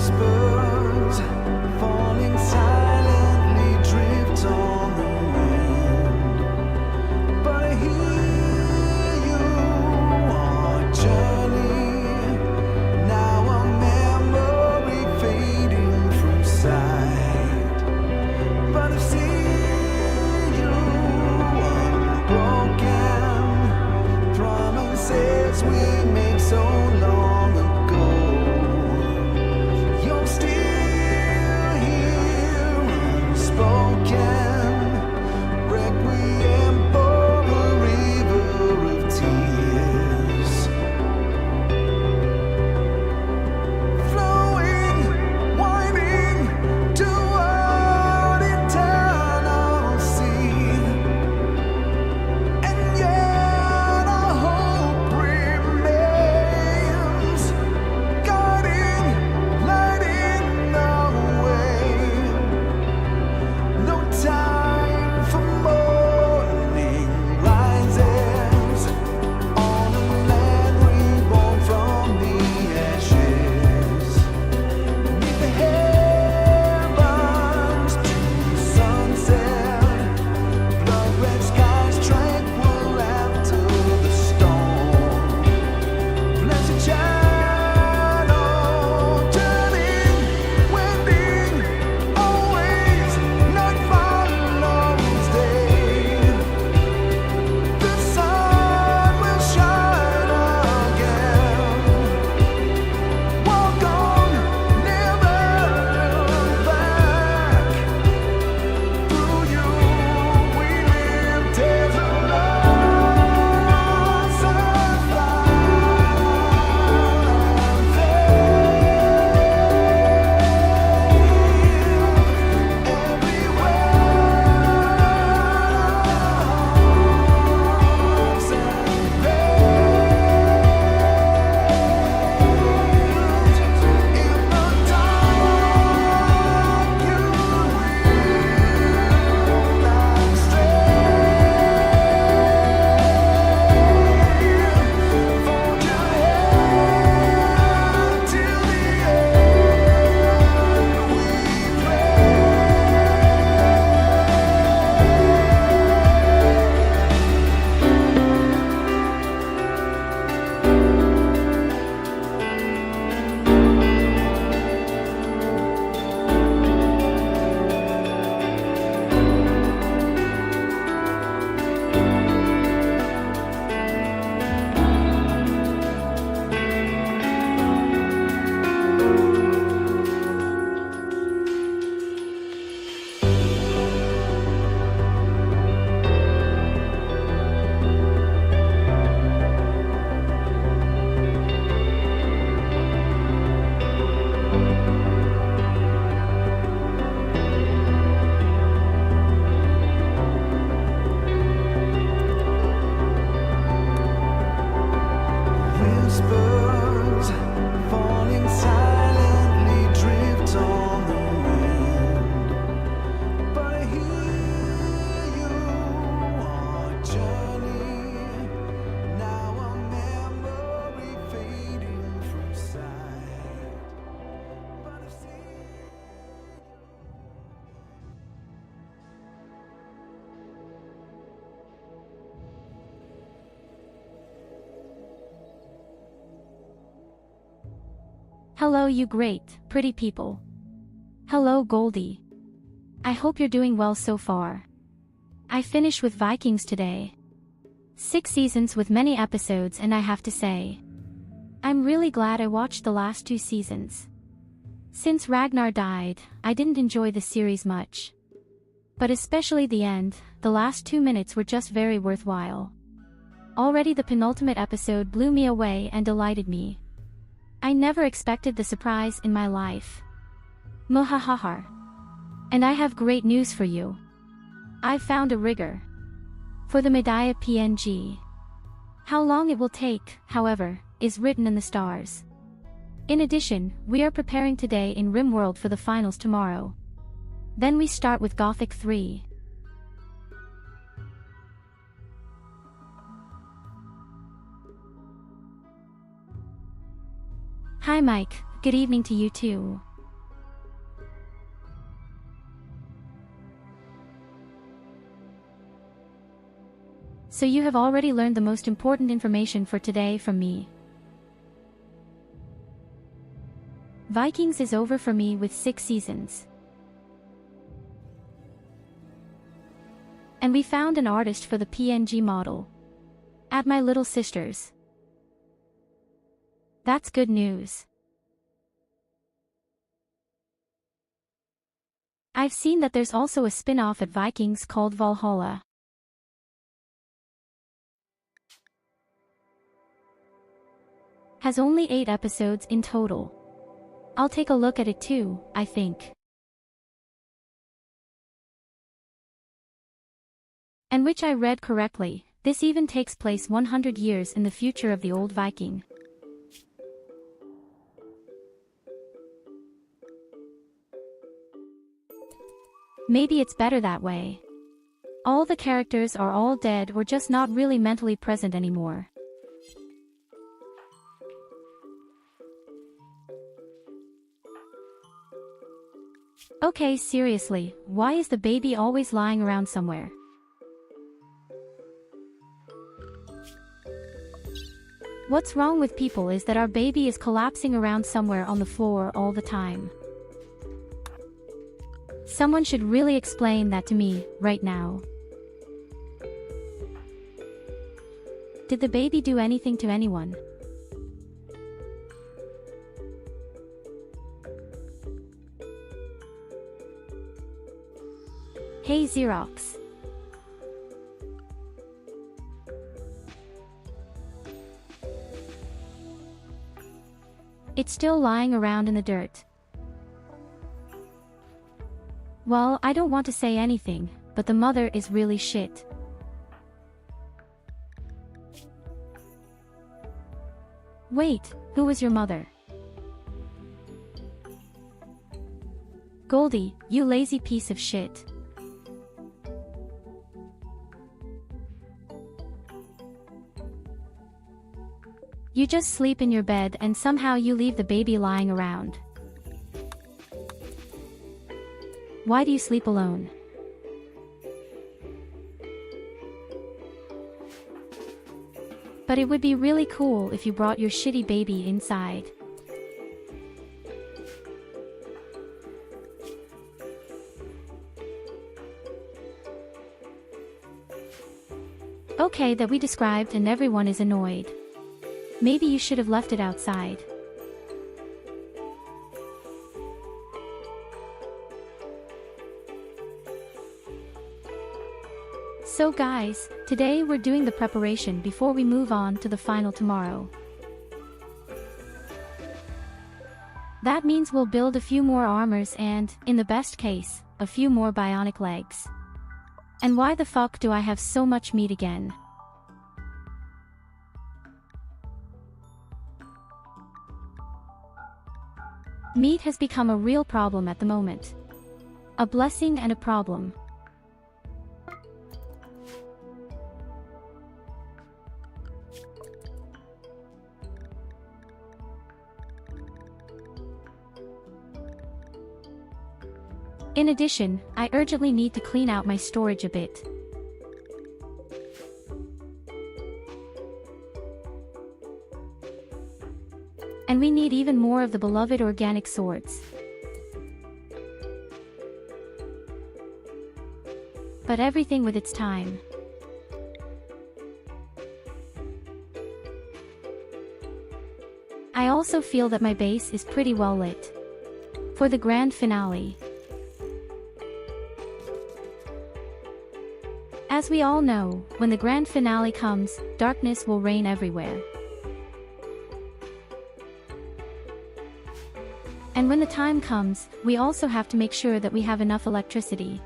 Whispers falling silently drift on the wind, but I hear you on a journey. Now a memory fading from sight, but I've seen you unbroken. Promises we made so long ago. You're still here unspoken. Requiem for a river of tears, flowing, winding toward eternal sea. And yet our hope remains, guiding, lighting the way. No time for morning rises on a land reborn from the ashes. Beneath the heavens to the sunset, blood red skies tranquil after the storm. Blessed shadow turning, wending, always night follows day. The sun will shine again. Walk on, never look back. Through you we live tales of loss and whispers falling silently drift on the wind, but I hear you on a journey. Now a memory fading from sight, but I've seen. Hello, you great, pretty people. Hello, Goldie. I hope you're doing well so far. I finished with Vikings today. 6 seasons with many episodes, and I have to say, I'm really glad I watched the last 2 seasons. Since Ragnar died, I didn't enjoy the series much. But especially the end, the last 2 minutes were just very worthwhile. Already the penultimate episode blew me away and delighted me. I never expected the surprise in my life. Muhahaha. And I have great news for you. I've found a rigger for the Medaya PNG. How long it will take, however, is written in the stars. In addition, we are preparing today in Rimworld for the finals tomorrow. Then we start with Gothic 3. Hi Mike, good evening to you too. So you have already learned the most important information for today from me. Vikings is over for me with 6 seasons. And we found an artist for the PNG model. At my little sister's. That's good news. I've seen that there's also a spin-off at Vikings called Valhalla. Has only 8 episodes in total. I'll take a look at it too, I think. And which I read correctly, this even takes place 100 years in the future of the old Viking. Maybe it's better that way. All the characters are all dead or just not really mentally present anymore. Okay, seriously, why is the baby always lying around somewhere? What's wrong with people is that our baby is collapsing around somewhere on the floor all the time. Someone should really explain that to me, right now. Did the baby do anything to anyone? Hey Xerox. It's still lying around in the dirt. Well, I don't want to say anything, but the mother is really shit. Wait, who was your mother? Goldie, you lazy piece of shit. You just sleep in your bed and somehow you leave the baby lying around. Why do you sleep alone? But it would be really cool if you brought your shitty baby inside. Okay, that we described and everyone is annoyed. Maybe you should have left it outside. So guys, today we're doing the preparation before we move on to the final tomorrow. That means we'll build a few more armors and, in the best case, a few more bionic legs. And why the fuck do I have so much meat again? Meat has become a real problem at the moment. A blessing and a problem. In addition, I urgently need to clean out my storage a bit. And we need even more of the beloved organic swords. But everything with its time. I also feel that my base is pretty well lit. For the grand finale. As we all know, when the grand finale comes, darkness will reign everywhere. And when the time comes, we also have to make sure that we have enough electricity.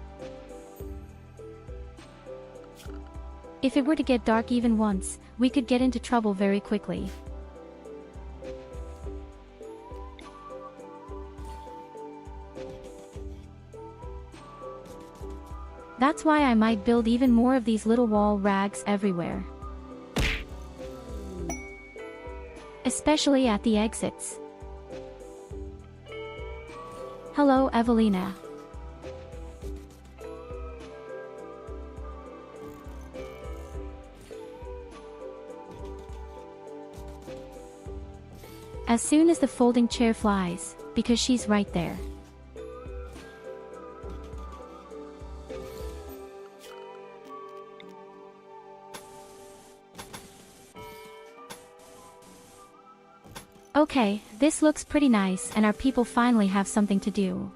If it were to get dark even once, we could get into trouble very quickly. That's why I might build even more of these little wall rags everywhere. Especially at the exits. Hello, Evelina. As soon as the folding chair flies, because she's right there. Okay, this looks pretty nice and our people finally have something to do.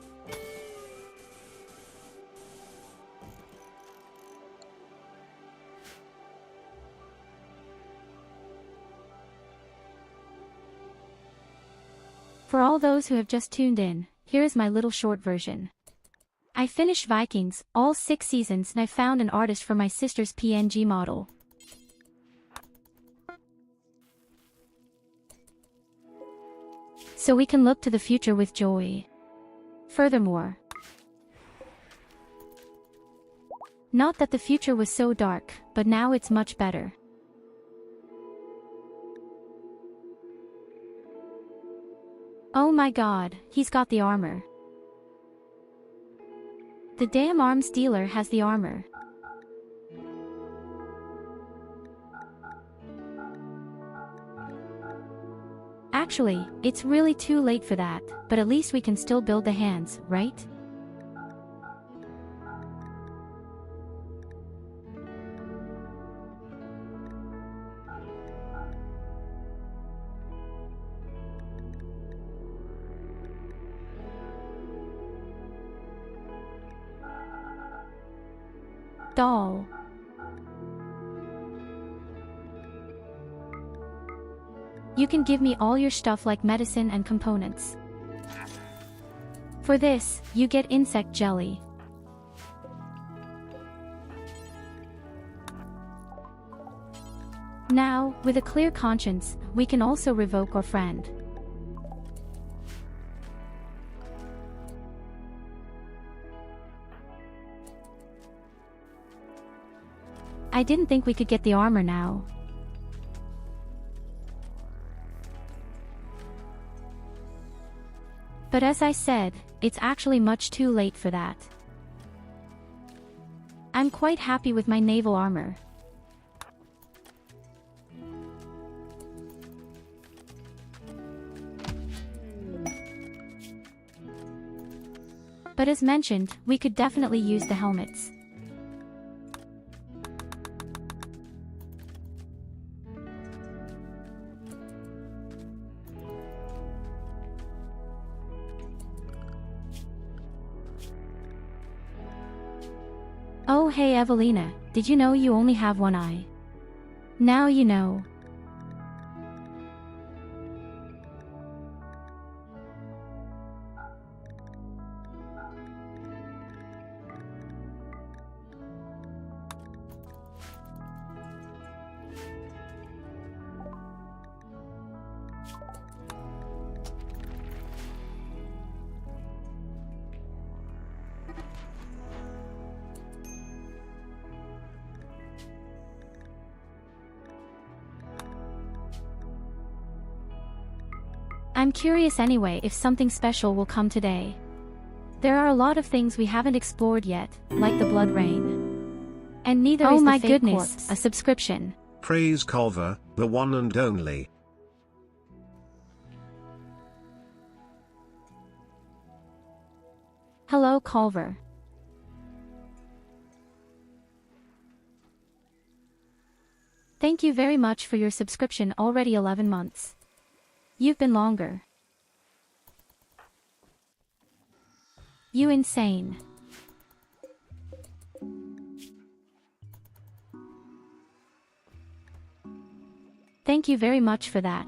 For all those who have just tuned in, here is my little short version. I finished Vikings, all 6 seasons, and I found an artist for my sister's PNG model. So we can look to the future with joy. Furthermore, not that the future was so dark, but now it's much better. Oh my god, he's got the armor. The damn arms dealer has the armor. Actually, it's really too late for that, but at least we can still build the hands, right? Doll. You can give me all your stuff like medicine and components. For this, you get insect jelly. Now, with a clear conscience, we can also revoke our friend. I didn't think we could get the armor now. But as I said, it's actually much too late for that. I'm quite happy with my naval armor. But as mentioned, we could definitely use the helmets. Oh hey Evelina, did you know you only have one eye? Now you know. I'm curious anyway if something special will come today. There are a lot of things we haven't explored yet, like the blood rain. And neither is the fake corpse. A subscription. Praise Culver, the one and only. Hello Culver. Thank you very much for your subscription, already 11 months. You've been longer. You insane. Thank you very much for that.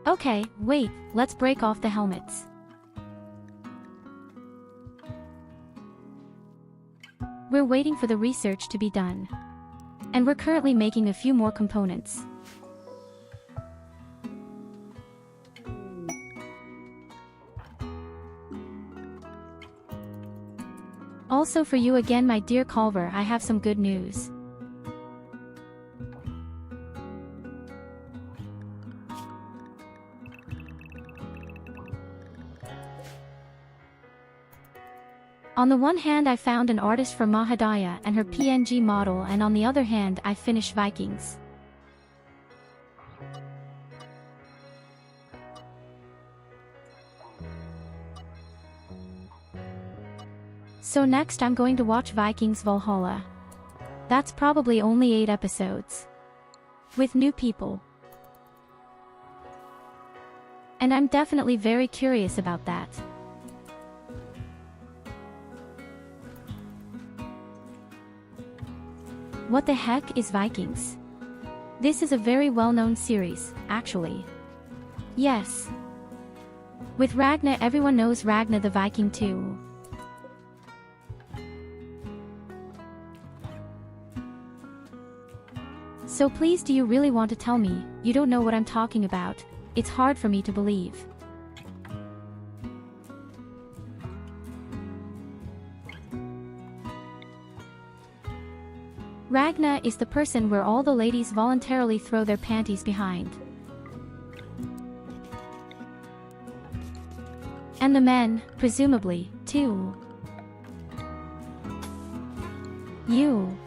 Okay, wait, let's break off the helmets. We're waiting for the research to be done. And we're currently making a few more components. Also for you again, my dear Culver, I have some good news. On the one hand I found an artist for Mahadaya and her PNG model, and on the other hand I finished Vikings. So next I'm going to watch Vikings Valhalla. That's probably only 8 episodes. With new people. And I'm definitely very curious about that. What the heck is Vikings? This is a very well-known series, actually. Yes. With Ragnar, everyone knows Ragnar the Viking too. So please, do you really want to tell me you don't know what I'm talking about? It's hard for me to believe. Ragnar is the person where all the ladies voluntarily throw their panties behind. And the men, presumably, too. You.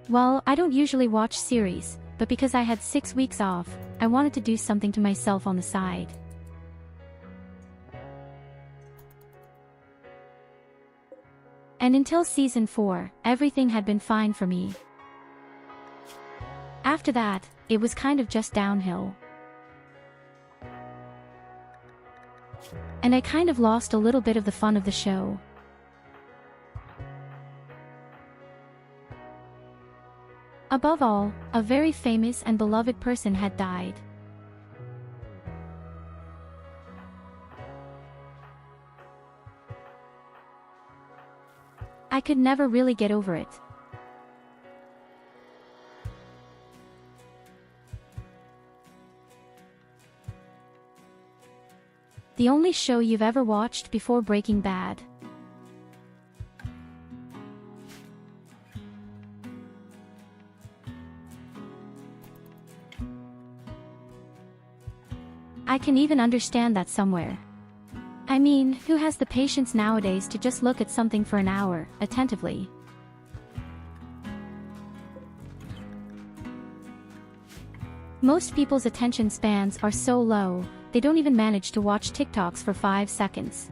Well, I don't usually watch series, but because I had 6 weeks off, I wanted to do something to myself on the side. And until season 4, everything had been fine for me. After that, it was kind of just downhill. And I kind of lost a little bit of the fun of the show. Above all, a very famous and beloved person had died. I could never really get over it. The only show you've ever watched before Breaking Bad. I can even understand that somewhere. I mean, who has the patience nowadays to just look at something for an hour, attentively? Most people's attention spans are so low, they don't even manage to watch TikToks for 5 seconds.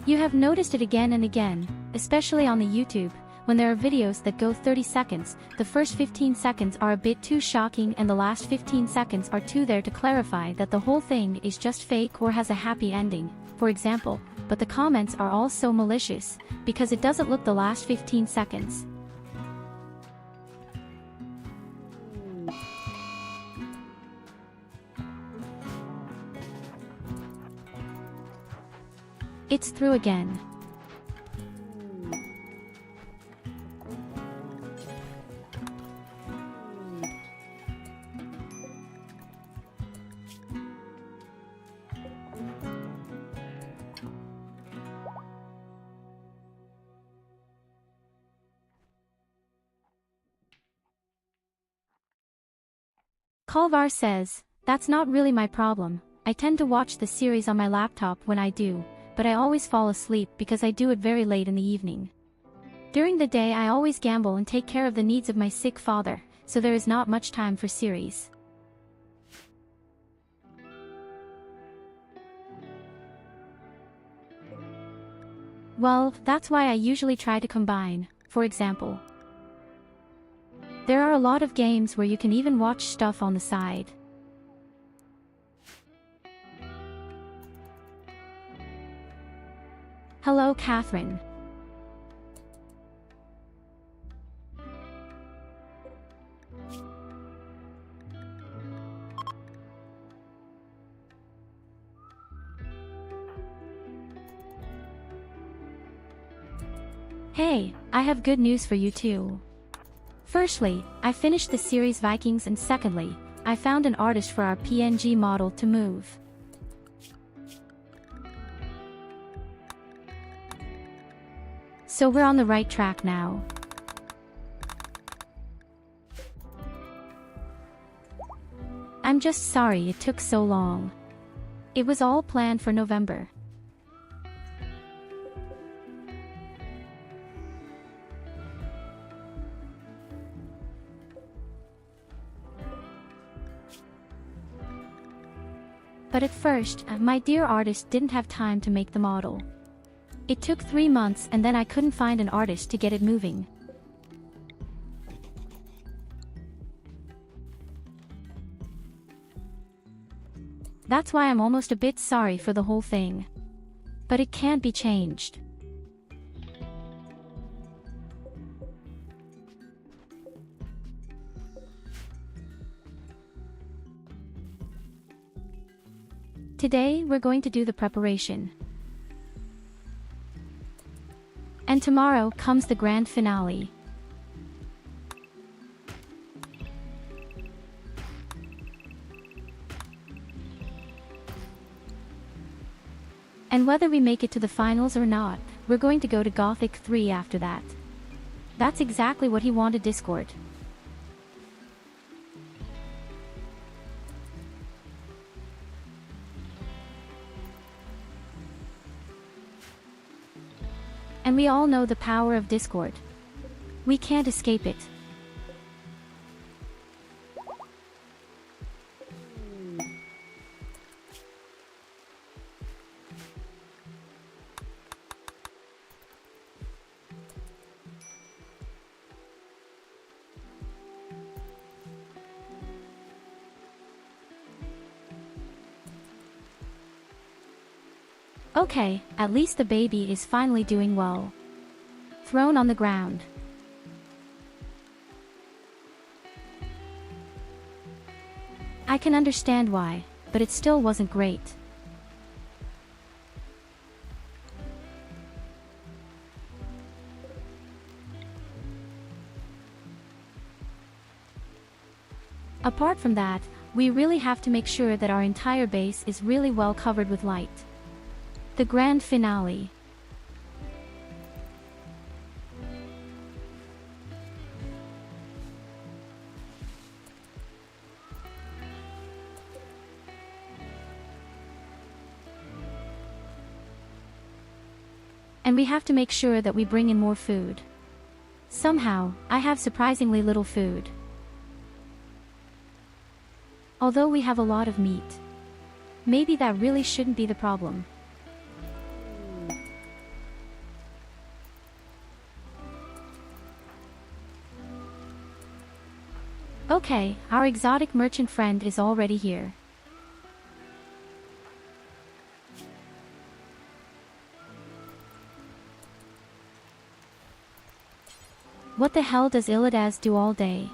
You have noticed it again and again, especially on the YouTube, when there are videos that go 30 seconds, the first 15 seconds are a bit too shocking and the last 15 seconds are too there to clarify that the whole thing is just fake or has a happy ending, for example, but the comments are all so malicious, because it doesn't look the last 15 seconds. It's through again. Kalvar says, "That's not really my problem. I tend to watch the series on my laptop when I do, but I always fall asleep because I do it very late in the evening. During the day I always gamble and take care of the needs of my sick father, so there is not much time for series." Well, that's why I usually try to combine, for example. There are a lot of games where you can even watch stuff on the side. Hello, Catherine. Hey, I have good news for you too. Firstly, I finished the series Vikings, and secondly, I found an artist for our PNG model to move. So we're on the right track now. I'm just sorry it took so long. It was all planned for November. But at first, my dear artist didn't have time to make the model. It took 3 months, and then I couldn't find an artist to get it moving. That's why I'm almost a bit sorry for the whole thing. But it can't be changed. Today, we're going to do the preparation. And tomorrow comes the grand finale. And whether we make it to the finals or not, we're going to go to Gothic 3 after that. That's exactly what he wanted, Discord. And we all know the power of Discord. We can't escape it. Okay, at least the baby is finally doing well. Thrown on the ground. I can understand why, but it still wasn't great. Apart from that, we really have to make sure that our entire base is really well covered with light. The grand finale. And we have to make sure that we bring in more food. Somehow, I have surprisingly little food. Although we have a lot of meat. Maybe that really shouldn't be the problem. Okay, our exotic merchant friend is already here. What the hell does Illidas do all day?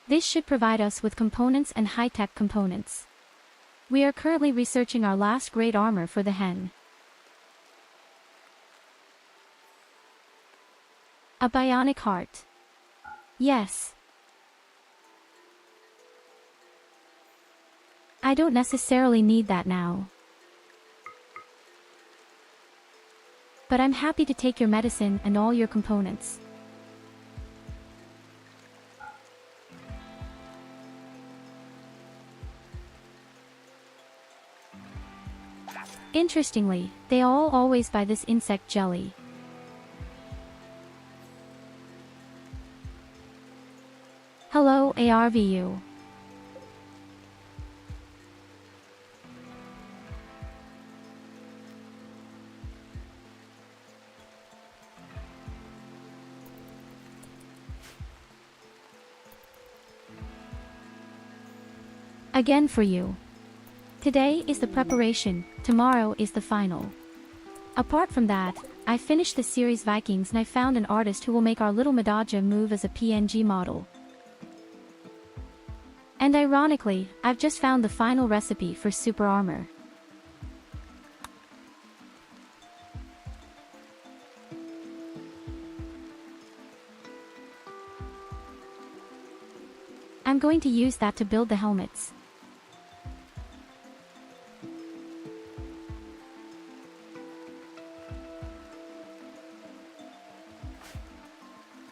This should provide us with components and high-tech components. We are currently researching our last great armor for the hen. A bionic heart. Yes. I don't necessarily need that now. But I'm happy to take your medicine and all your components. Interestingly, they all always buy this insect jelly. Hello, ARVU. Again for you. Today is the preparation, tomorrow is the final. Apart from that, I finished the series Vikings and I found an artist who will make our little Medaja move as a PNG model. And ironically, I've just found the final recipe for super armor. I'm going to use that to build the helmets.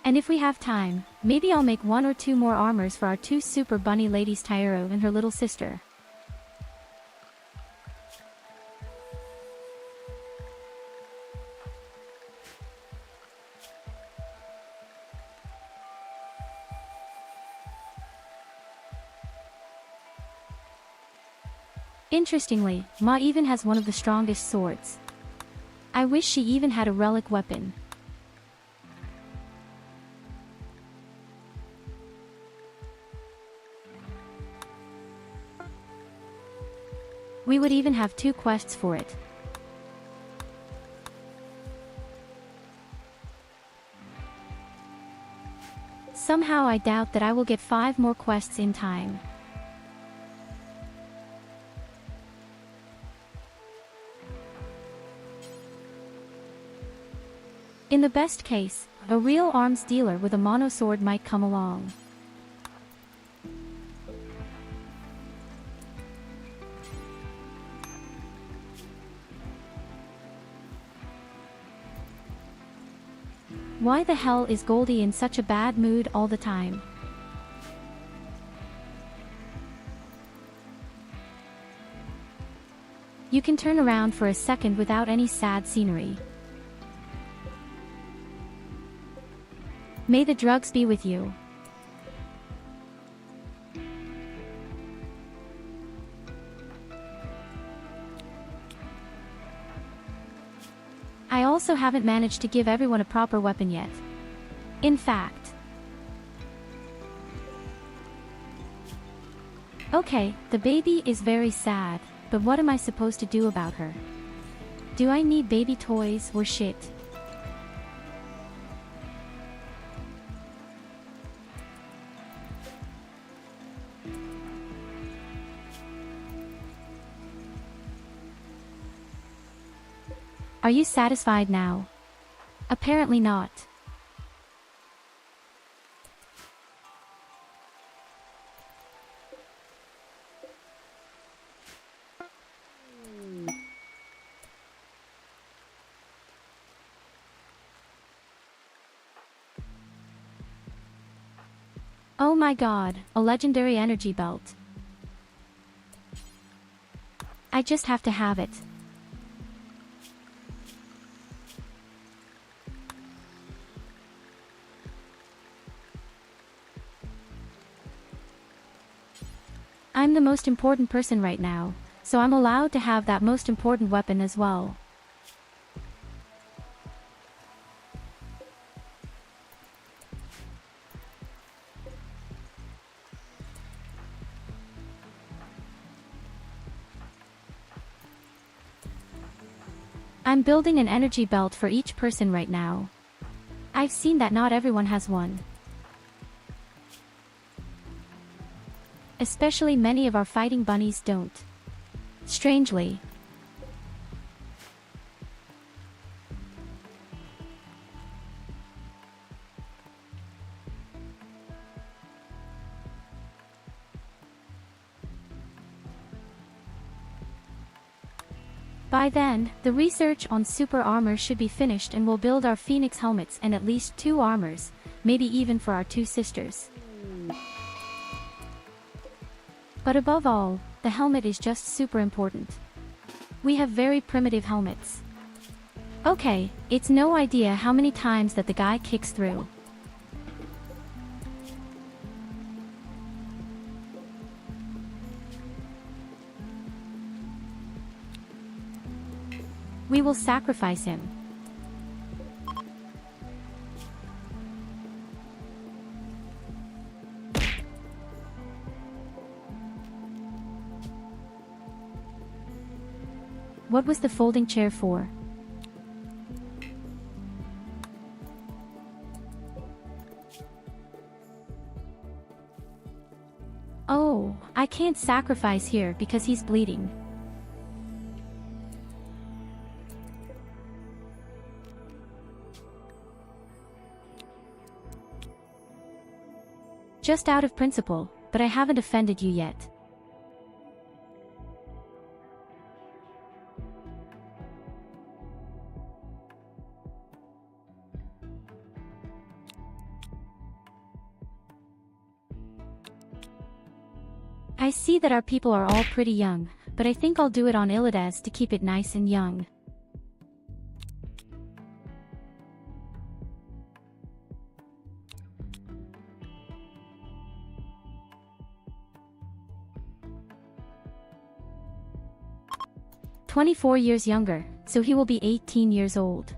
And if we have time, maybe I'll make 1 or 2 more armors for our 2 super bunny ladies, Tyurru and her little sister. Interestingly, Ma even has one of the strongest swords. I wish she even had a relic weapon. We would even have 2 quests for it. Somehow I doubt that I will get 5 more quests in time. In the best case, a real arms dealer with a mono sword might come along. Why the hell is Goldie in such a bad mood all the time? You can turn around for a second without any sad scenery. May the drugs be with you. I also haven't managed to give everyone a proper weapon yet. In fact. Okay, the baby is very sad, but what am I supposed to do about her? Do I need baby toys or shit? Are you satisfied now? Apparently not. Oh my god, a legendary energy belt. I just have to have it. I'm the most important person right now, so I'm allowed to have that most important weapon as well. I'm building an energy belt for each person right now. I've seen that not everyone has one. Especially many of our fighting bunnies don't. Strangely. By then, the research on super armor should be finished and we'll build our Phoenix helmets and at least 2 armors, maybe even for our 2 sisters. But above all, the helmet is just super important. We have very primitive helmets. Okay, it's no idea how many times that the guy kicks through. We will sacrifice him. What was the folding chair for? can't sacrifice here because he's bleeding. Just out of principle, but I haven't offended you yet. I see that our people are all pretty young, but I think I'll do it on Illides to keep it nice and young. "24 years younger, so he will be 18 years old.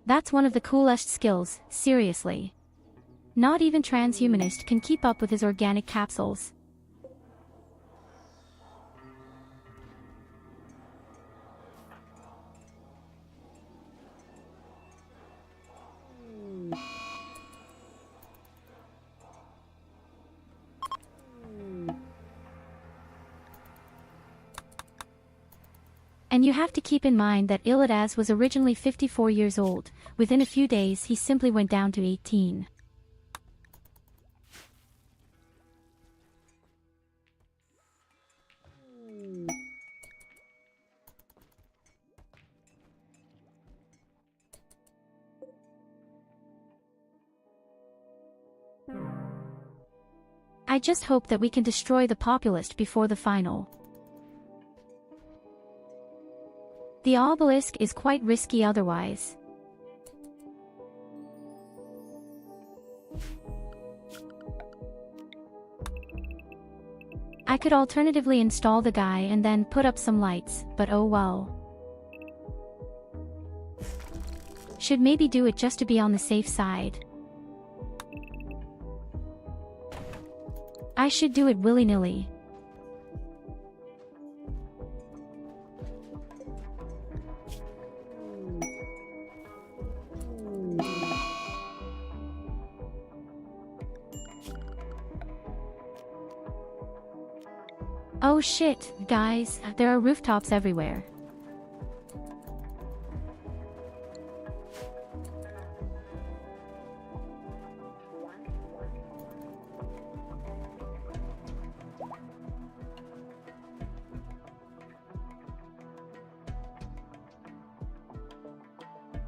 That's one of the coolest skills, seriously. Not even transhumanist can keep up with his organic capsules. And you have to keep in mind that Illides was originally 54 years old. Within a few days he simply went down to 18. I just hope that we can destroy the populist before the final. The obelisk is quite risky otherwise. I could alternatively install the guy and then put up some lights, but oh well. Should maybe do it just to be on the safe side. I should do it willy-nilly. Oh shit, guys, there are rooftops everywhere.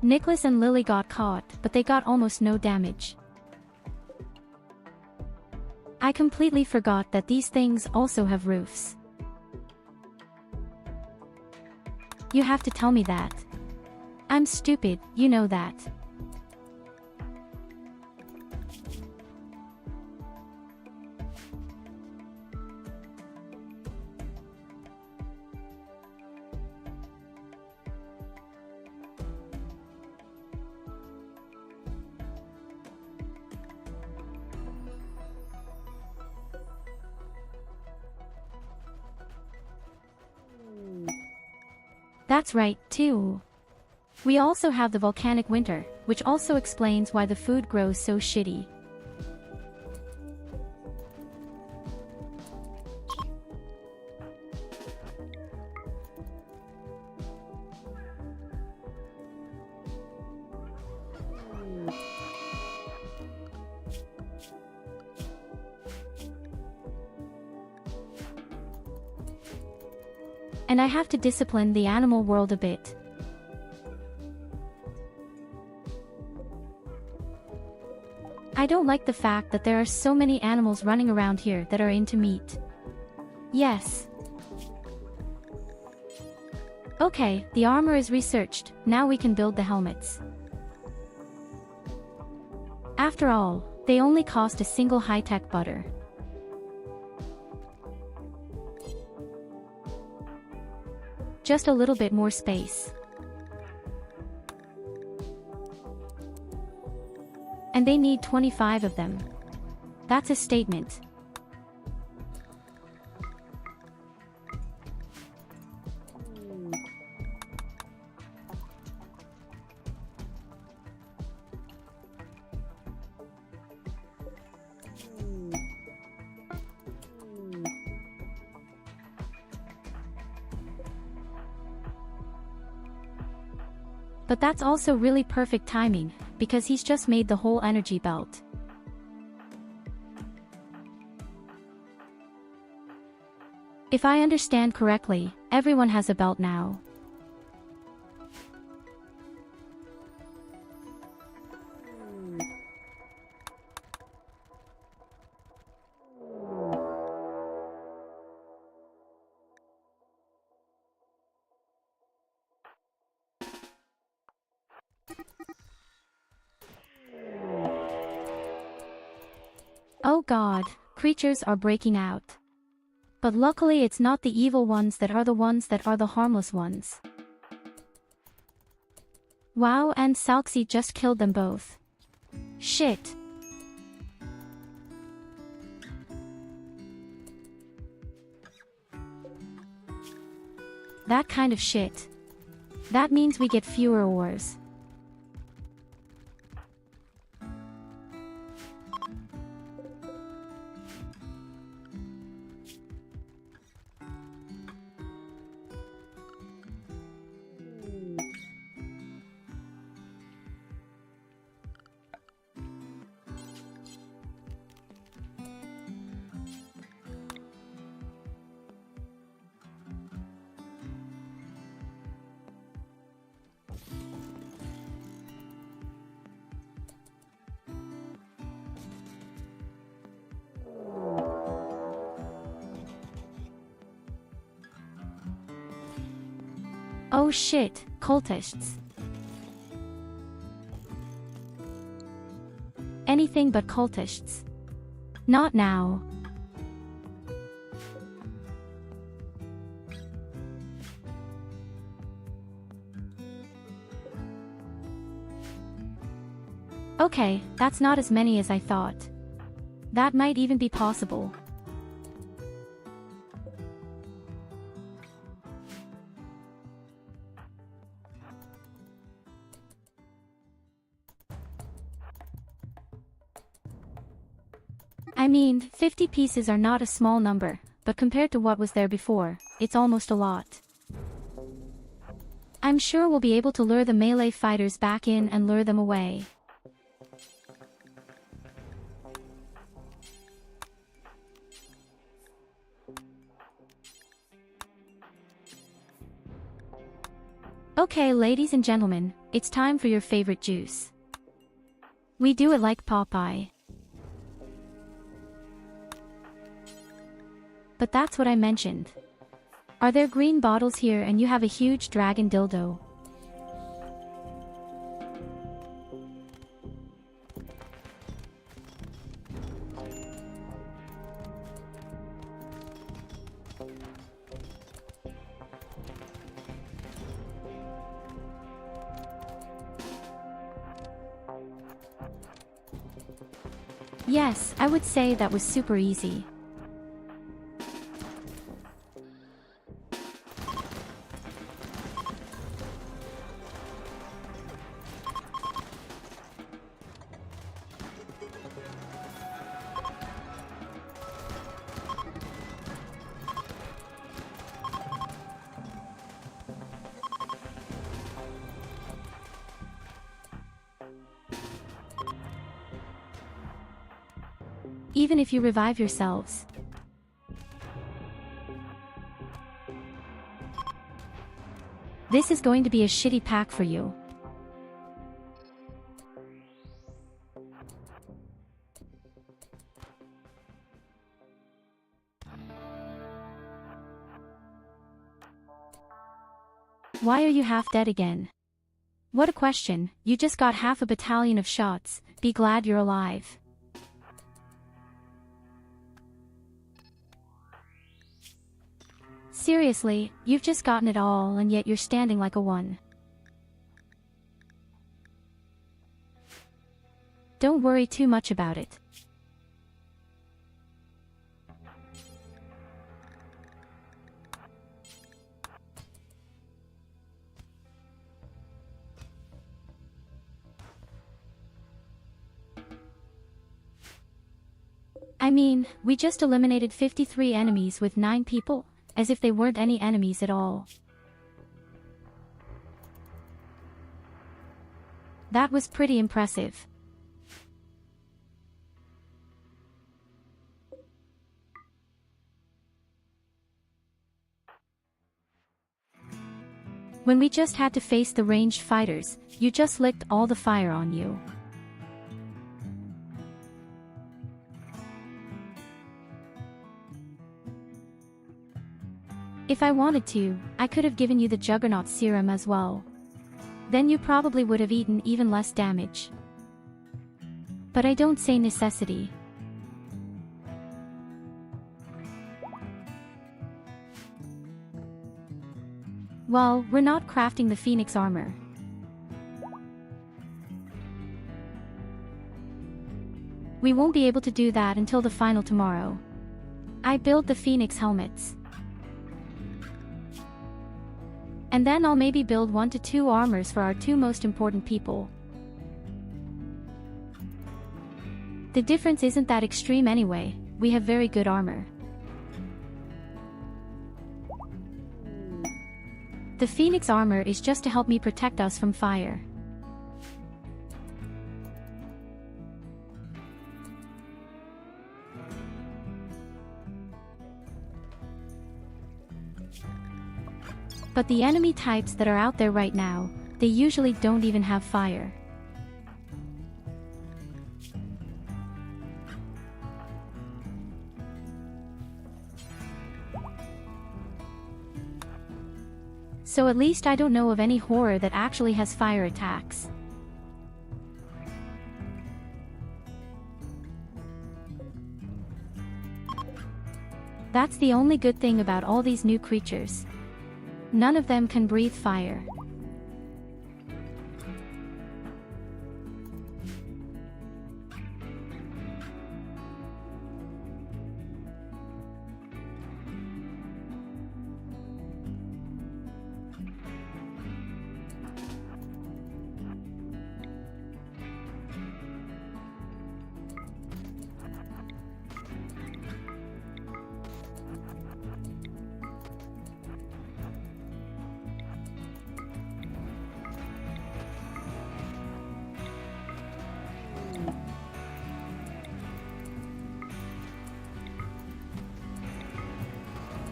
Nicholas and Lily got caught, but they got almost no damage. I completely forgot that these things also have roofs. You have to tell me that. I'm stupid, you know that. That's right, too. We also have the volcanic winter, which also explains why the food grows so shitty. And I have to discipline the animal world a bit. I don't like the fact that there are so many animals running around here that are into meat. Yes. Okay, the armor is researched, now we can build the helmets. After all, they only cost a single high-tech butter. Just a little bit more space. And they need 25 of them. That's a statement. But that's also really perfect timing, because he's just made the whole energy belt. If I understand correctly, everyone has a belt now. Oh god, creatures are breaking out. But luckily it's not the evil ones that are the harmless ones. Wow, and Salxi just killed them both. Shit. That kind of shit. That means we get fewer ores. Oh shit, cultists. Anything but cultists. Not now. Okay, that's not as many as I thought. That might even be possible. I mean, 50 pieces are not a small number, but compared to what was there before, it's almost a lot. I'm sure we'll be able to lure the melee fighters back in and lure them away. Okay, ladies and gentlemen, it's time for your favorite juice. We do it like Popeye. But that's what I mentioned. Are there green bottles here and you have a huge dragon dildo? Yes, I would say that was super easy. Even if you revive yourselves. This is going to be a shitty pack for you. Why are you half dead again? What a question, you just got half a battalion of shots, be glad you're alive. Seriously, you've just gotten it all and yet you're standing like a one. Don't worry too much about it. I mean, we just eliminated 53 enemies with 9 people. As if they weren't any enemies at all. That was pretty impressive. When we just had to face the ranged fighters, you just licked all the fire on you. If I wanted to, I could have given you the Juggernaut serum as well. Then you probably would have eaten even less damage. But I don't say necessity. Well, we're not crafting the Phoenix armor. We won't be able to do that until the final tomorrow. I build the Phoenix helmets. And then I'll maybe build 1 to 2 armors for our 2 most important people. The difference isn't that extreme anyway, we have very good armor. The Phoenix armor is just to help me protect us from fire. But the enemy types that are out there right now, they usually don't even have fire. So at least I don't know of any horror that actually has fire attacks. That's the only good thing about all these new creatures. None of them can breathe fire.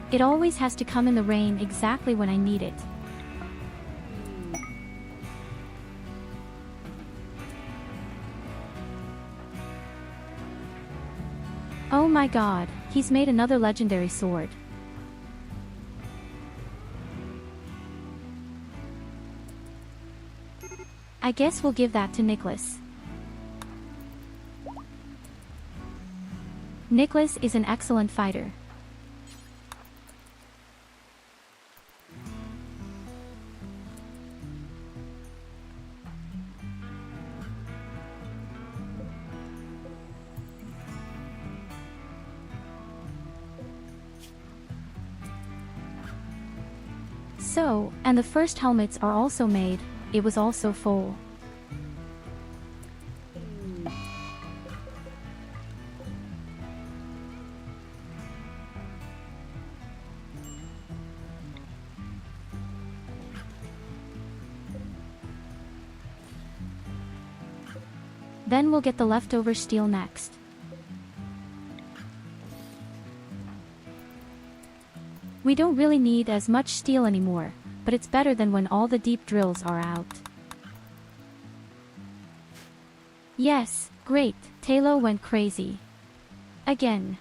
It always has to come in the rain exactly when I need it. Oh my god, he's made another legendary sword. I guess we'll give that to Nicholas. Nicholas is an excellent fighter. So, and the first helmets are also made, it was also full. Then we'll get the leftover steel next. We don't really need as much steel anymore, but it's better than when all the deep drills are out. Yes, great, Talo went crazy. Again.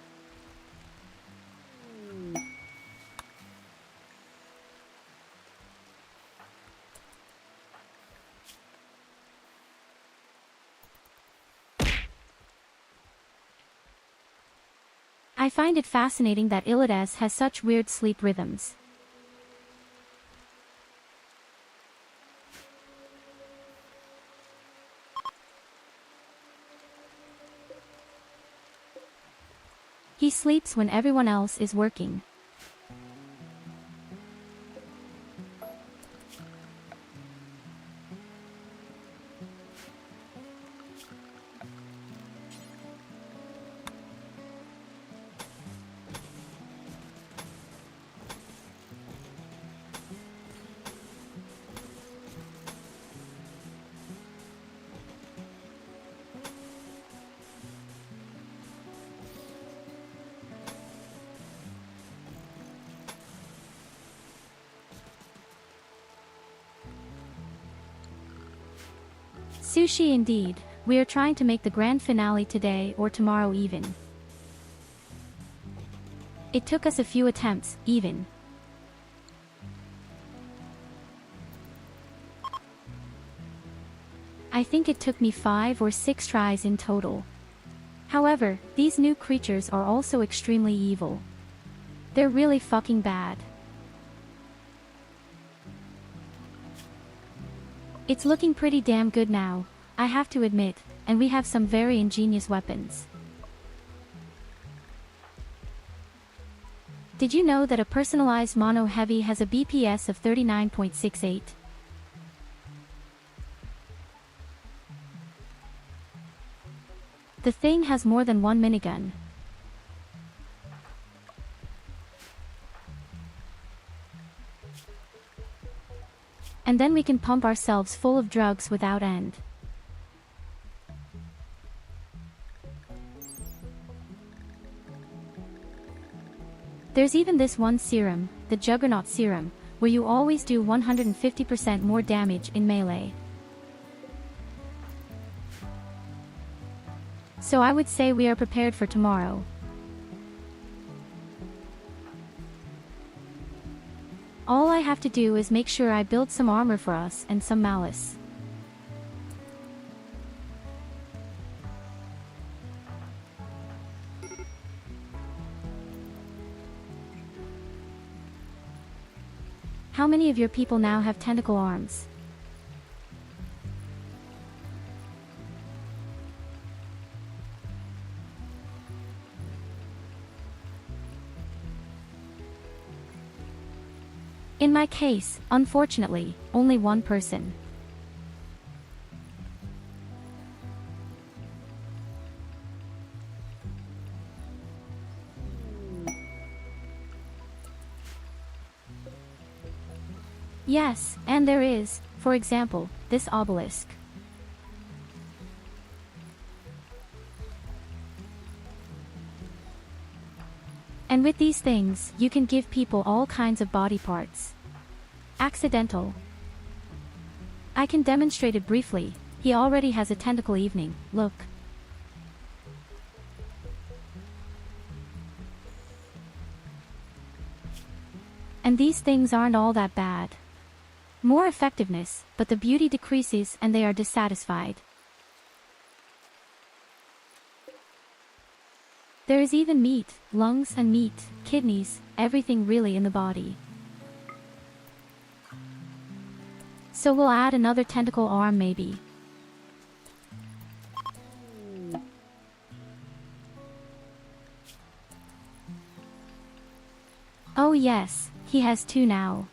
I find it fascinating that Illides has such weird sleep rhythms. He sleeps when everyone else is working. Sushi indeed. We are trying to make the grand finale today or tomorrow even. It took us a few attempts, even. I think it took me 5 or 6 tries in total. However, these new creatures are also extremely evil. They're really fucking bad. It's looking pretty damn good now, I have to admit, and we have some very ingenious weapons. Did you know that a personalized mono heavy has a BPS of 39.68? The thing has more than one minigun. And then we can pump ourselves full of drugs without end. There's even this one serum, the Juggernaut serum, where you always do 150% more damage in melee. So I would say we are prepared for tomorrow. All I have to do is make sure I build some armor for us and some malice. How many of your people now have tentacle arms? In my case, unfortunately, only one person. Yes, and there is, for example, this obelisk. And with these things, you can give people all kinds of body parts. Accidental. I can demonstrate it briefly. He already has a tentacle evening, look. And these things aren't all that bad. More effectiveness, but the beauty decreases and they are dissatisfied. There is even meat, lungs and meat, kidneys, everything really in the body. So we'll add another tentacle arm maybe. Oh yes, he has 2 now.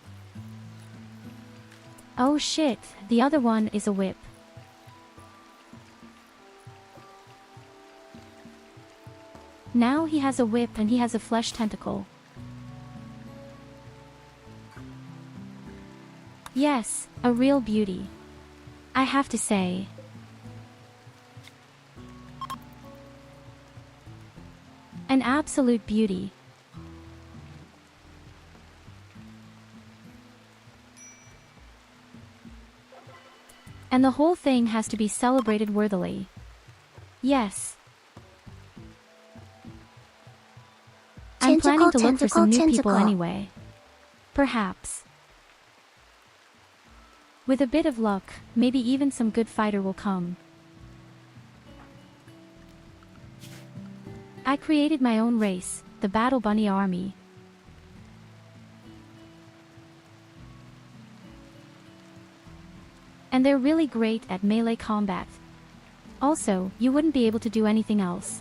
Oh shit, the other one is a whip. Now he has a whip and he has a flesh tentacle. Yes, a real beauty. I have to say. An absolute beauty. And the whole thing has to be celebrated worthily. Yes. I'm planning to look for some new people anyway. Perhaps. With a bit of luck, maybe even some good fighter will come. I created my own race, the Battle Bunny Army. And they're really great at melee combat. Also, you wouldn't be able to do anything else.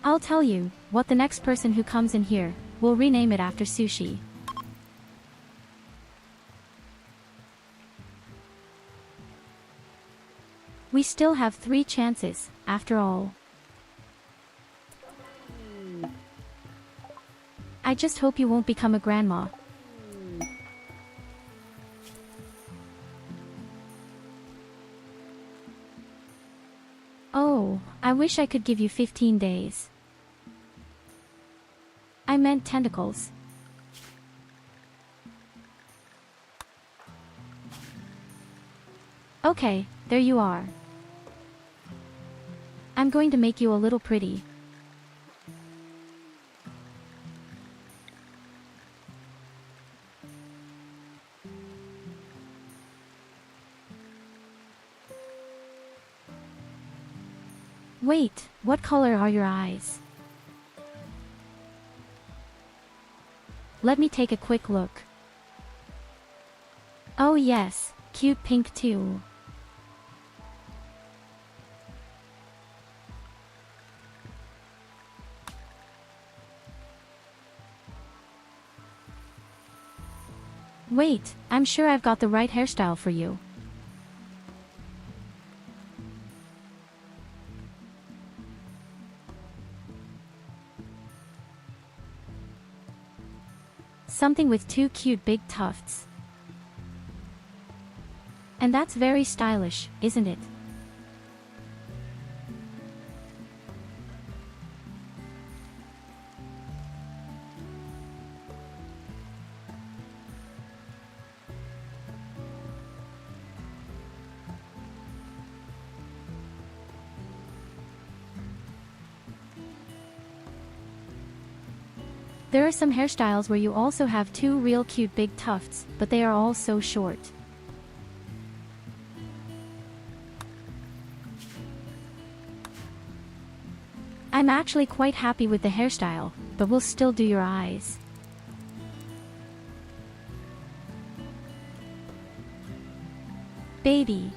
I'll tell you, what the next person who comes in here, we'll rename it after sushi. We still have 3 chances, after all. I just hope you won't become a grandma. wish I could give you 15 days. I meant tentacles. Okay, there you are. I'm going to make you a little pretty. Wait, what color are your eyes? Let me take a quick look. Oh yes, cute pink too. Wait, I'm sure I've got the right hairstyle for you. Something with two cute big tufts. And that's very stylish, isn't it? There are some hairstyles where you also have two real cute big tufts, but they are all so short. I'm actually quite happy with the hairstyle, but we'll still do your eyes. Baby.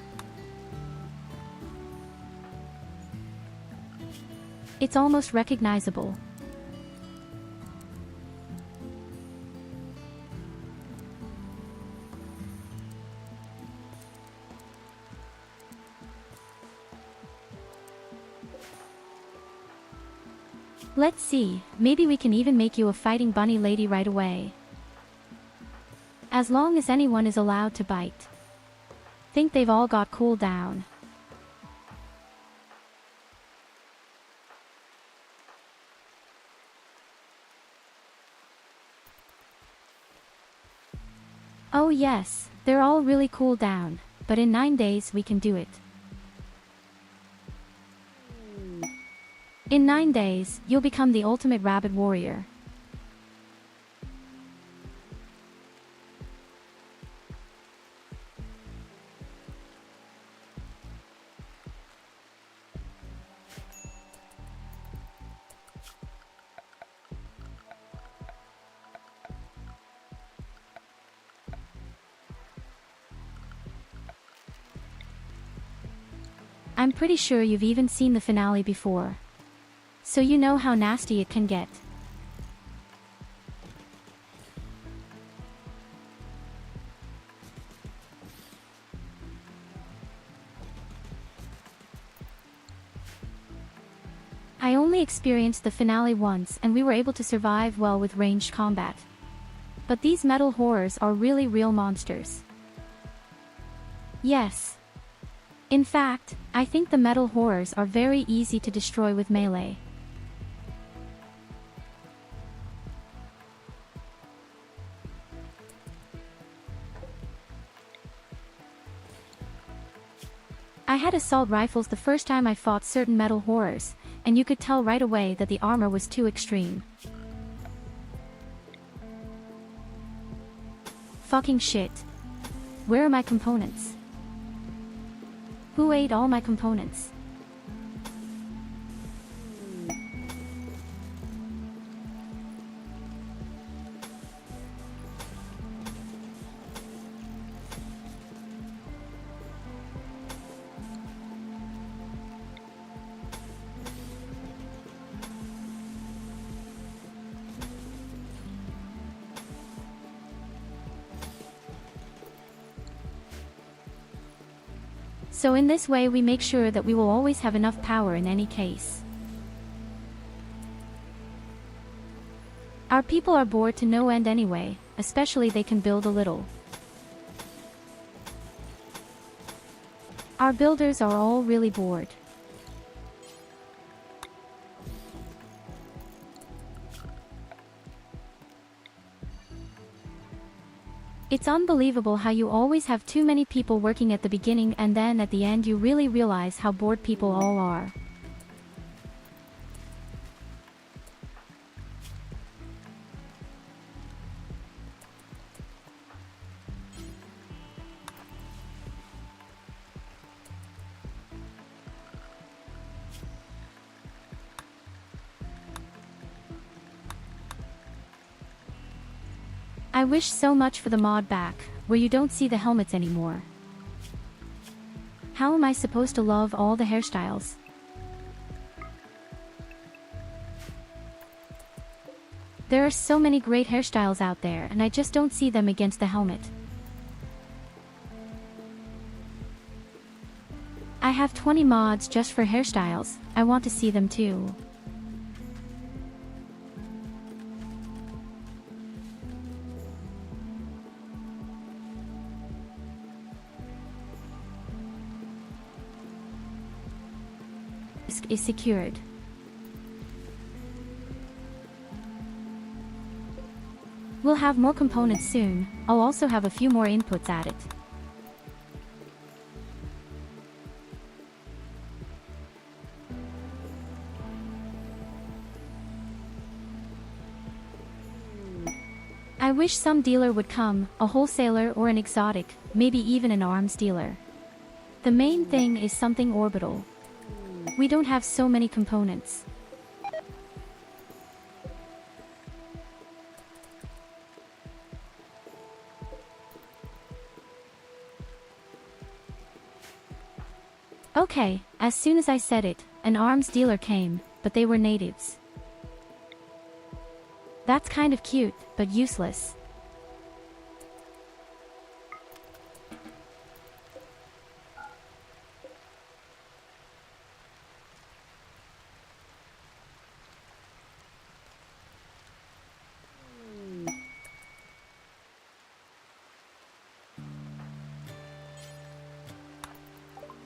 It's almost recognizable. Let's see, maybe we can even make you a fighting bunny lady right away. As long as anyone is allowed to bite. Think they've all got cooled down. Oh yes, they're all really cooled down, but in 9 days we can do it. In 9 days, you'll become the ultimate rabbit warrior. I'm pretty sure you've even seen the finale before. So you know how nasty it can get. I only experienced the finale once and we were able to survive well with ranged combat. But these metal horrors are really real monsters. Yes. In fact, I think the metal horrors are very easy to destroy with melee. I had assault rifles the first time I fought certain metal horrors, and you could tell right away that the armor was too extreme. Fucking shit. Where are my components? Who ate all my components? So in this way we make sure that we will always have enough power in any case. Our people are bored to no end anyway, especially they can build a little. Our builders are all really bored. It's unbelievable how you always have too many people working at the beginning and then at the end you really realize how bored people all are. I wish so much for the mod back, where you don't see the helmets anymore. How am I supposed to love all the hairstyles? There are so many great hairstyles out there and I just don't see them against the helmet. I have 20 mods just for hairstyles, I want to see them too. Is secured. We'll have more components soon, I'll also have a few more inputs added. I wish some dealer would come, a wholesaler or an exotic, maybe even an arms dealer. The main thing is something orbital. We don't have so many components. Okay, as soon as I said it, an arms dealer came, but they were natives. That's kind of cute, but useless.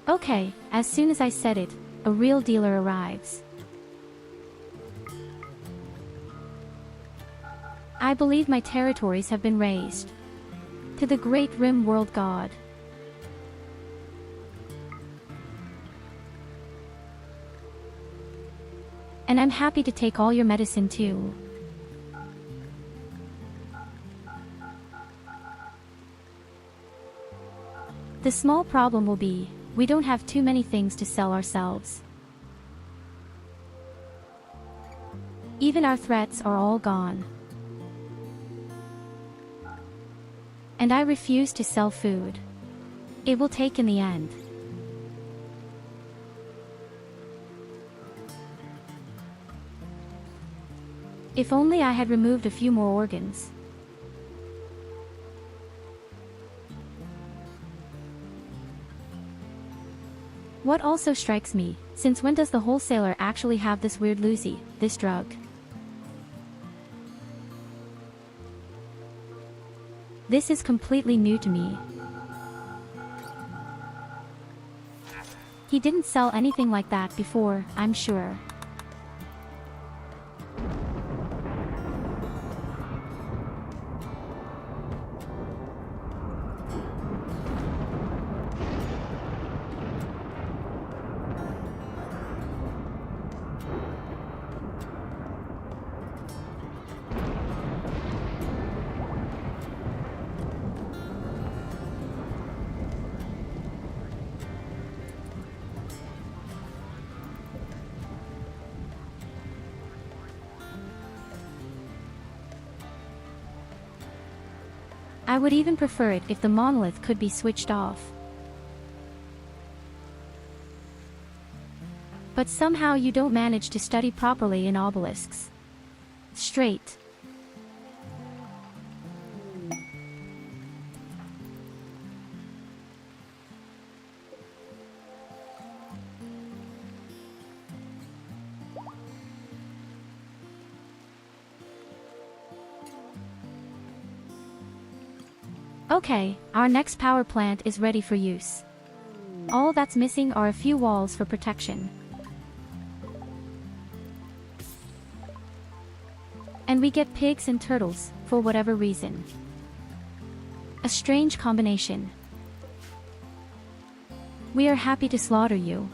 Okay, as soon as I said it, a real dealer arrives. I believe my territories have been raised to the great Rimworld god. And I'm happy to take all your medicine too. The small problem will be, we don't have too many things to sell ourselves. Even our threats are all gone. And I refuse to sell food. It will take in the end. If only I had removed a few more organs. What also strikes me, since when does the wholesaler actually have this weird Lucy, this drug? This is completely new to me. He didn't sell anything like that before, I'm sure. I would even prefer it if the monolith could be switched off. But somehow you don't manage to study properly in obelisks. Straight. Okay, our next power plant is ready for use. All that's missing are a few walls for protection. And we get pigs and turtles, for whatever reason. A strange combination. We are happy to slaughter you.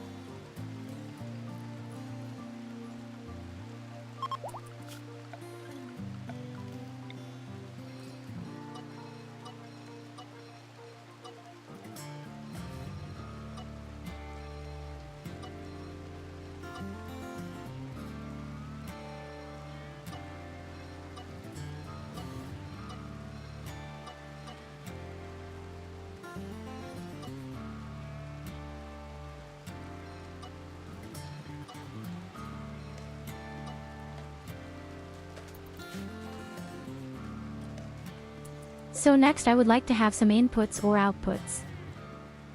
So next I would like to have some inputs or outputs.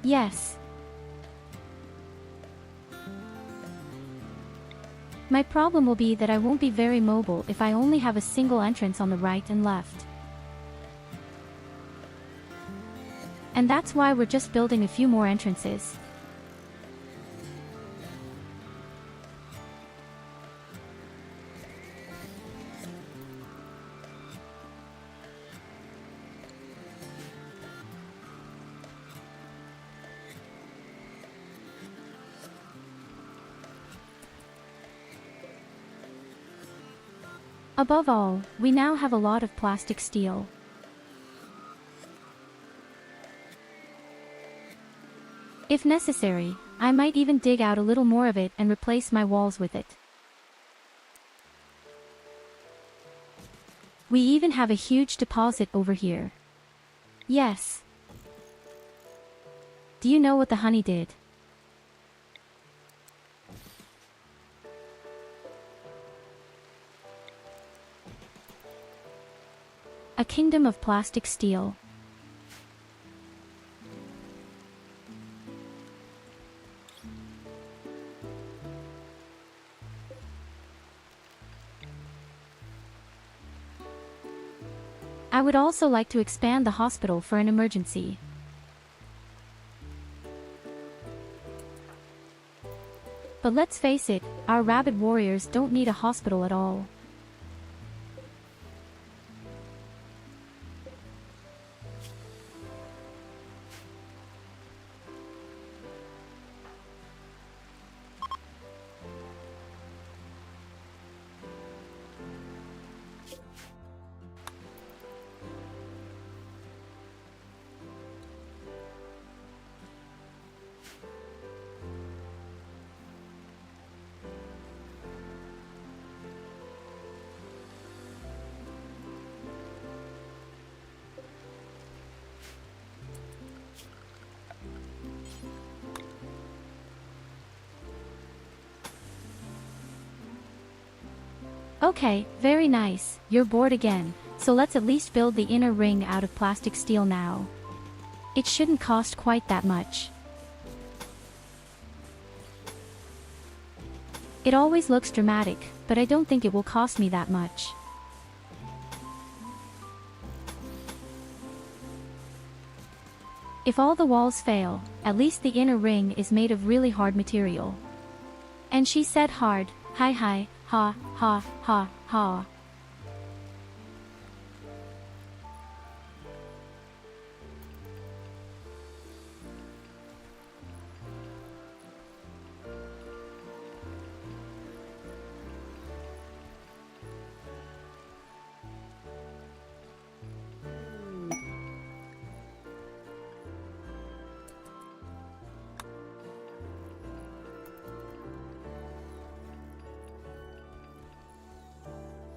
Yes. My problem will be that I won't be very mobile if I only have a single entrance on the right and left. And that's why we're just building a few more entrances. Above all, we now have a lot of plastic steel. If necessary, I might even dig out a little more of it and replace my walls with it. We even have a huge deposit over here. Yes. Do you know what the honey did? A kingdom of plastic steel. I would also like to expand the hospital for an emergency. But let's face it, our rabid warriors don't need a hospital at all. Okay, very nice, you're bored again, so let's at least build the inner ring out of plastic steel now. It shouldn't cost quite that much. It always looks dramatic, but I don't think it will cost me that much. If all the walls fail, at least the inner ring is made of really hard material. And she said hard, hi hi, ha, ha, ha, ha.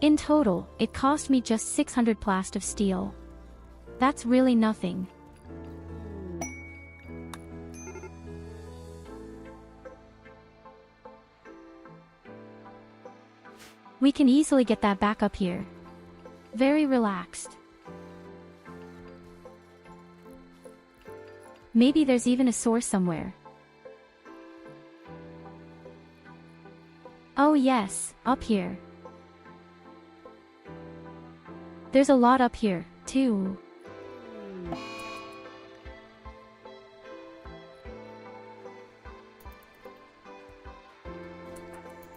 In total, it cost me just 600 plast of steel. That's really nothing. We can easily get that back up here. Very relaxed. Maybe there's even a source somewhere. Oh yes, up here. There's a lot up here, too.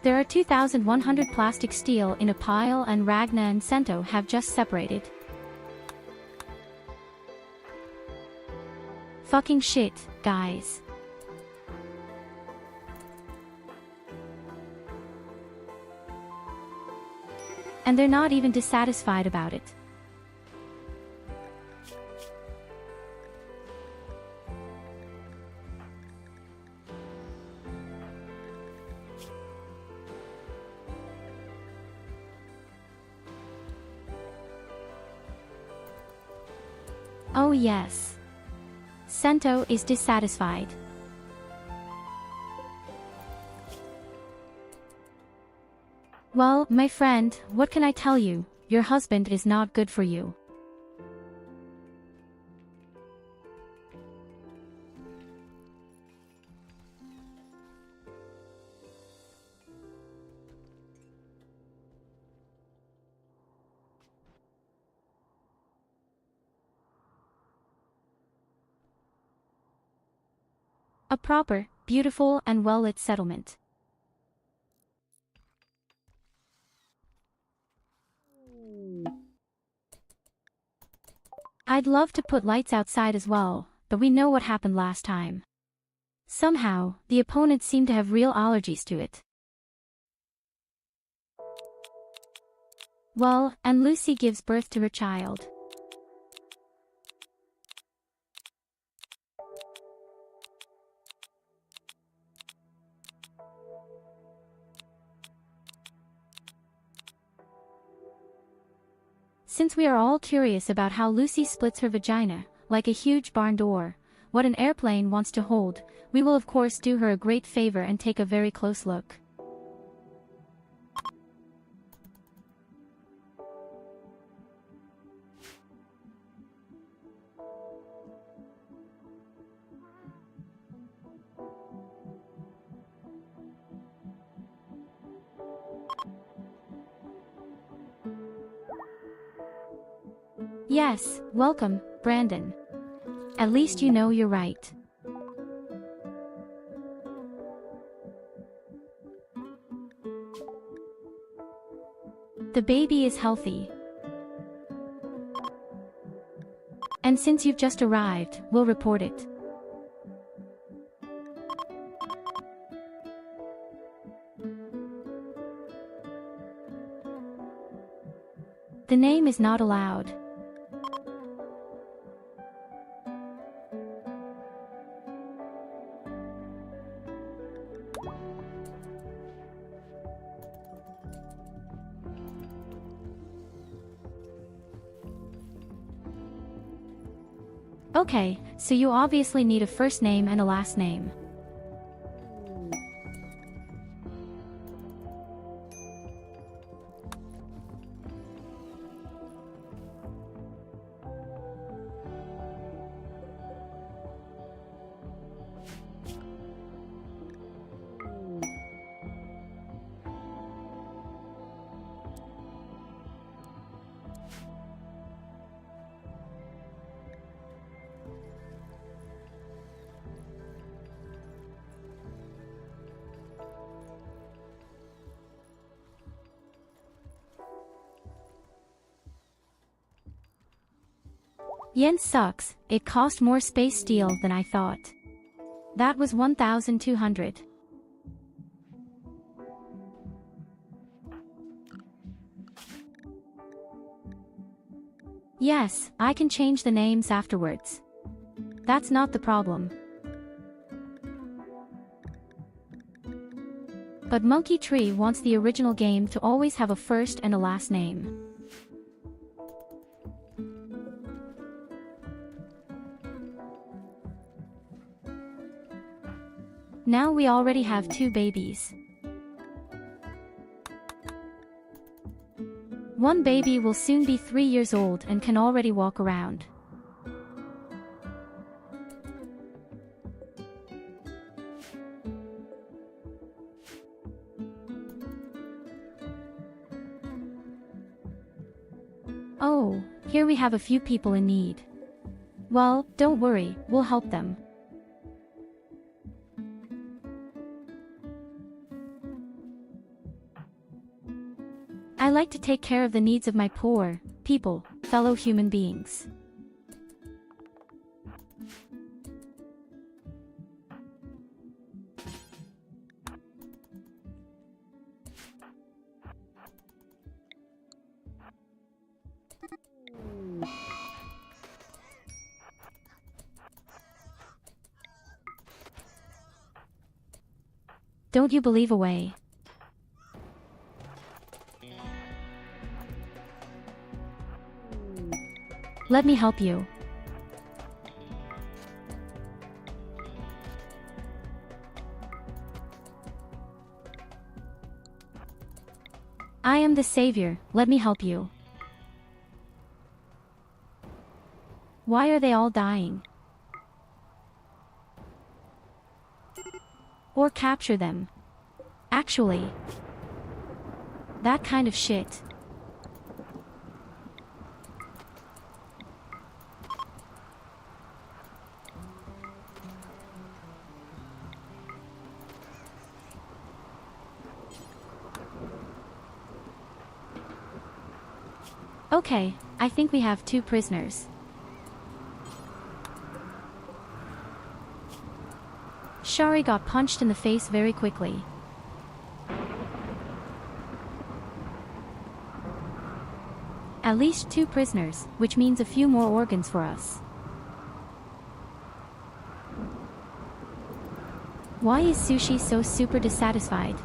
There are 2,100 plastic steel in a pile and Ragna and Sento have just separated. Fucking shit, guys. And they're not even dissatisfied about it. Oh yes. Sento is dissatisfied. Well, my friend, what can I tell you? Your husband is not good for you. A proper, beautiful and well-lit settlement. I'd love to put lights outside as well, but we know what happened last time. Somehow, the opponents seem to have real allergies to it. Well, and Lucy gives birth to her child. Since we are all curious about how Lucy splits her vagina, like a huge barn door, what an airplane wants to hold, we will of course do her a great favor and take a very close look. Yes, welcome, Brandon. At least you know you're right. The baby is healthy. And since you've just arrived, we'll report it. The name is not allowed. Okay, so you obviously need a first name and a last name. Yen sucks, it cost more space steel than I thought. That was 1,200. Yes, I can change the names afterwards. That's not the problem. But Monkey Tree wants the original game to always have a first and a last name. Now we already have 2 babies. One baby will soon be 3 years old and can already walk around. Oh, here we have a few people in need. Well, don't worry, we'll help them. I like to take care of the needs of my poor people, fellow human beings. Don't you believe away? Let me help you. I am the savior, let me help you. Why are they all dying? Or capture them. Actually, that kind of shit. Okay, I think we have 2 prisoners. Shari got punched in the face very quickly. At least 2 prisoners, which means a few more organs for us. Why is Sushi so super dissatisfied?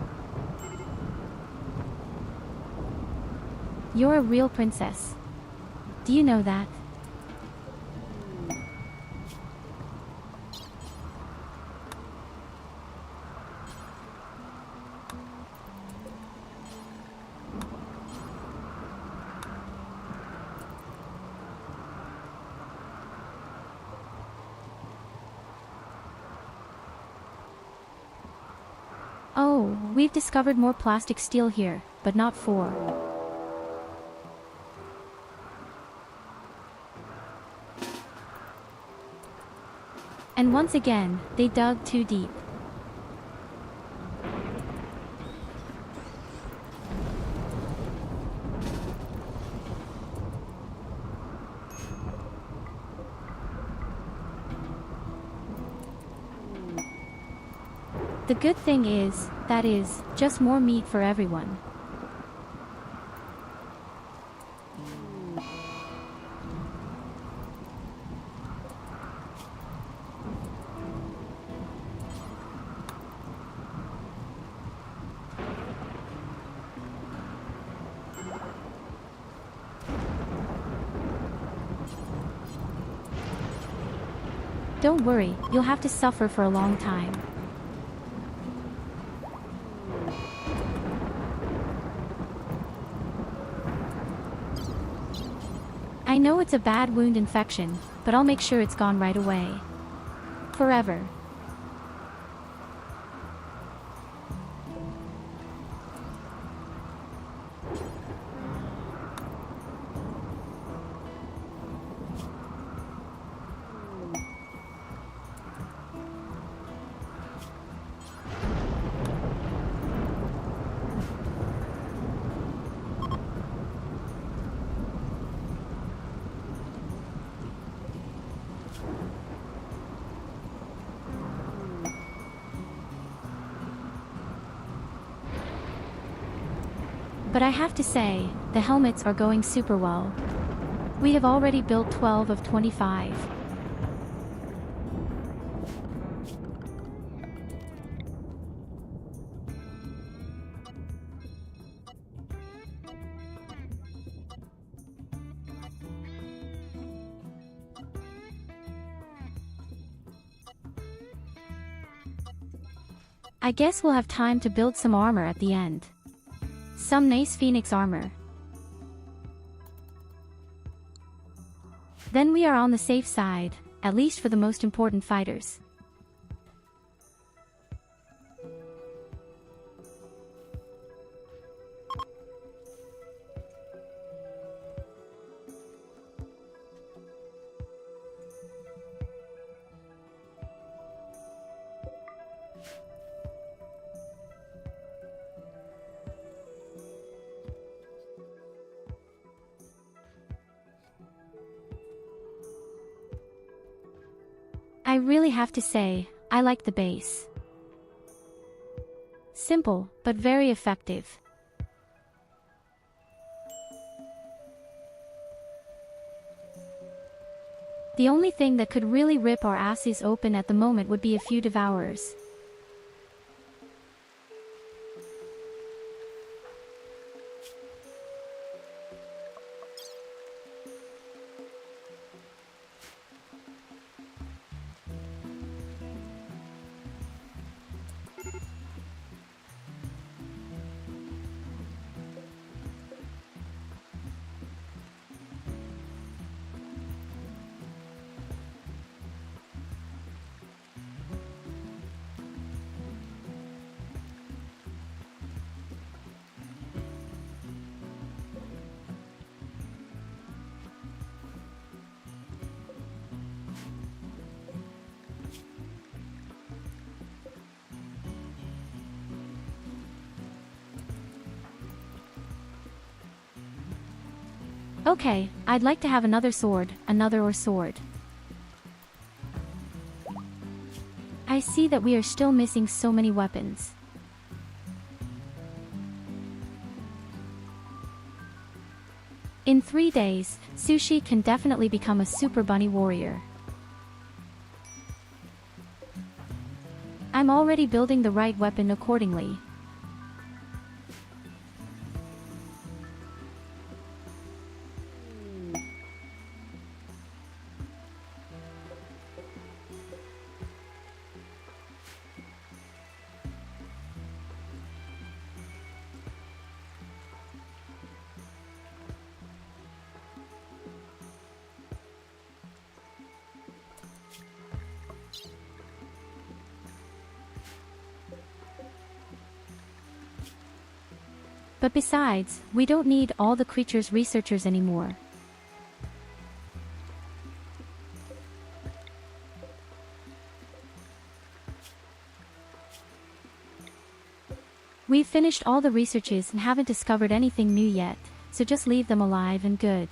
You're a real princess. Do you know that? Oh, we've discovered more plastic steel here, but not 4. And once again, they dug too deep. The good thing is, that is, just more meat for everyone. Don't worry, you'll have to suffer for a long time. I know it's a bad wound infection, but I'll make sure it's gone right away. Forever. But I have to say, the helmets are going super well. We have already built 12 of 25. I guess we'll have time to build some armor at the end. Some nice Phoenix armor. Then we are on the safe side, at least for the most important fighters. I really have to say, I like the base. Simple, but very effective. The only thing that could really rip our asses open at the moment would be a few devourers. Okay, I'd like to have another sword, another sword. I see that we are still missing so many weapons. In 3 days, Sushi can definitely become a super bunny warrior. I'm already building the right weapon accordingly. But besides, we don't need all the creatures' researchers anymore. We've finished all the researches and haven't discovered anything new yet, so just leave them alive and good.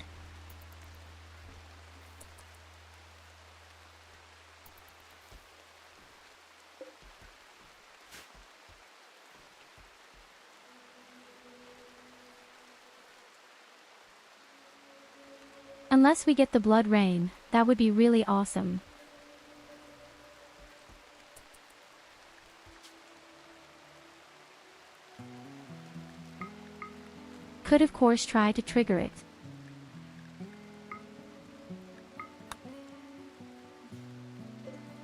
Unless we get the blood rain, that would be really awesome. Could of course try to trigger it.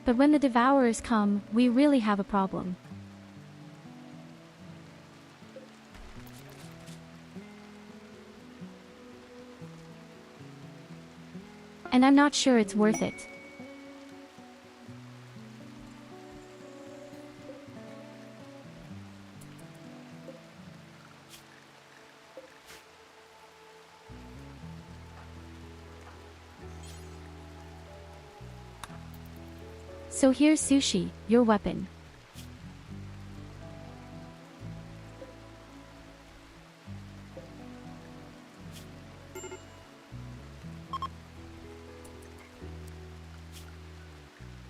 But when the devourers come, we really have a problem. And I'm not sure it's worth it. So here's Sushi, your weapon.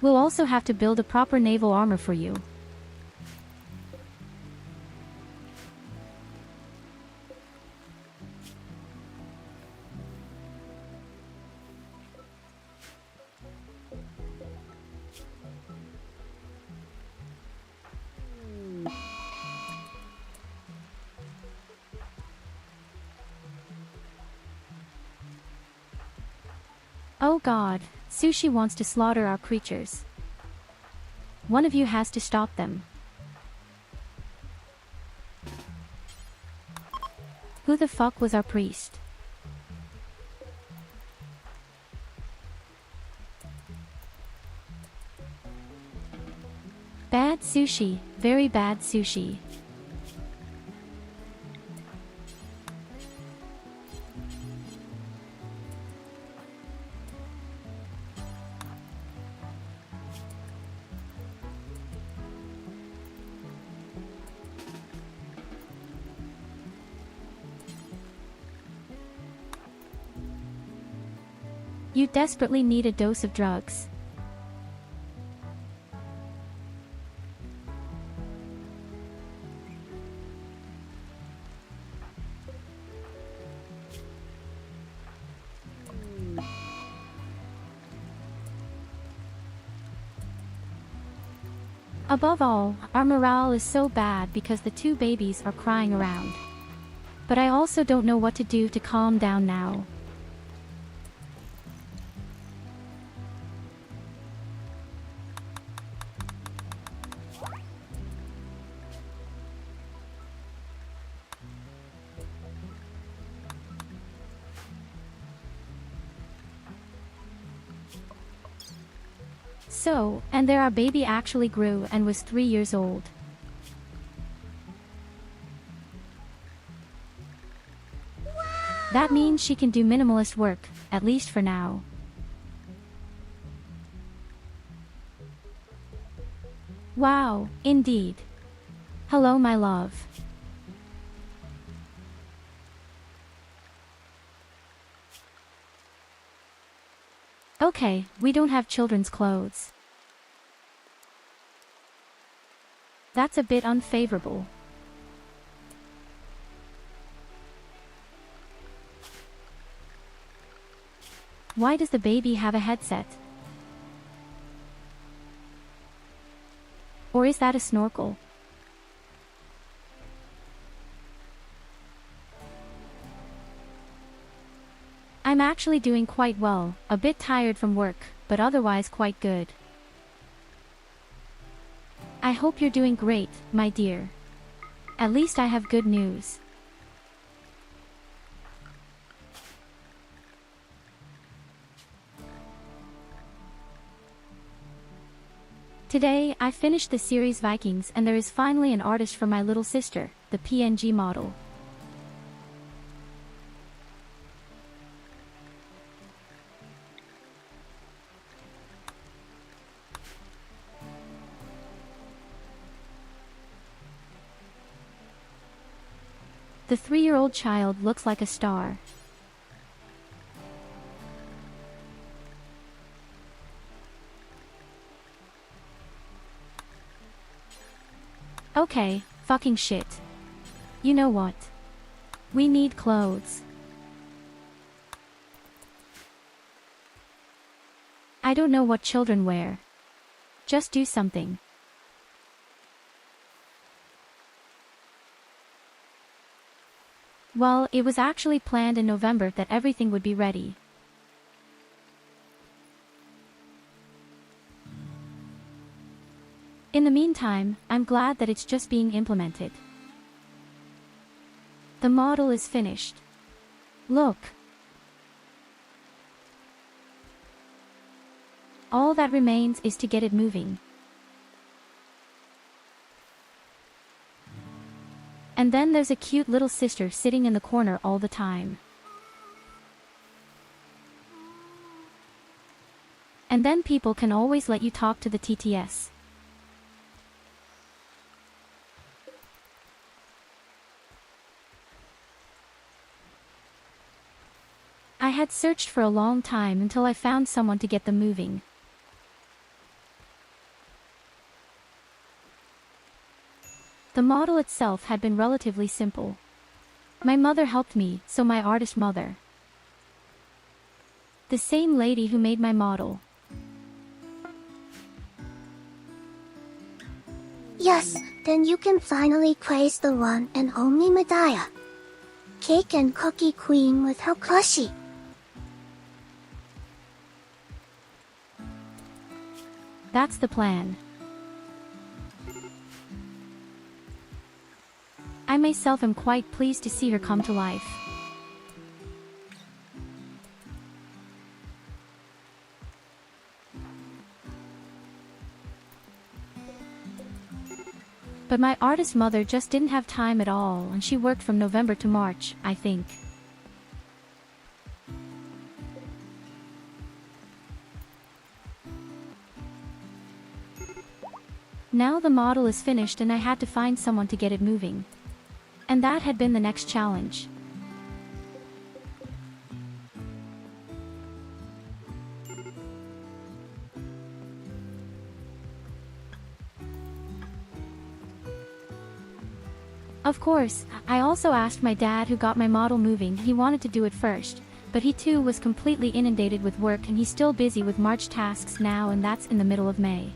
We'll also have to build a proper naval armor for you. Oh God, Sushi wants to slaughter our creatures. One of you has to stop them. Who the fuck was our priest? Bad Sushi, very bad Sushi. You desperately need a dose of drugs. Above all, our morale is so bad because the 2 babies are crying around. But I also don't know what to do to calm down now. So, and there our baby actually grew and was 3 years old. That means she can do minimalist work, at least for now. Wow, indeed. Hello, my love. Okay, we don't have children's clothes. That's a bit unfavorable. Why does the baby have a headset? Or is that a snorkel? I'm actually doing quite well, a bit tired from work, but otherwise quite good. I hope you're doing great, my dear. At least I have good news. Today, I finished the series Vikings and there is finally an artist for my little sister, the PNG model. The 3-year-old child looks like a star. Okay, fucking shit. You know what? We need clothes. I don't know what children wear. Just do something. Well, it was actually planned in November that everything would be ready. In the meantime, I'm glad that it's just being implemented. The model is finished. Look. All that remains is to get it moving. And then there's a cute little sister sitting in the corner all the time. And then people can always let you talk to the TTS. I had searched for a long time until I found someone to get them moving. The model itself had been relatively simple. My mother helped me, so my artist mother. The same lady who made my model. Yes, then you can finally praise the one and only Medea. Cake and cookie queen with her plushie. That's the plan. I myself am quite pleased to see her come to life. But my artist mother just didn't have time at all and she worked from November to March, I think. Now the model is finished and I had to find someone to get it moving. And that had been the next challenge. Of course, I also asked my dad who got my model moving, he wanted to do it first, but he too was completely inundated with work and he's still busy with March tasks now and that's in the middle of May.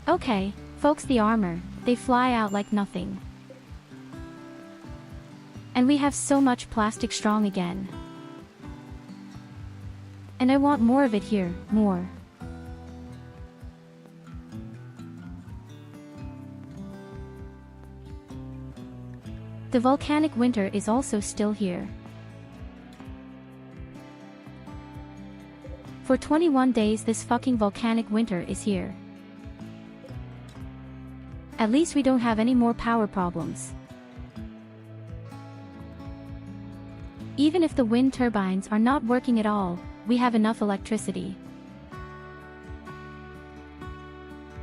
Okay, folks, the armor, they fly out like nothing. And we have so much plastic strong again. And I want more of it here, more. The volcanic winter is also still here. For 21 days this fucking volcanic winter is here. At least we don't have any more power problems. Even if the wind turbines are not working at all, we have enough electricity.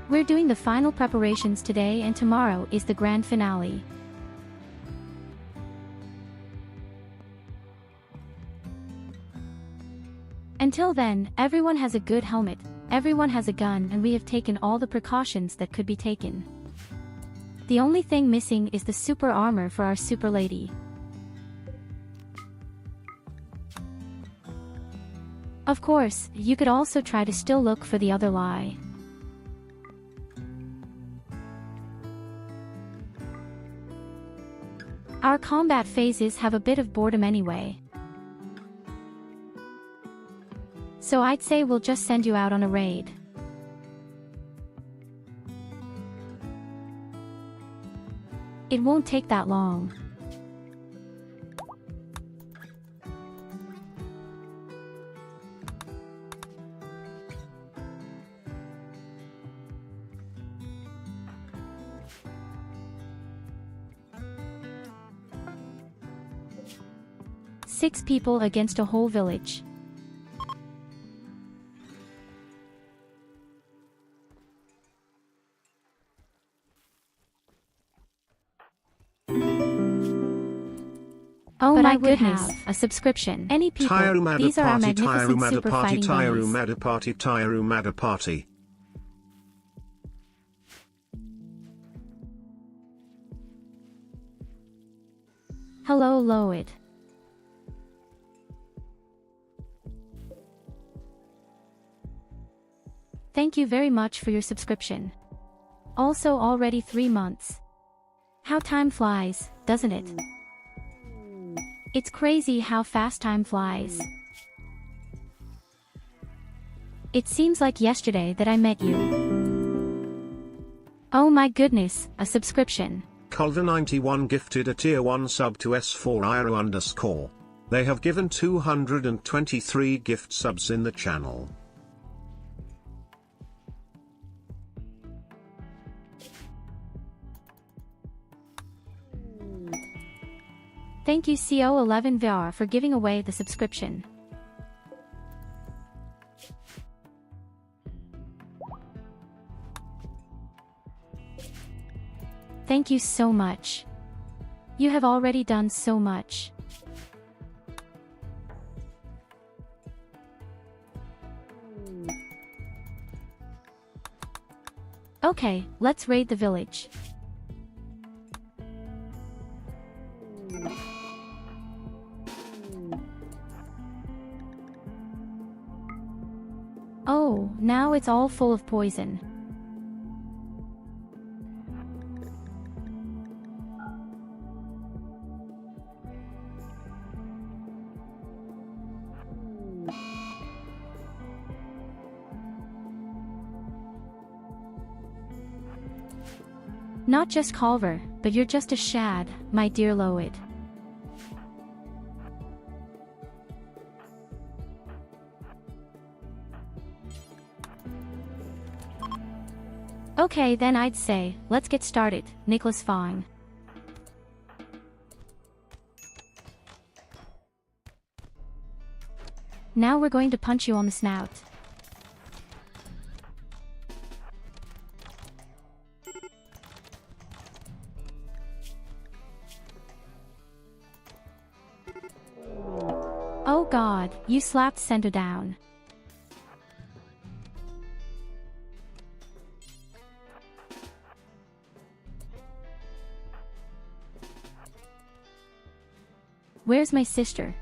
We're doing the final preparations today, and tomorrow is the grand finale. Until then, everyone has a good helmet, everyone has a gun, and we have taken all the precautions that could be taken. The only thing missing is the super armor for our super lady. Of course, you could also try to still look for the other lie. Our combat phases have a bit of boredom anyway. So I'd say we'll just send you out on a raid. It won't take that long. Six people against a whole village. Oh my goodness, a subscription. Any people, Tyurru these are our Party, magnificent Tyurru super Party, fighting Tyurru bunnies. Party, Tyurru Party. Hello Loid. Thank you very much for your subscription. Also already 3 months. How time flies, doesn't it? It's crazy how fast time flies. It seems like yesterday that I met you. Oh my goodness, a subscription. Culver91 gifted a tier 1 sub to S4IRO_. They have given 223 gift subs in the channel. Thank you CO11VR for giving away the subscription. Thank you so much. You have already done so much. Okay, let's raid the village. Oh, now it's all full of poison. Not just Culver, but you're just a shad, my dear Loid. Okay, then I'd say, let's get started, Nicholas Fong. Now we're going to punch you on the snout. Oh God, you slapped Sento down. Where's my sister?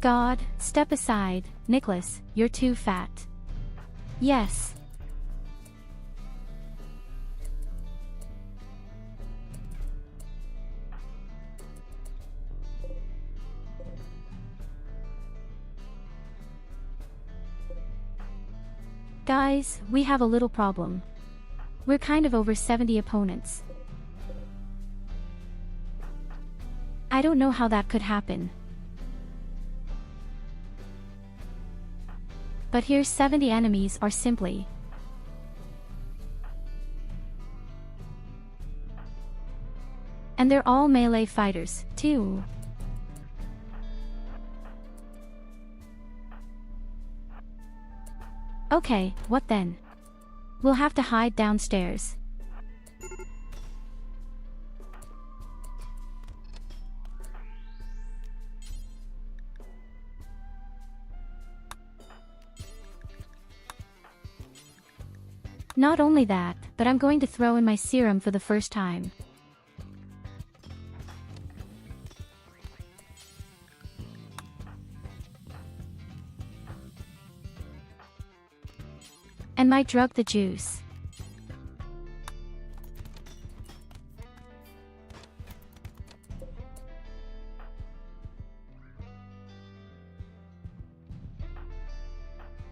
God, step aside, Nicholas, you're too fat. Yes. Guys, we have a little problem. We're kind of over 70 opponents. I don't know how that could happen. But here's 70 enemies are simply. And they're all melee fighters, too. Okay, what then? We'll have to hide downstairs. Not only that, but I'm going to throw in my serum for the first time. And might drug the juice.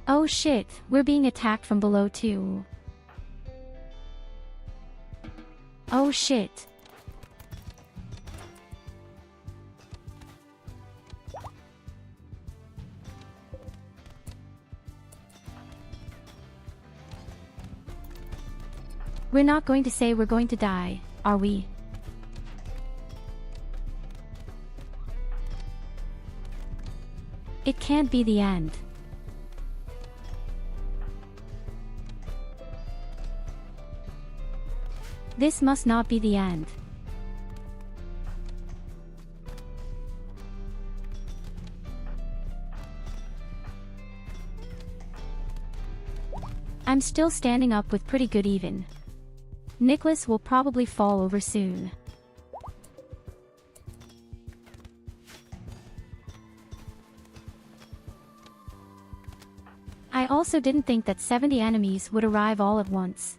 Oh shit, we're being attacked from below too. Oh shit. We're not going to say we're going to die, are we? It can't be the end. This must not be the end. I'm still standing up with pretty good even. Nicholas will probably fall over soon. I also didn't think that 70 enemies would arrive all at once.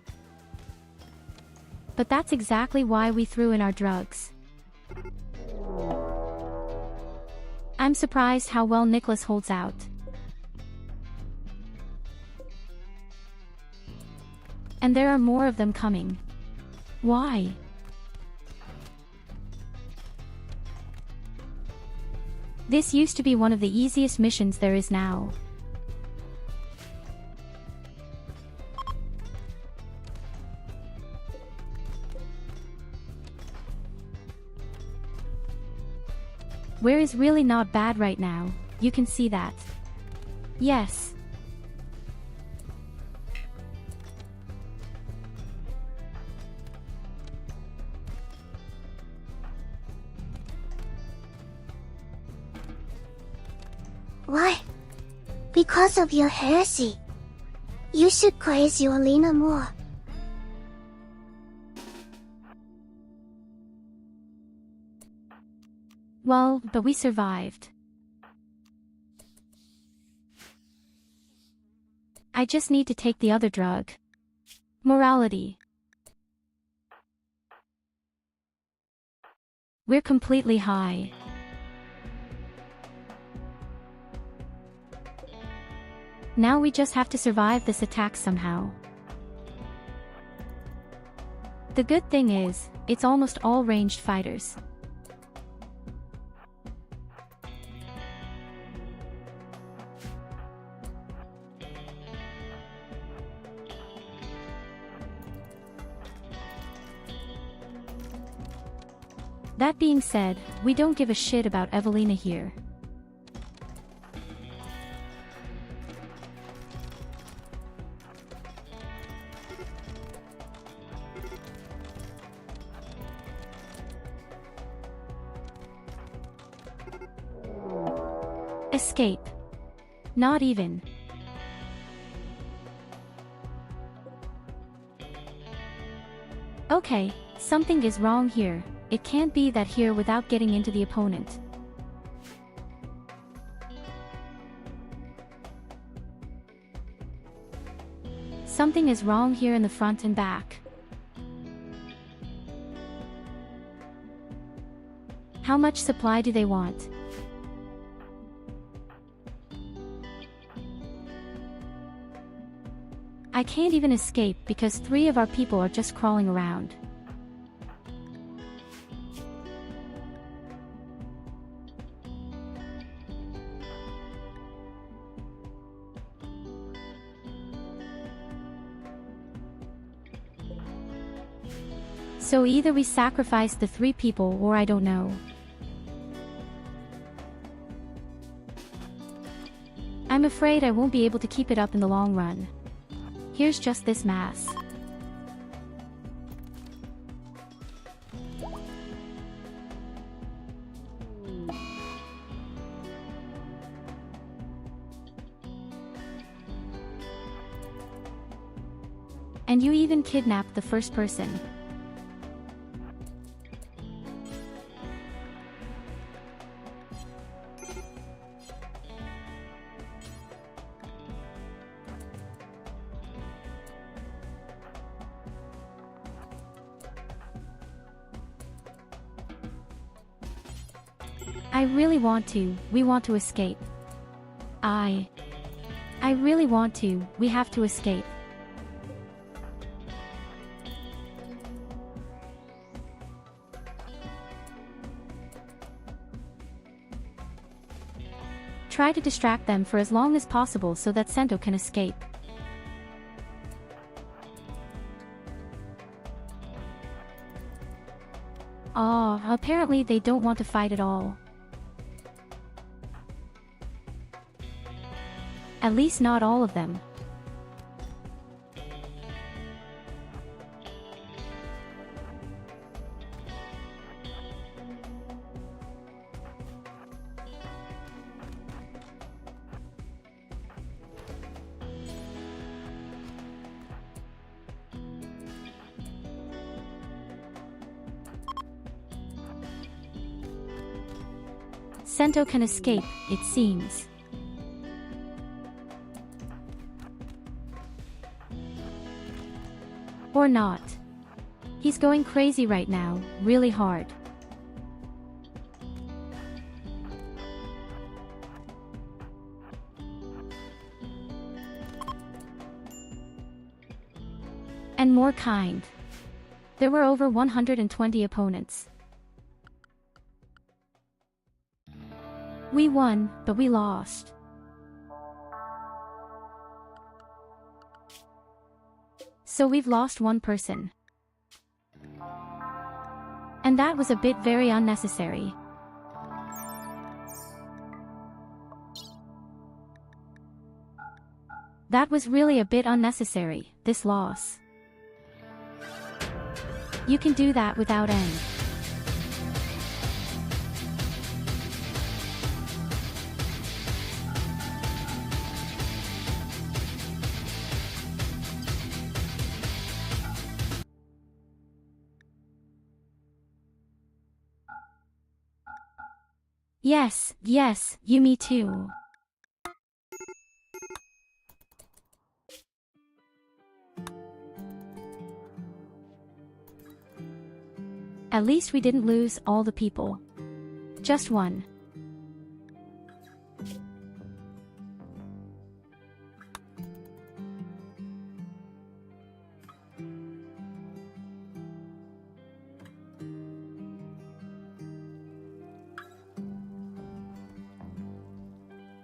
But that's exactly why we threw in our drugs. I'm surprised how well Nicholas holds out. And there are more of them coming. Why? This used to be one of the easiest missions there is now. Where is really not bad right now, you can see that. Yes. Why? Because of your heresy. You should praise your Lena more. Well, but we survived. I just need to take the other drug. Morality. We're completely high. Now we just have to survive this attack somehow. The good thing is, it's almost all ranged fighters. That being said, we don't give a shit about Evelina here. Escape. Not even. Okay, something is wrong here. It can't be that here without getting into the opponent. Something is wrong here in the front and back. How much supply do they want? I can't even escape because 3 of our people are just crawling around. So either we sacrifice the 3 people or I don't know. I'm afraid I won't be able to keep it up in the long run. Here's just this mass. And you even kidnapped the first person. I really want to, we want to escape. I really want to, we have to escape. Try to distract them for as long as possible so that Sento can escape. Apparently they don't want to fight at all. At least not all of them. Sento can escape, it seems. Or not. He's going crazy right now, really hard. And more kind. There were over 120 opponents. We won, but we lost. So we've lost one person. And that was a bit very unnecessary. That was really a bit unnecessary, this loss. You can do that without end. Yes, you me too. At least we didn't lose all the people. Just one.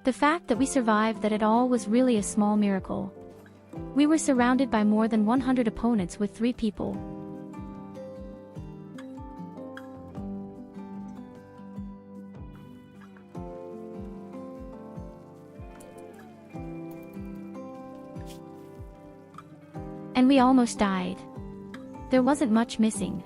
The fact that we survived that at all was really a small miracle. We were surrounded by more than 100 opponents with 3 people. And we almost died. There wasn't much missing.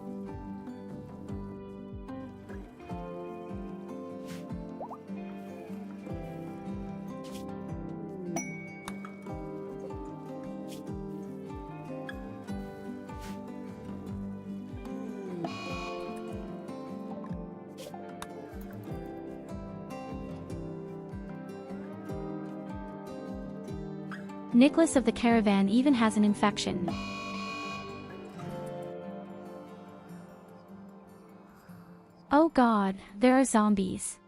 Nicholas of the caravan even has an infection. Oh God, there are zombies.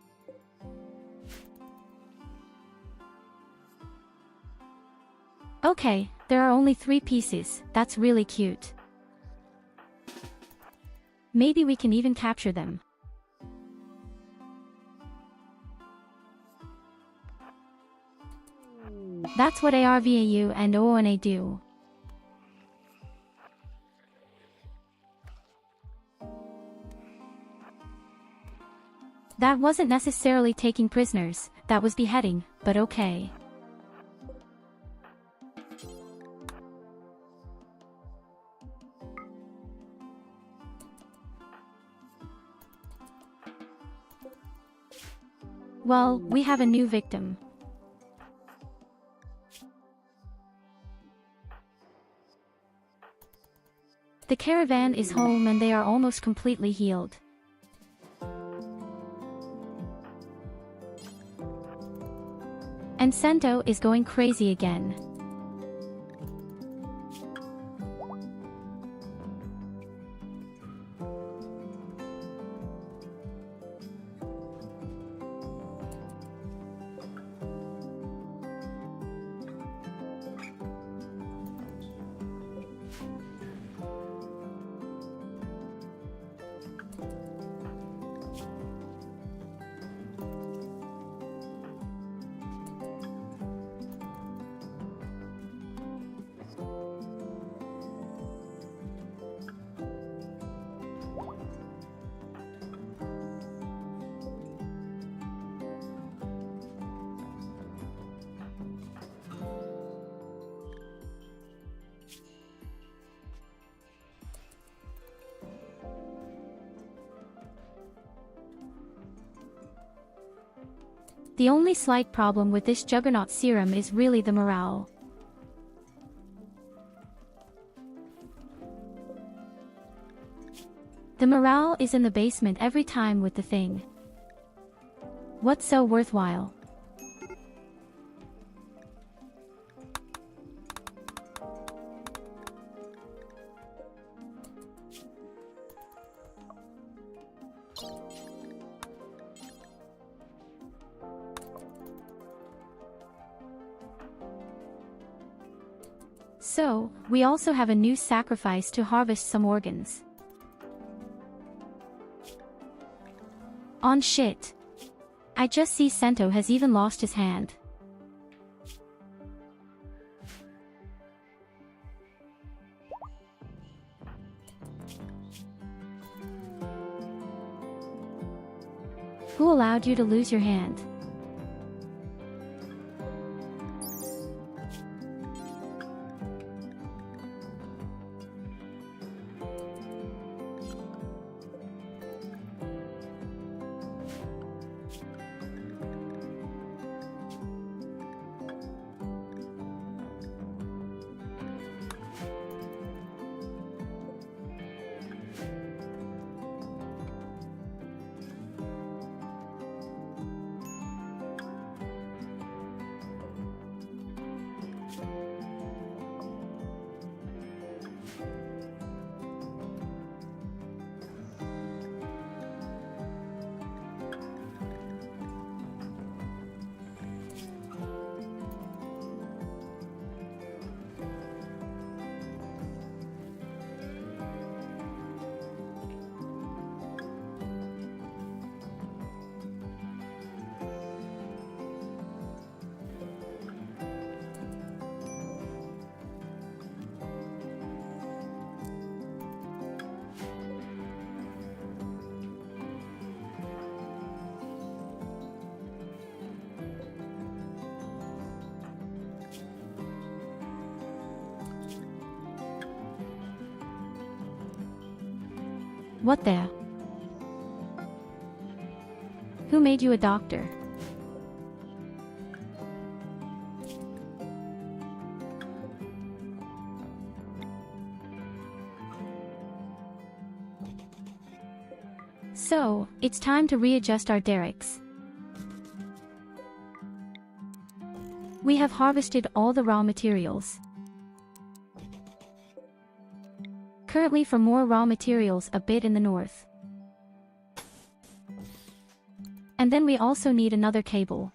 Okay, there are only 3 pieces, that's really cute. Maybe we can even capture them. That's what ARVAU and OONA do. That wasn't necessarily taking prisoners, that was beheading, but okay. Well, we have a new victim. The caravan is home and they are almost completely healed. And Sento is going crazy again. The only slight problem with this Juggernaut serum is really the morale. The morale is in the basement every time with the thing. What's so worthwhile? So, we also have a new sacrifice to harvest some organs. On shit. I just see Sento has even lost his hand. Who allowed you to lose your hand? What the? Who made you a doctor? So, it's time to readjust our derricks. We have harvested all the raw materials. Currently for more raw materials a bit in the north. And then we also need another cable.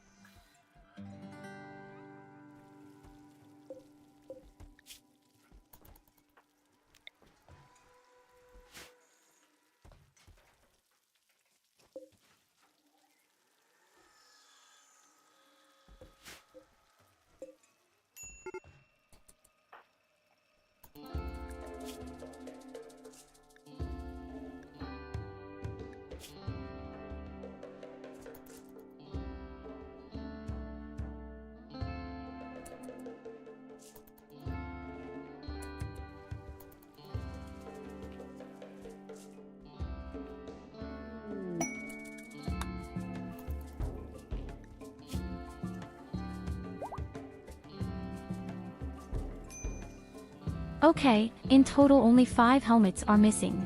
Okay, in total only 5 helmets are missing.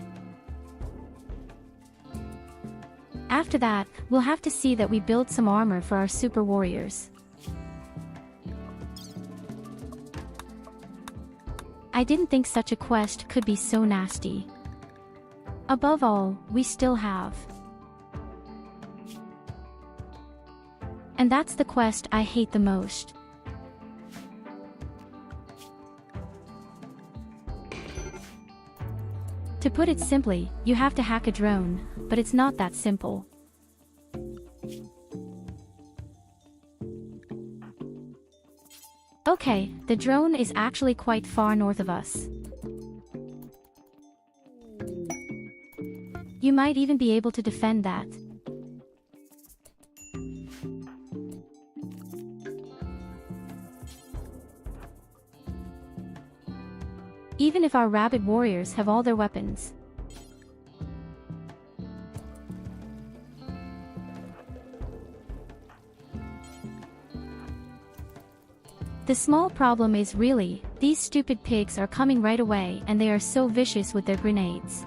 After that, we'll have to see that we build some armor for our super warriors. I didn't think such a quest could be so nasty. Above all, we still have. And that's the quest I hate the most. To put it simply, you have to hack a drone, but it's not that simple. Okay, the drone is actually quite far north of us. You might even be able to defend that. Even if our rabbit warriors have all their weapons. The small problem is really, these stupid pigs are coming right away and they are so vicious with their grenades.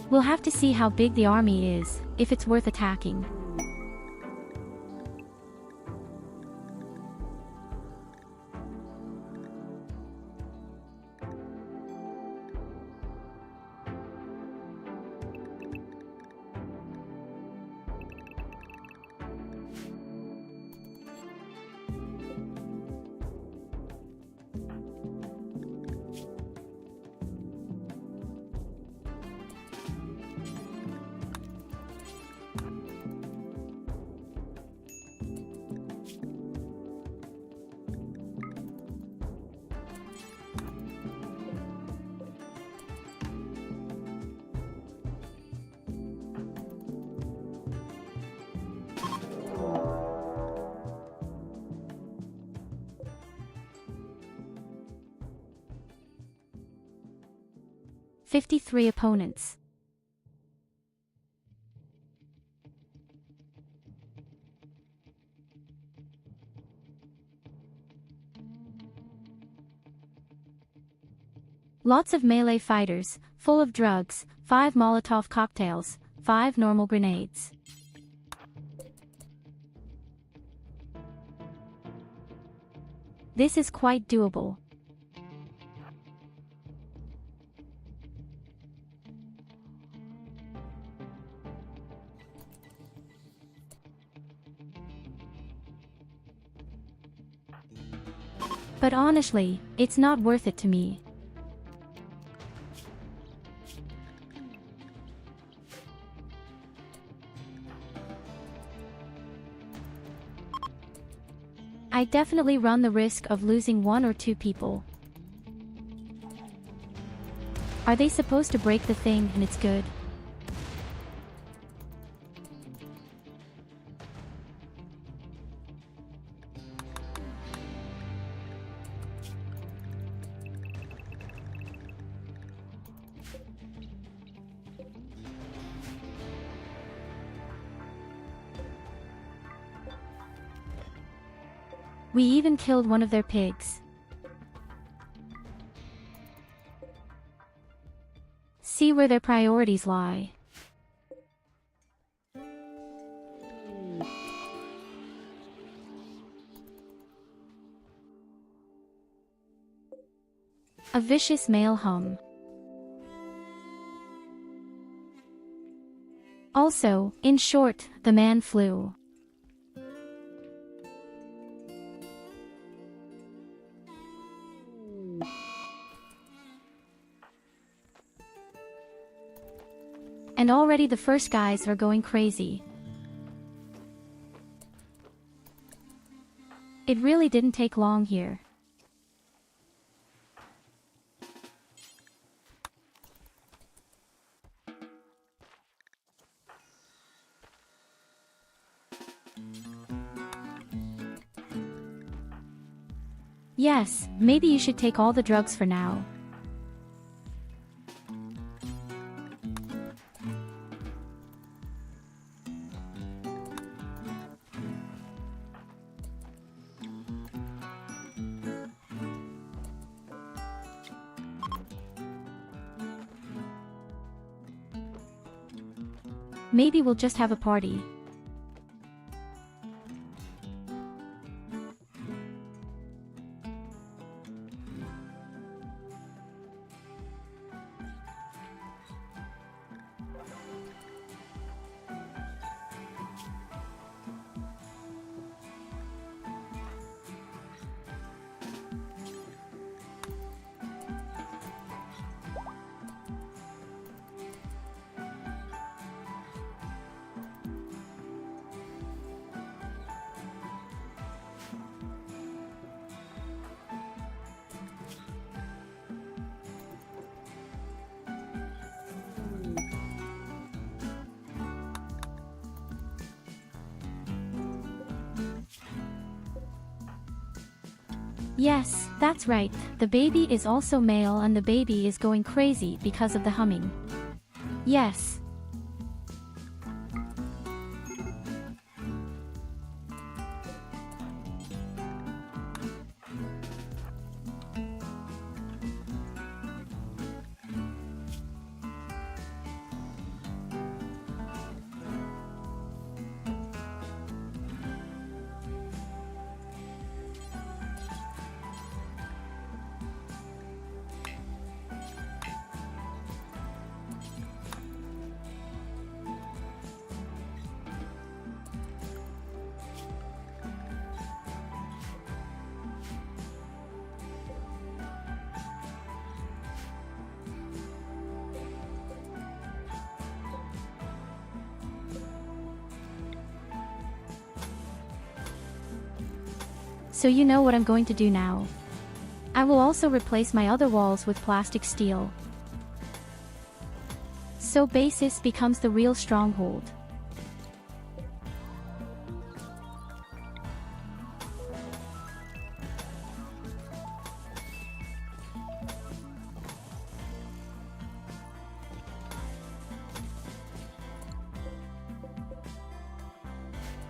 We'll have to see how big the army is, if it's worth attacking. "53 opponents. Lots of melee fighters, full of drugs, 5 Molotov cocktails, 5 normal grenades. This is quite doable. But honestly, it's not worth it to me. I definitely run the risk of losing 1 or 2 people. Are they supposed to break the thing and it's good? We even killed one of their pigs. See where their priorities lie. A vicious male hum. Also, in short, the man flew. And already the first guys are going crazy. It really didn't take long here. Yes, maybe you should take all the drugs for now. Maybe we'll just have a party. Yes, that's right, the baby is also male and the baby is going crazy because of the humming. Yes. So you know what I'm going to do now. I will also replace my other walls with plastic steel. So basis becomes the real stronghold.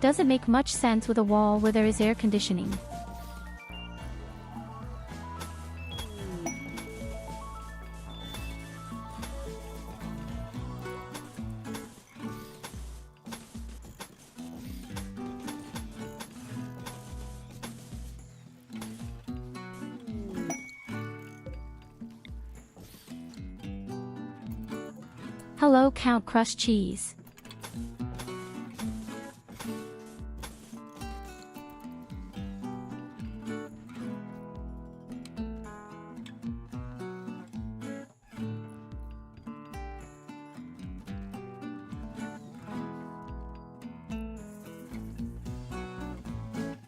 Doesn't make much sense with a wall where there is air conditioning. Hello, Count Crushed Cheese.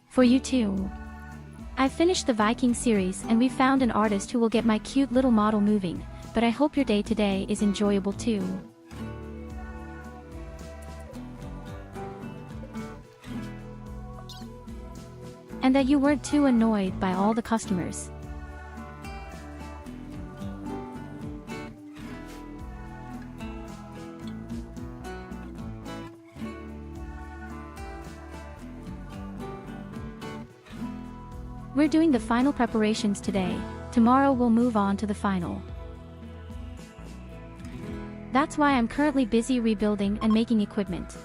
For you too. I finished the Viking series and we found an artist who will get my cute little model moving, but I hope your day today is enjoyable too. And that you weren't too annoyed by all the customers. We're doing the final preparations today. Tomorrow we'll move on to the final. That's why I'm currently busy rebuilding and making equipment.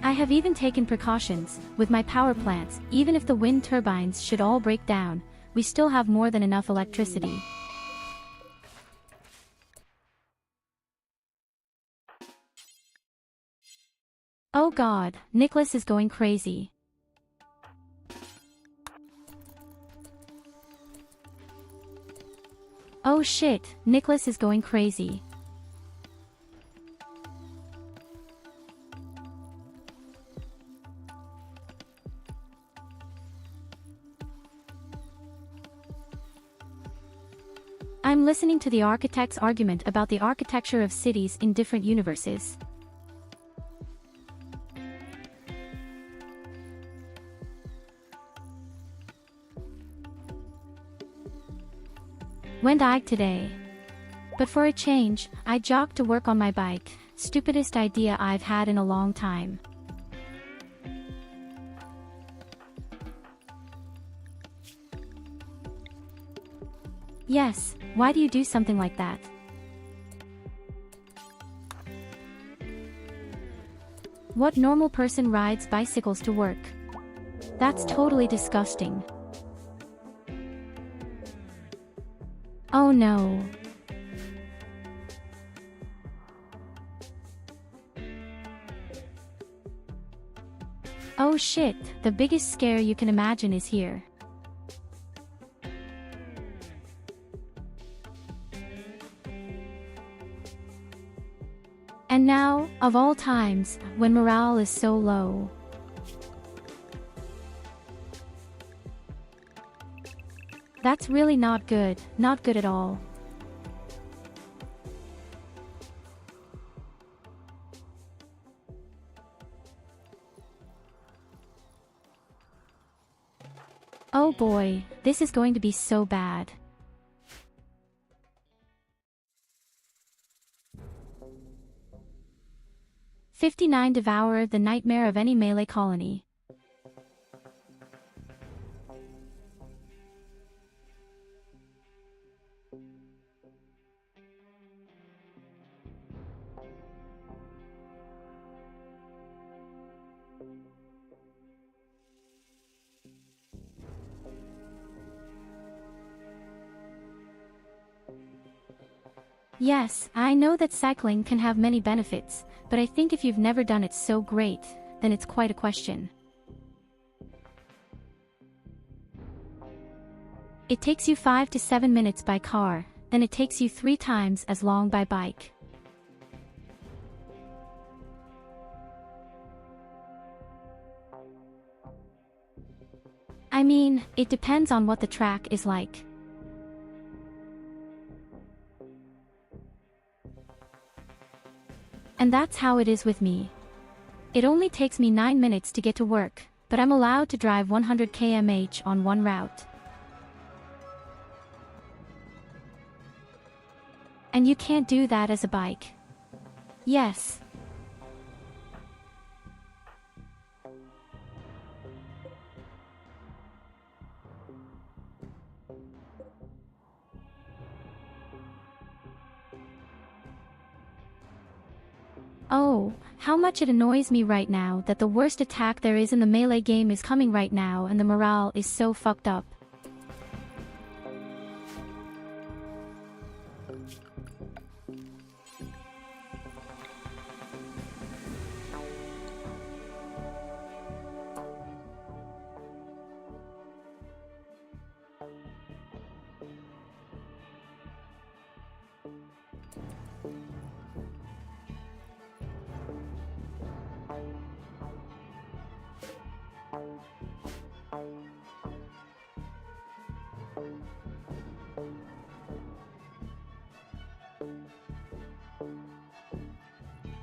I have even taken precautions with my power plants. Even if the wind turbines should all break down, we still have more than enough electricity. Oh God, Nicholas is going crazy. Oh shit, Nicholas is going crazy. I'm listening to the architect's argument about the architecture of cities in different universes. Went I today. But for a change, I jogged to work on my bike. Stupidest idea I've had in a long time. Yes, why do you do something like that? What normal person rides bicycles to work? That's totally disgusting. Oh no. Oh shit, the biggest scare you can imagine is here. And now, of all times, when morale is so low. That's really not good at all. Oh boy, this is going to be so bad. "59 Devour the nightmare of any Melee colony." Yes, I know that cycling can have many benefits, but I think if you've never done it so great, then it's quite a question. It takes you 5 to 7 minutes by car, then it takes you 3 times as long by bike. I mean, it depends on what the track is like. And that's how it is with me. It only takes me 9 minutes to get to work, but I'm allowed to drive 100 km/h on one route. And you can't do that as a bike. Yes. Oh, how much it annoys me right now that the worst attack there is in the Melee game is coming right now and the morale is so fucked up.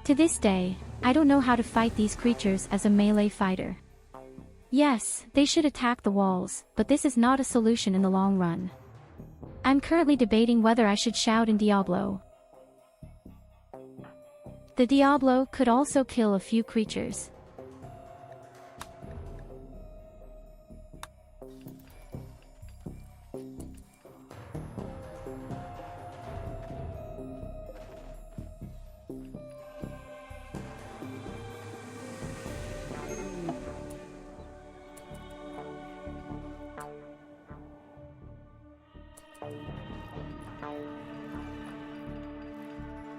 To this day, I don't know how to fight these creatures as a melee fighter. Yes, they should attack the walls, but this is not a solution in the long run. I'm currently debating whether I should shout in Diablo. The Diablo could also kill a few creatures.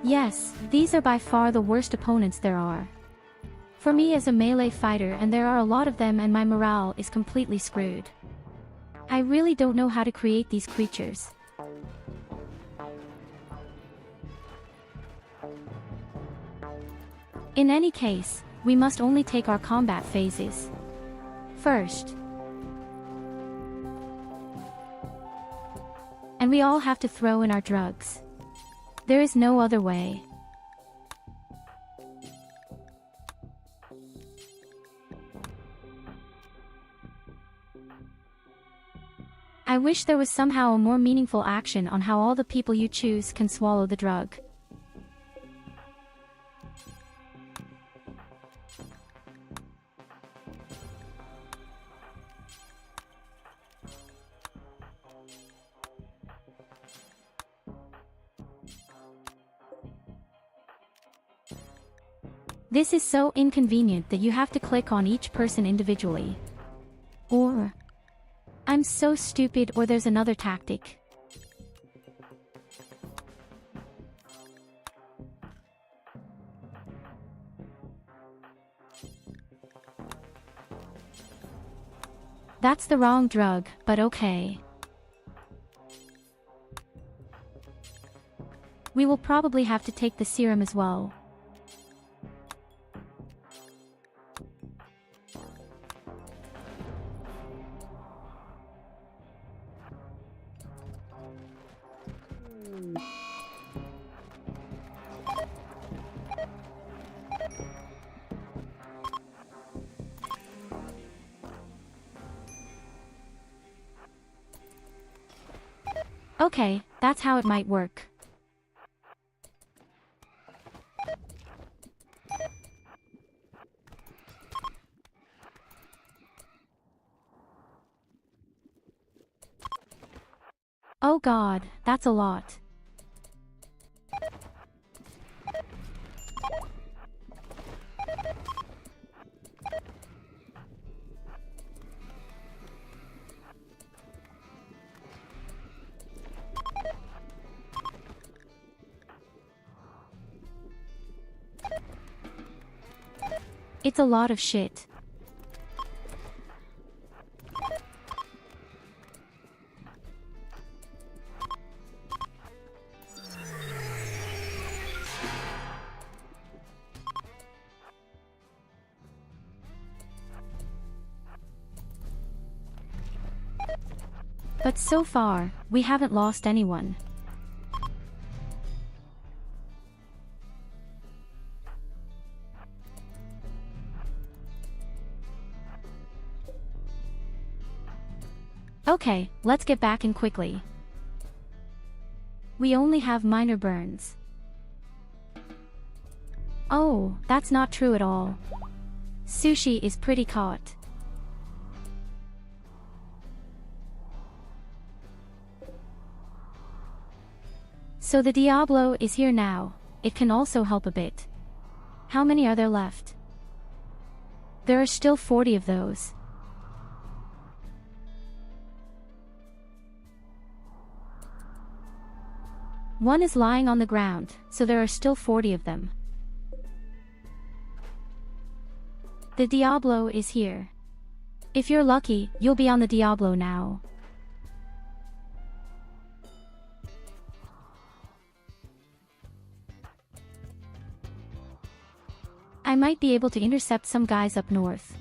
Yes, these are by far the worst opponents there are. For me as a melee fighter, and there are a lot of them, and my morale is completely screwed. I really don't know how to create these creatures. In any case, we must only take our combat phases first. And we all have to throw in our drugs. There is no other way. I wish there was somehow a more meaningful action on how all the people you choose can swallow the drug. This is so inconvenient that you have to click on each person individually. Or, I'm so stupid, or there's another tactic. That's the wrong drug, but okay. We will probably have to take the serum as well. Okay, that's how it might work. Oh God, that's a lot. It's a lot of shit. But so far, we haven't lost anyone. Okay, let's get back in quickly. We only have minor burns. Oh, that's not true at all. Sushi is pretty caught. So the Diablo is here now. It can also help a bit. How many are there left? There are still 40 of those. One is lying on the ground, so there are still 40 of them. The Diablo is here. If you're lucky, you'll be on the Diablo now. I might be able to intercept some guys up north.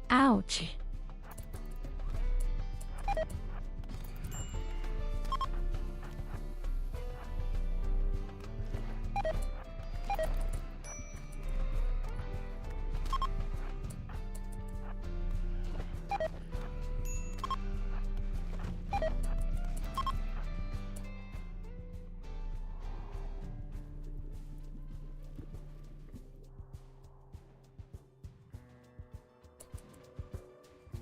Ouch.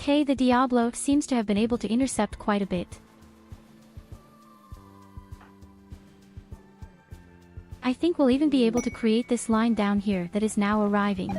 Okay, the Diablo seems to have been able to intercept quite a bit. I think we'll even be able to create this line down here that is now arriving.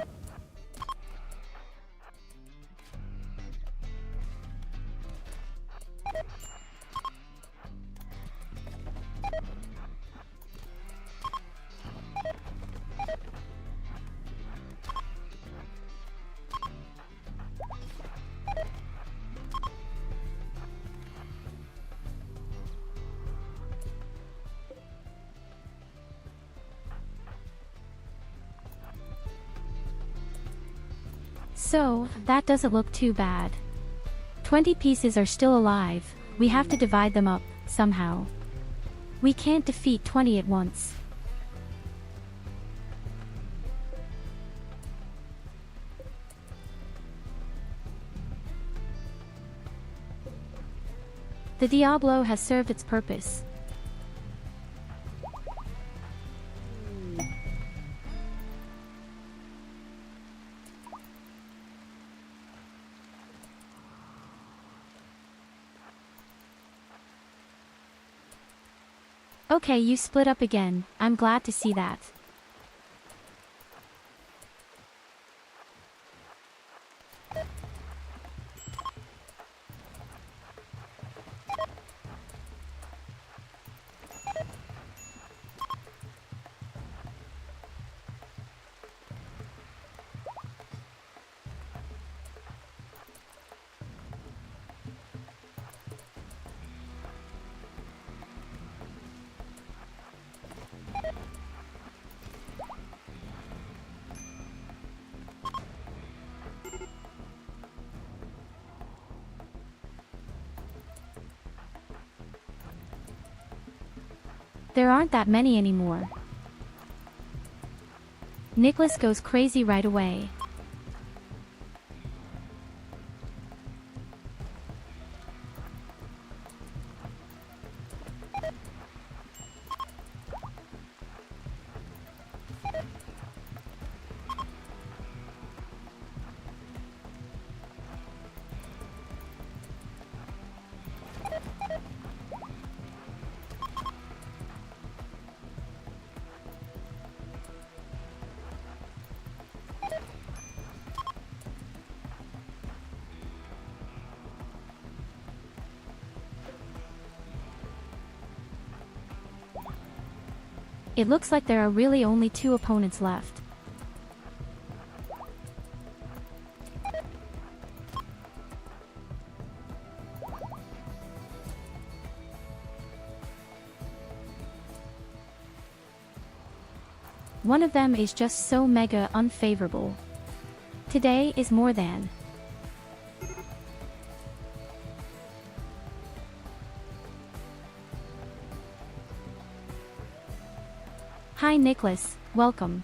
So, that doesn't look too bad. 20 pieces are still alive, we have to divide them up, somehow. We can't defeat 20 at once. The Diablo has served its purpose. Okay, you split up again, I'm glad to see that. There aren't that many anymore. Nicholas goes crazy right away. It looks like there are really only 2 opponents left. One of them is just so mega unfavorable. Today is more than. Hi Nicholas, welcome.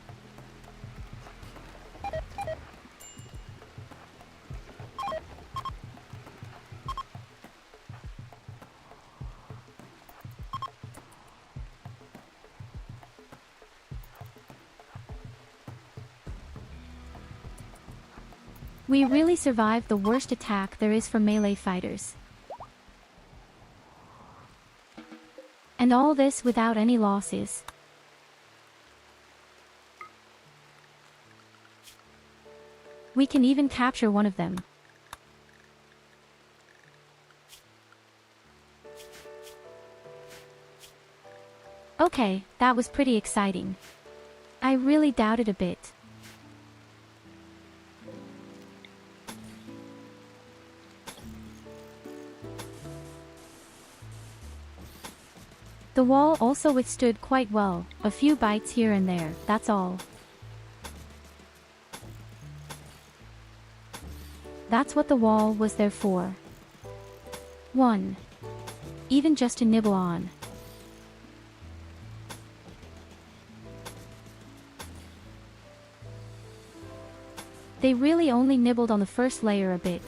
We really survived the worst attack there is from melee fighters. And all this without any losses. We can even capture one of them. Okay, that was pretty exciting. I really doubted a bit. The wall also withstood quite well, a few bites here and there, that's all. That's what the wall was there for. 1. Even just to nibble on. They really only nibbled on the first layer a bit.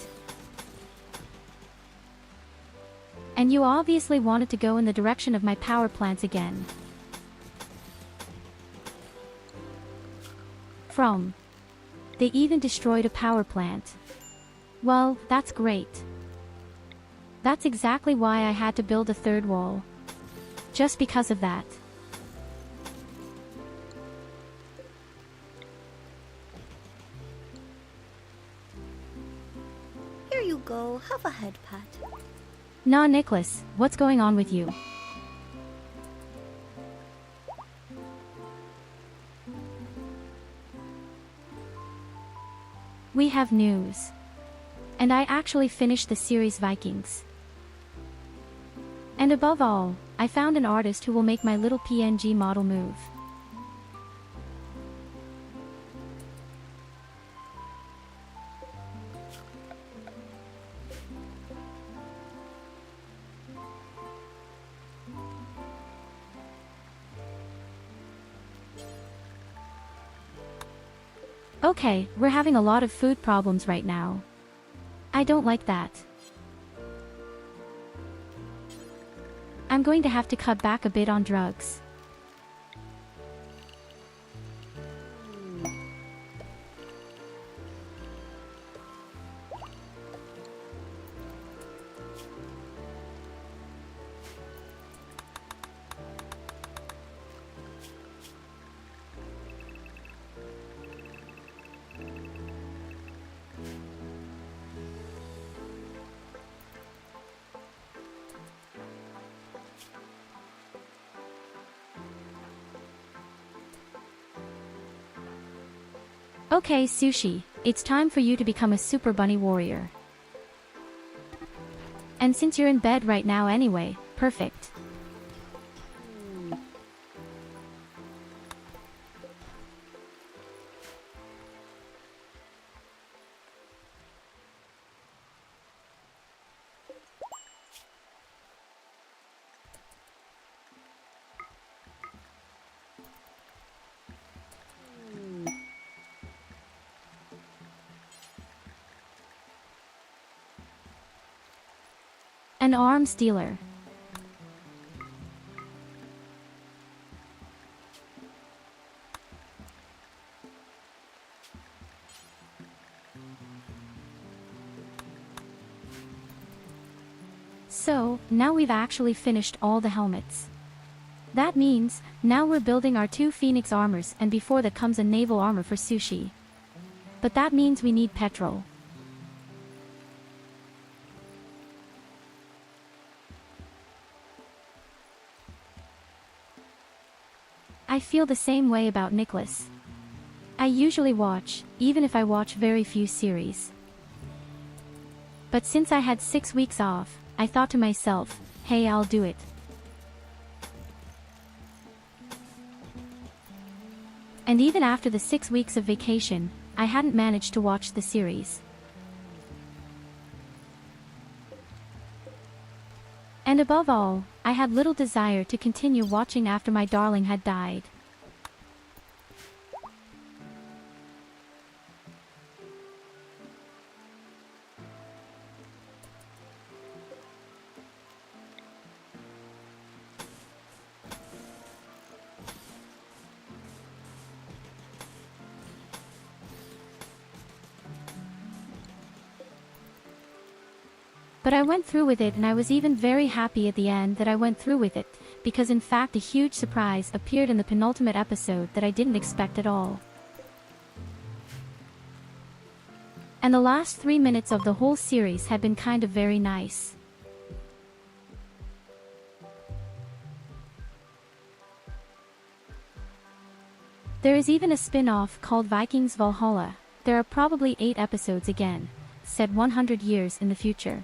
And you obviously wanted to go in the direction of my power plants again. They even destroyed a power plant. Well, that's great. That's exactly why I had to build a third wall. Just because of that. have a head pet. Nah, Nicholas, what's going on with you? We have news. And I actually finished the series Vikings. And above all, I found an artist who will make my little PNG model move. Okay, we're having a lot of food problems right now. I don't like that. I'm going to have to cut back a bit on drugs. Okay, Sushi, it's time for you to become a super bunny warrior. And since you're in bed right now anyway, perfect. An arms dealer. So, now we've actually finished all the helmets. That means, now we're building our 2 Phoenix armors, and before that comes a naval armor for Sushi. But that means we need petrol. I feel the same way about Nicholas. I usually watch, even if I watch very few series. But since I had 6 weeks off, I thought to myself, hey, I'll do it. And even after the 6 weeks of vacation, I hadn't managed to watch the series. And above all, I had little desire to continue watching after my darling had died. But I went through with it, and I was even very happy at the end that I went through with it, because in fact a huge surprise appeared in the penultimate episode that I didn't expect at all. And the last 3 minutes of the whole series had been kind of very nice. There is even a spin-off called Vikings Valhalla. There are probably 8 episodes again, set 100 years in the future.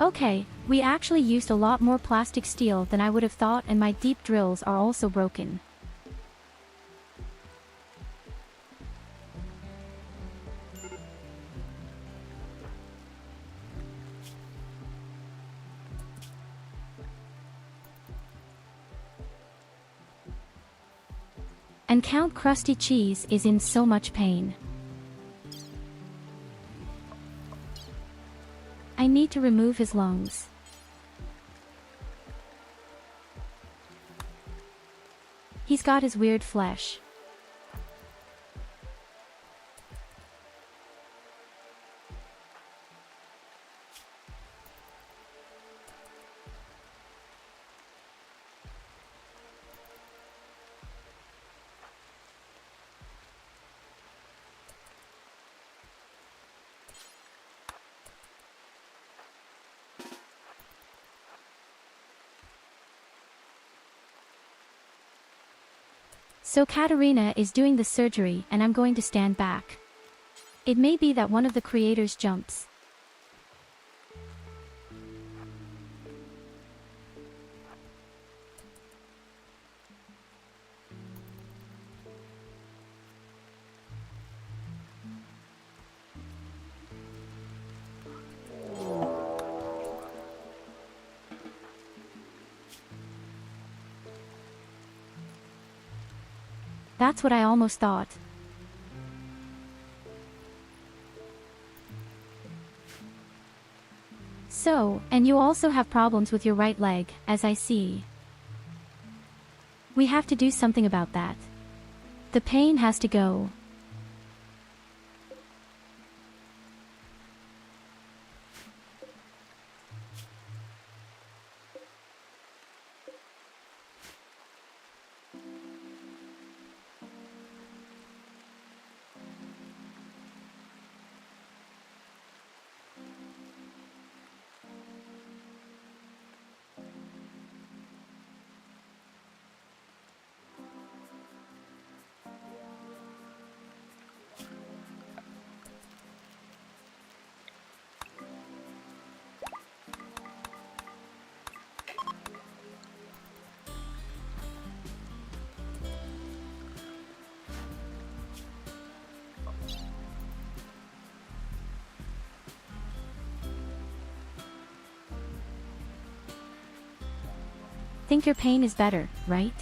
Okay, we actually used a lot more plastic steel than I would have thought, and my deep drills are also broken. And Count Krusty Cheese is in so much pain. I need to remove his lungs. He's got his weird flesh. So Katarina is doing the surgery and I'm going to stand back. It may be that one of the creators jumps. That's what I almost thought. So, and you also have problems with your right leg, as I see. We have to do something about that. The pain has to go. Think your pain is better, right?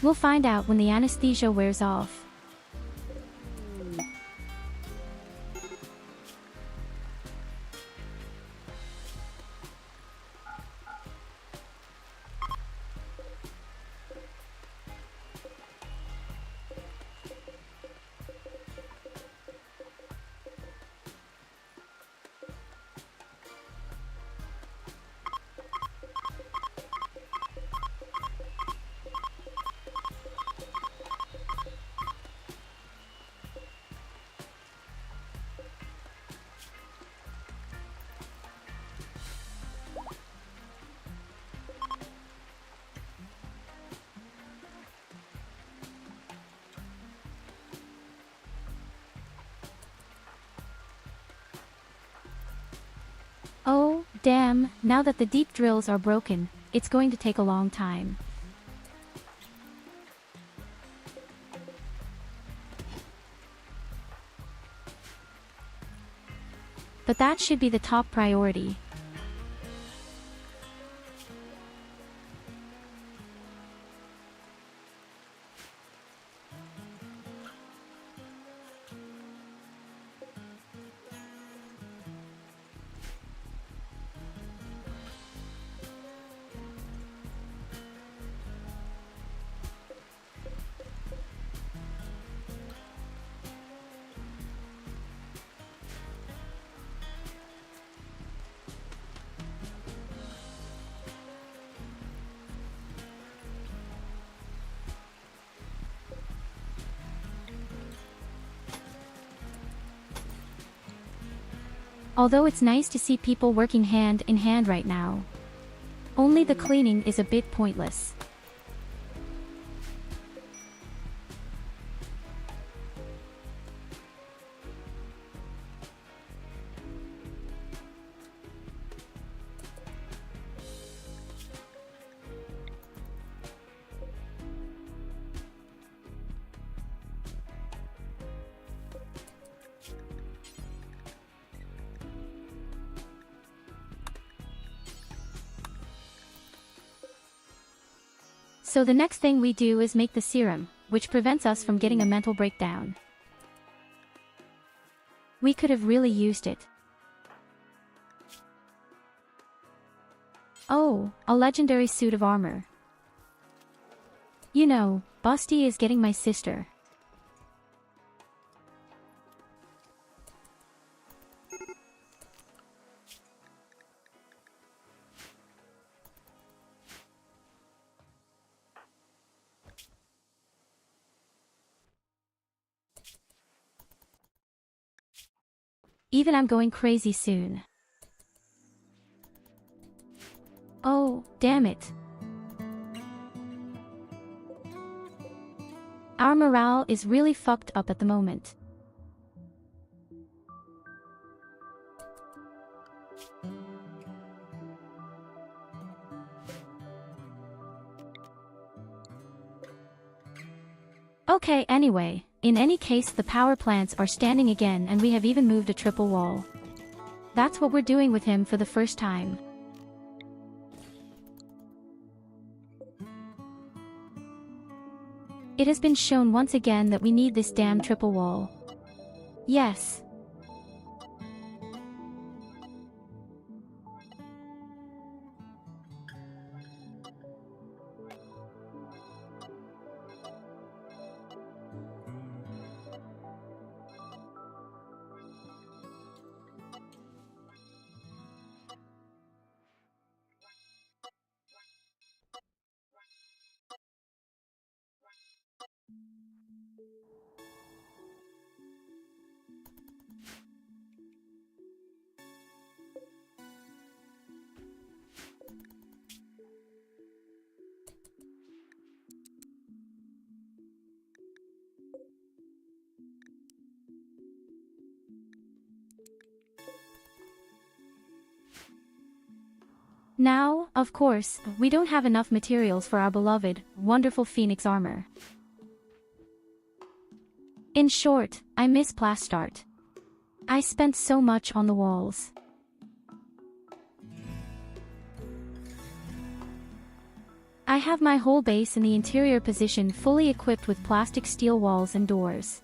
We'll find out when the anesthesia wears off. Oh, damn, now that the deep drills are broken, it's going to take a long time. But that should be the top priority. Although it's nice to see people working hand in hand right now. Only the cleaning is a bit pointless. So the next thing we do is make the serum, which prevents us from getting a mental breakdown. We could have really used it. Oh, a legendary suit of armor. You know, Busty is getting my sister. Even I'm going crazy soon. Oh, damn it. Our morale is really fucked up at the moment. Okay, anyway, in any case the power plants are standing again and we have even moved a triple wall. That's what we're doing with him for the first time. It has been shown once again that we need this damn triple wall. Yes. Now, of course, we don't have enough materials for our beloved, wonderful Phoenix armor. In short, I miss Plastart. I spent so much on the walls. I have my whole base in the interior position fully equipped with plastic steel walls and doors.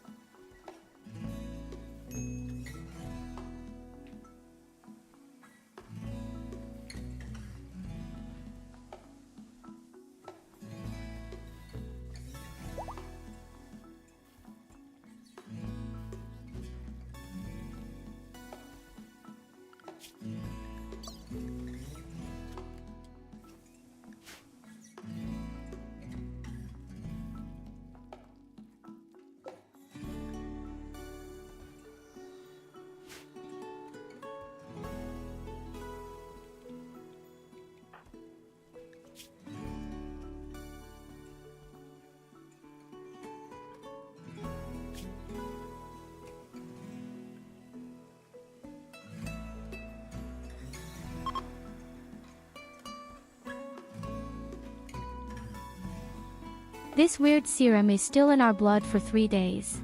This weird serum is still in our blood for 3 days.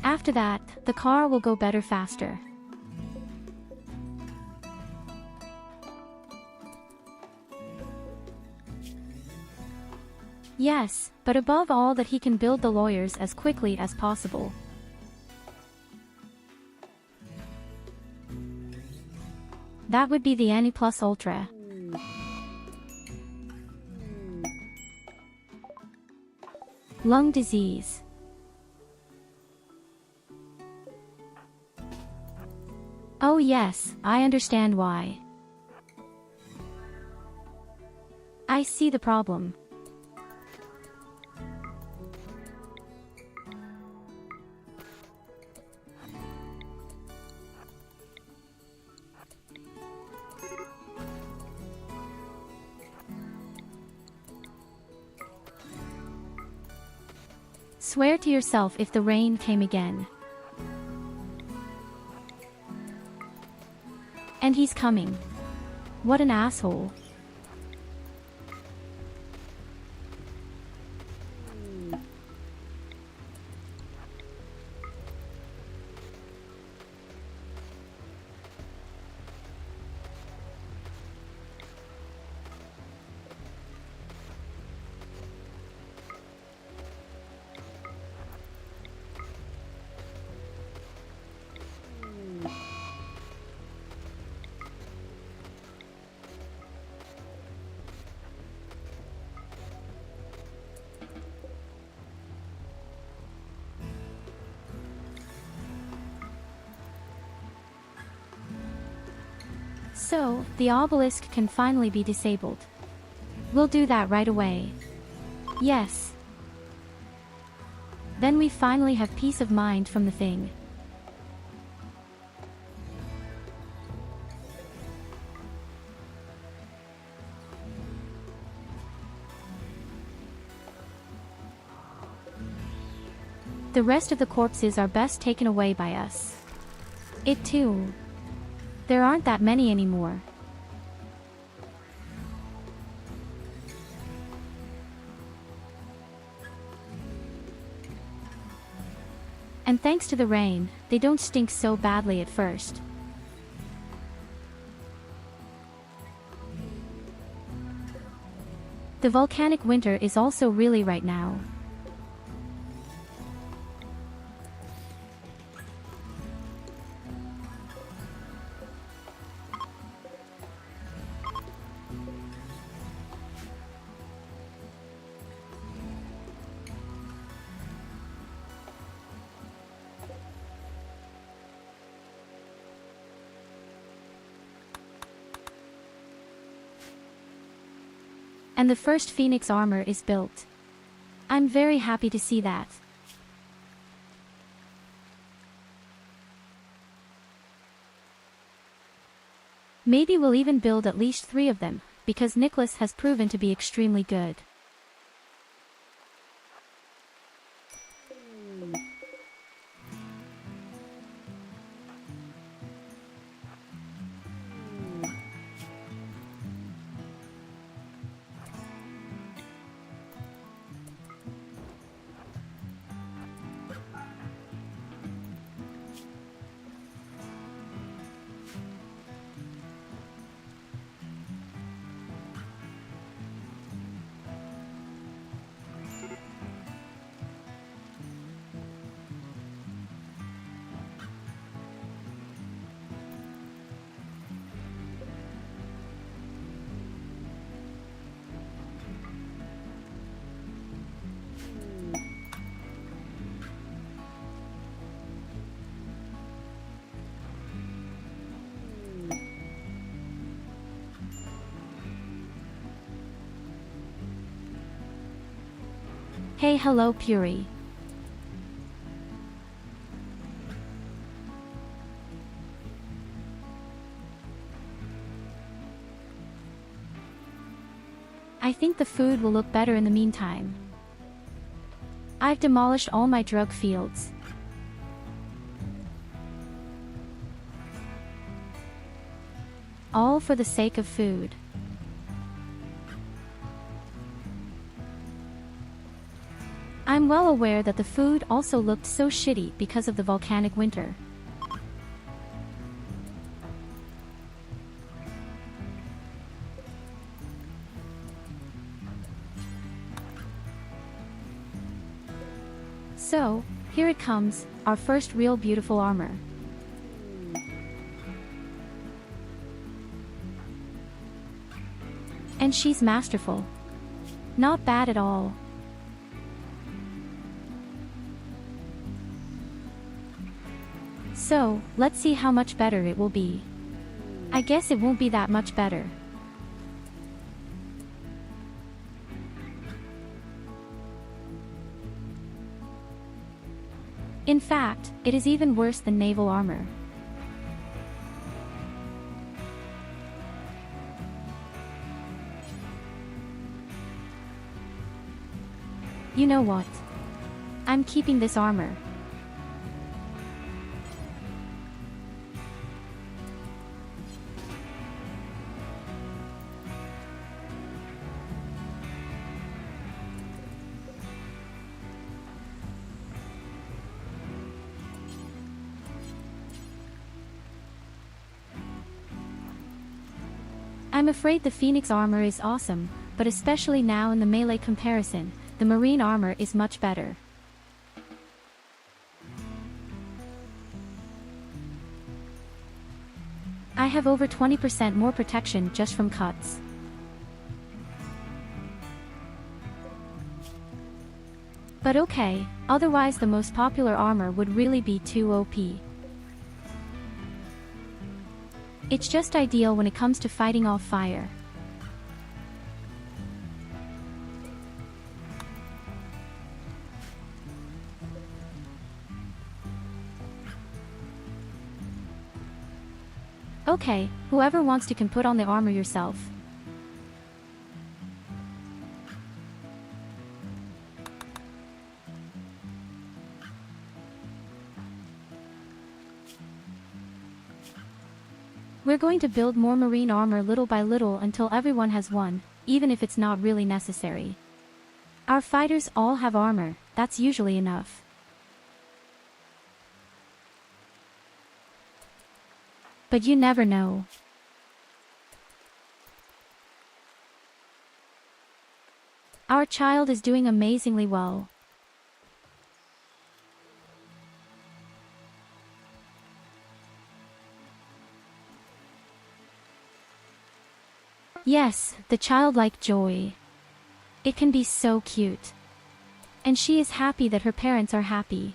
After that, the car will go better faster. Yes, but above all that he can build the lawyers as quickly as possible. That would be the Annie Plus Ultra. Lung disease. Oh yes, I understand why. I see the problem. Swear to yourself if the rain came again. And he's coming. What an asshole. So, the obelisk can finally be disabled. We'll do that right away. Yes. Then we finally have peace of mind from the thing. The rest of the corpses are best taken away by us. It too. There aren't that many anymore. And thanks to the rain, they don't stink so badly at first. The volcanic winter is also really right now. And the first Phoenix armor is built. I'm very happy to see that. Maybe we'll even build at least 3 of them, because Nicholas has proven to be extremely good. Hey, hello Puri. I think the food will look better in the meantime. I've demolished all my drug fields. All for the sake of food. I'm well aware that the food also looked so shitty because of the volcanic winter. So, here it comes, our first real beautiful armor. And she's masterful. Not bad at all. So, let's see how much better it will be. I guess it won't be that much better. In fact, it is even worse than naval armor. You know what? I'm keeping this armor. I'm afraid the Phoenix armor is awesome, but especially now in the melee comparison, the marine armor is much better. I have over 20% more protection just from cuts. But okay, otherwise the most popular armor would really be too OP. It's just ideal when it comes to fighting off fire. Okay, whoever wants to can put on the armor yourself. We're going to build more marine armor little by little until everyone has one, even if it's not really necessary. Our fighters all have armor, that's usually enough. But you never know. Our child is doing amazingly well. Yes, the childlike joy. It can be so cute. And she is happy that her parents are happy.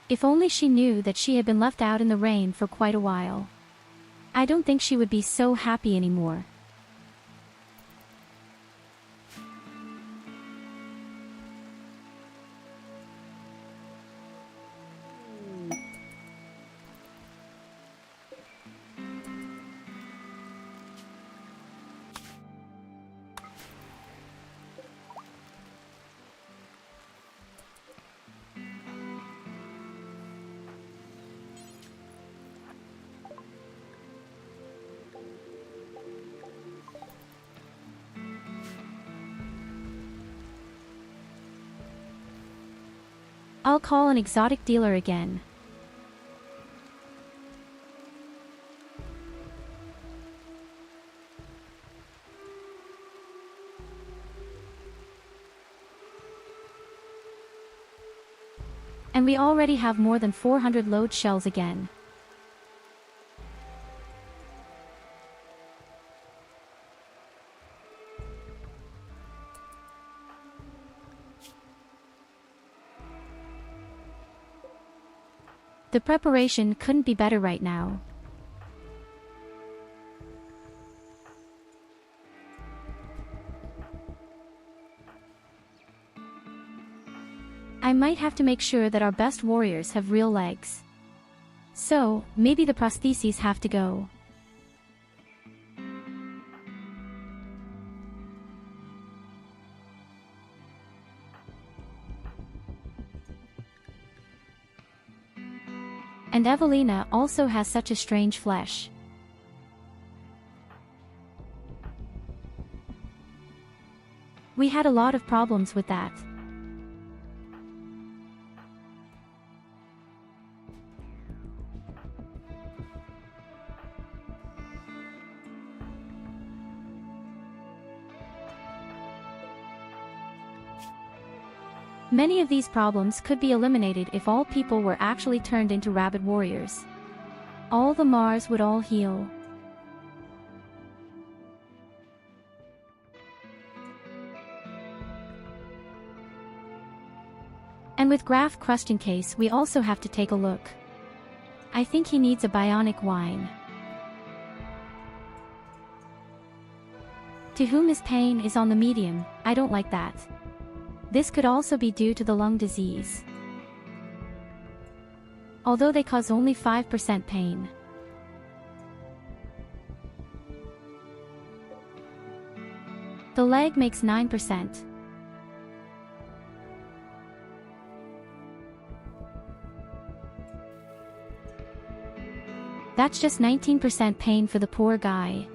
If only she knew that she had been left out in the rain for quite a while. I don't think she would be so happy anymore. I'll call an exotic dealer again. And we already have more than 400 load shells again. The preparation couldn't be better right now. I might have to make sure that our best warriors have real legs. So, maybe the prostheses have to go. And Evelina also has such a strange flesh. We had a lot of problems with that. Many of these problems could be eliminated if all people were actually turned into rabbit warriors. All the Mars would all heal. And with Graf Crushed in case, we also have to take a look. I think he needs a bionic wine. To whom his pain is on the medium, I don't like that. This could also be due to the lung disease. Although they cause only 5% pain. The leg makes 9%. That's just 19% pain for the poor guy.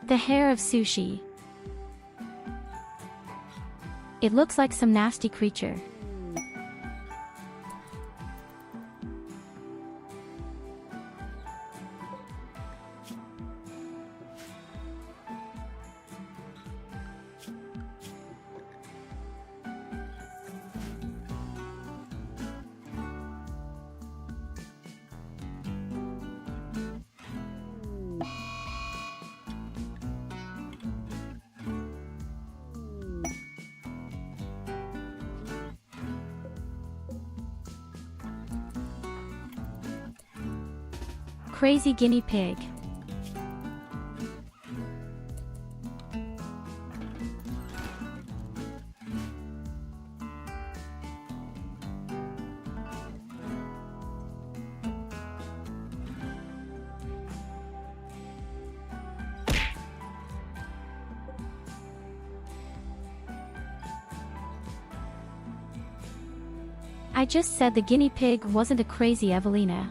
The hair of sushi. It looks like some nasty creature. Crazy guinea pig. I just said the guinea pig wasn't a crazy Evelina.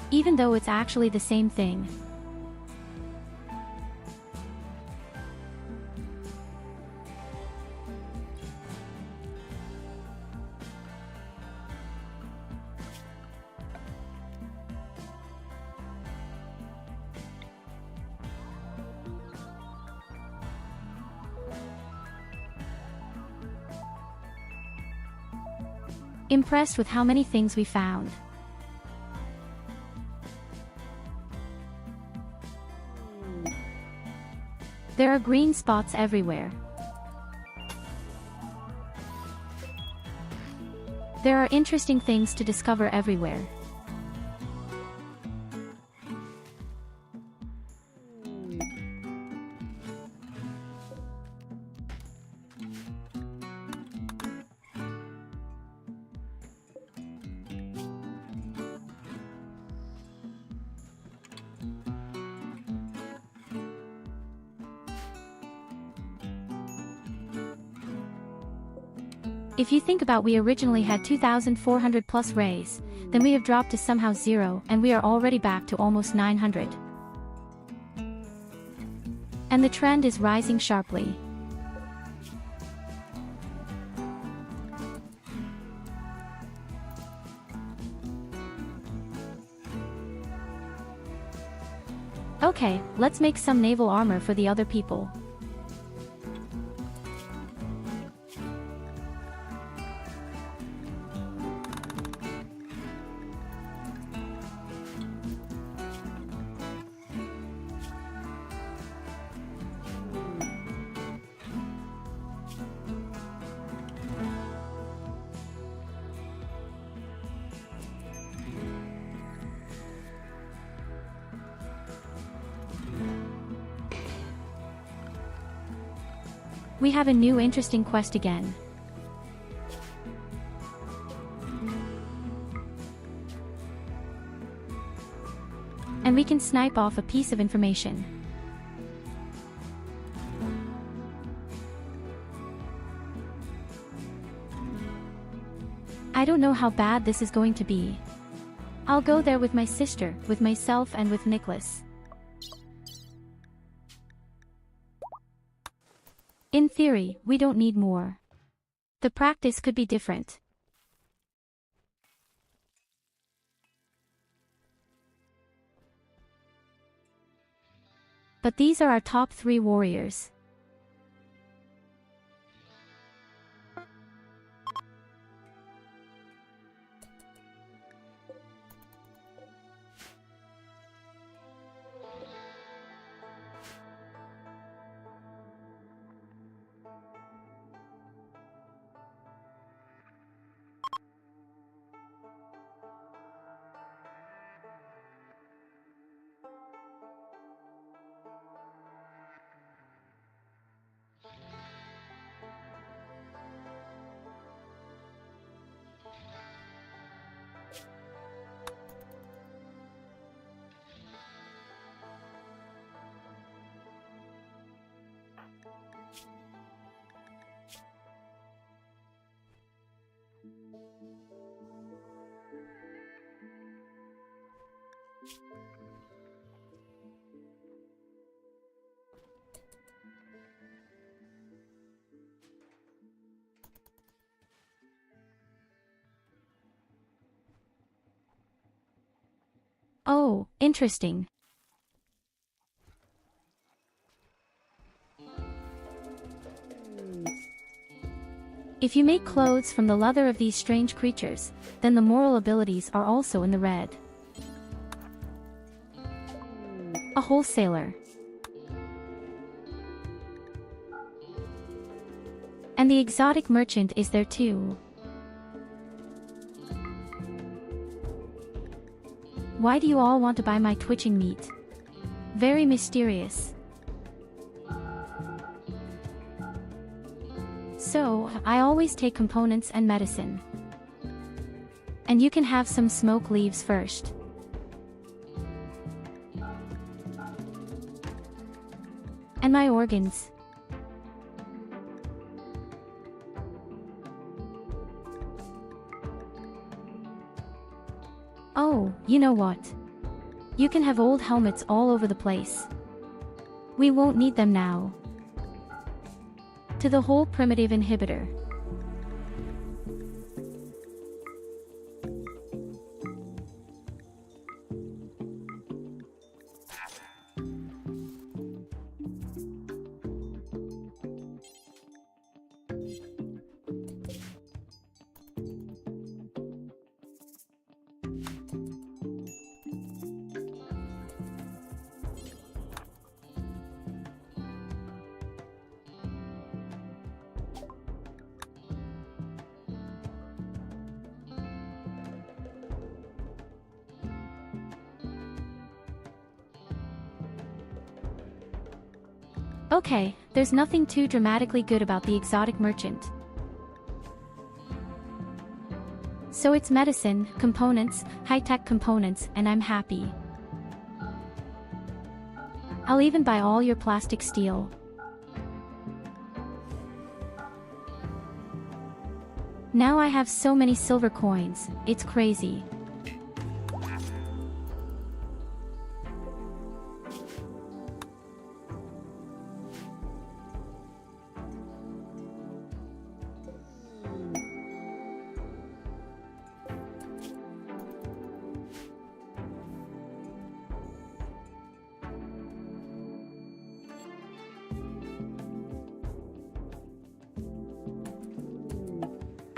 Even though it's actually the same thing. Impressed with how many things we found. There are green spots everywhere. There are interesting things to discover everywhere. If you think about, we originally had 2,400 plus rays, then we have dropped to somehow 0, and we are already back to almost 900. And the trend is rising sharply. Okay, let's make some naval armor for the other people. We have a new interesting quest again. And we can snipe off a piece of information. I don't know how bad this is going to be. I'll go there with my sister, with myself, and with Nicholas. In theory, we don't need more. The practice could be different. But these are our top 3 warriors. Oh, interesting. If you make clothes from the leather of these strange creatures, then the moral abilities are also in the red. A wholesaler. And the exotic merchant is there too. Why do you all want to buy my twitching meat? Very mysterious. So, I always take components and medicine. And you can have some smoke leaves first. And my organs. Oh, you know what? You can have old helmets all over the place. We won't need them now. To the whole primitive inhibitor. Okay, there's nothing too dramatically good about the exotic merchant. So it's medicine, components, high-tech components, and I'm happy. I'll even buy all your plastic steel. Now I have so many silver coins, it's crazy.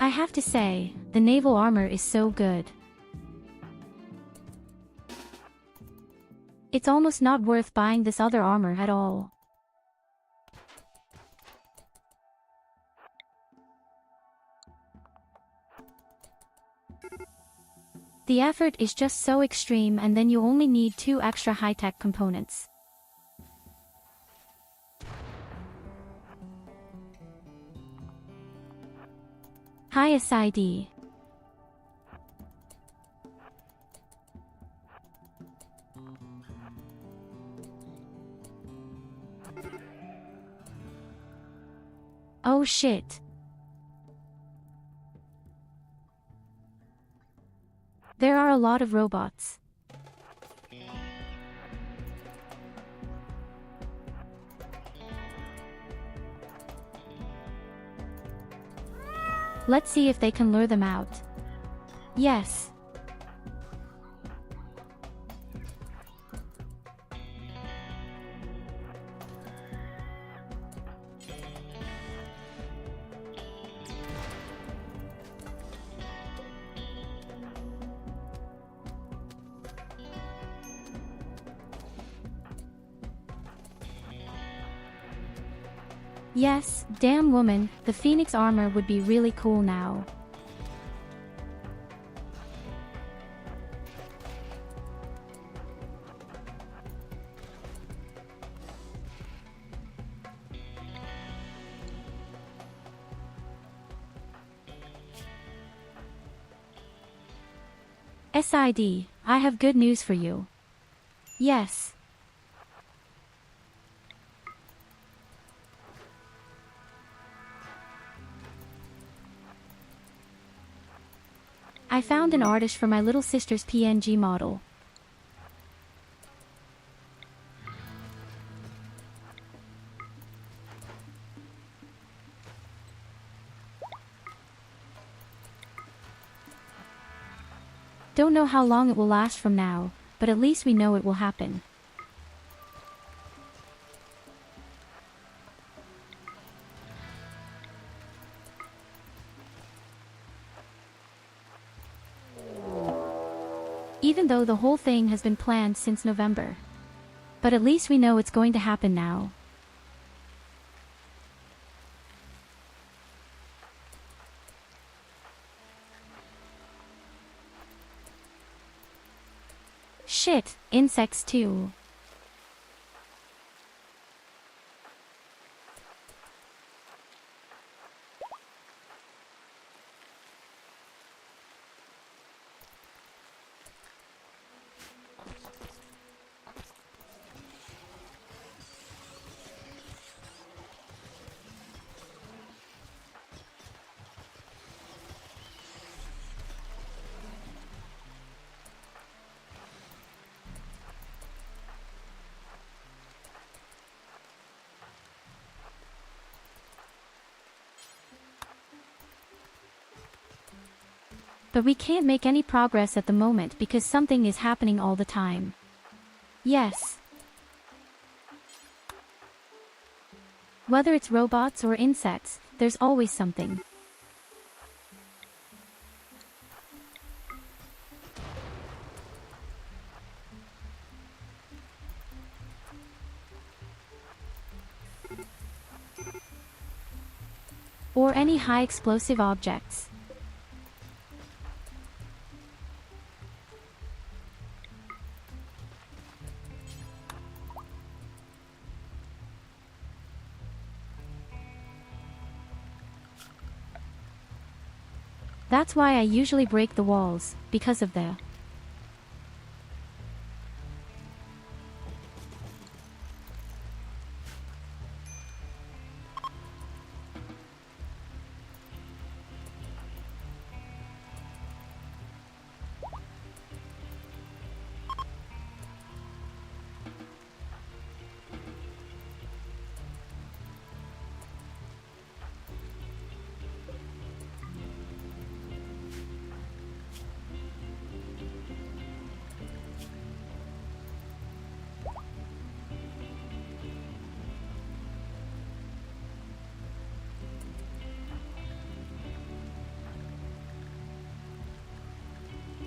I have to say, the naval armor is so good. It's almost not worth buying this other armor at all. The effort is just so extreme, and then you only need 2 extra high-tech components. High SID. Oh shit. There are a lot of robots. Let's see if they can lure them out. Yes. Yes, damn woman, the Phoenix armor would be really cool now. SID, I have good news for you. Yes. I found an artist for my little sister's PNG model. Don't know how long it will last from now, but at least we know it will happen. Even though the whole thing has been planned since November. But at least we know it's going to happen now. Shit, insects too. But we can't make any progress at the moment because something is happening all the time. Yes. Whether it's robots or insects, there's always something. Or any high explosive objects. That's why I usually break the walls, because of the...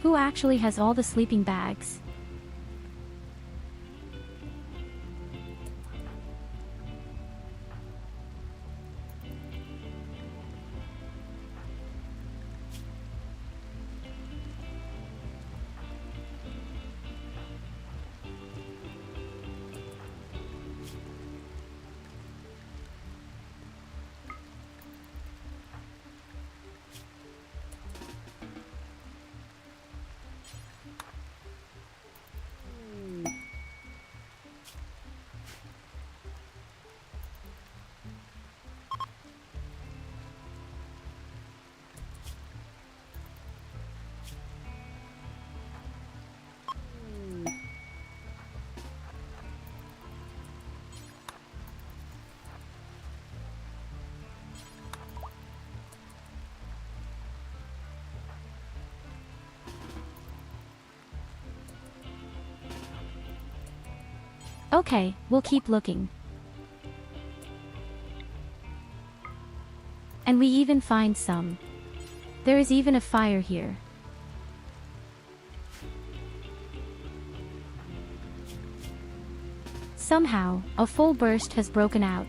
Who actually has all the sleeping bags? Okay, we'll keep looking. And we even find some. There is even a fire here. Somehow, a full burst has broken out.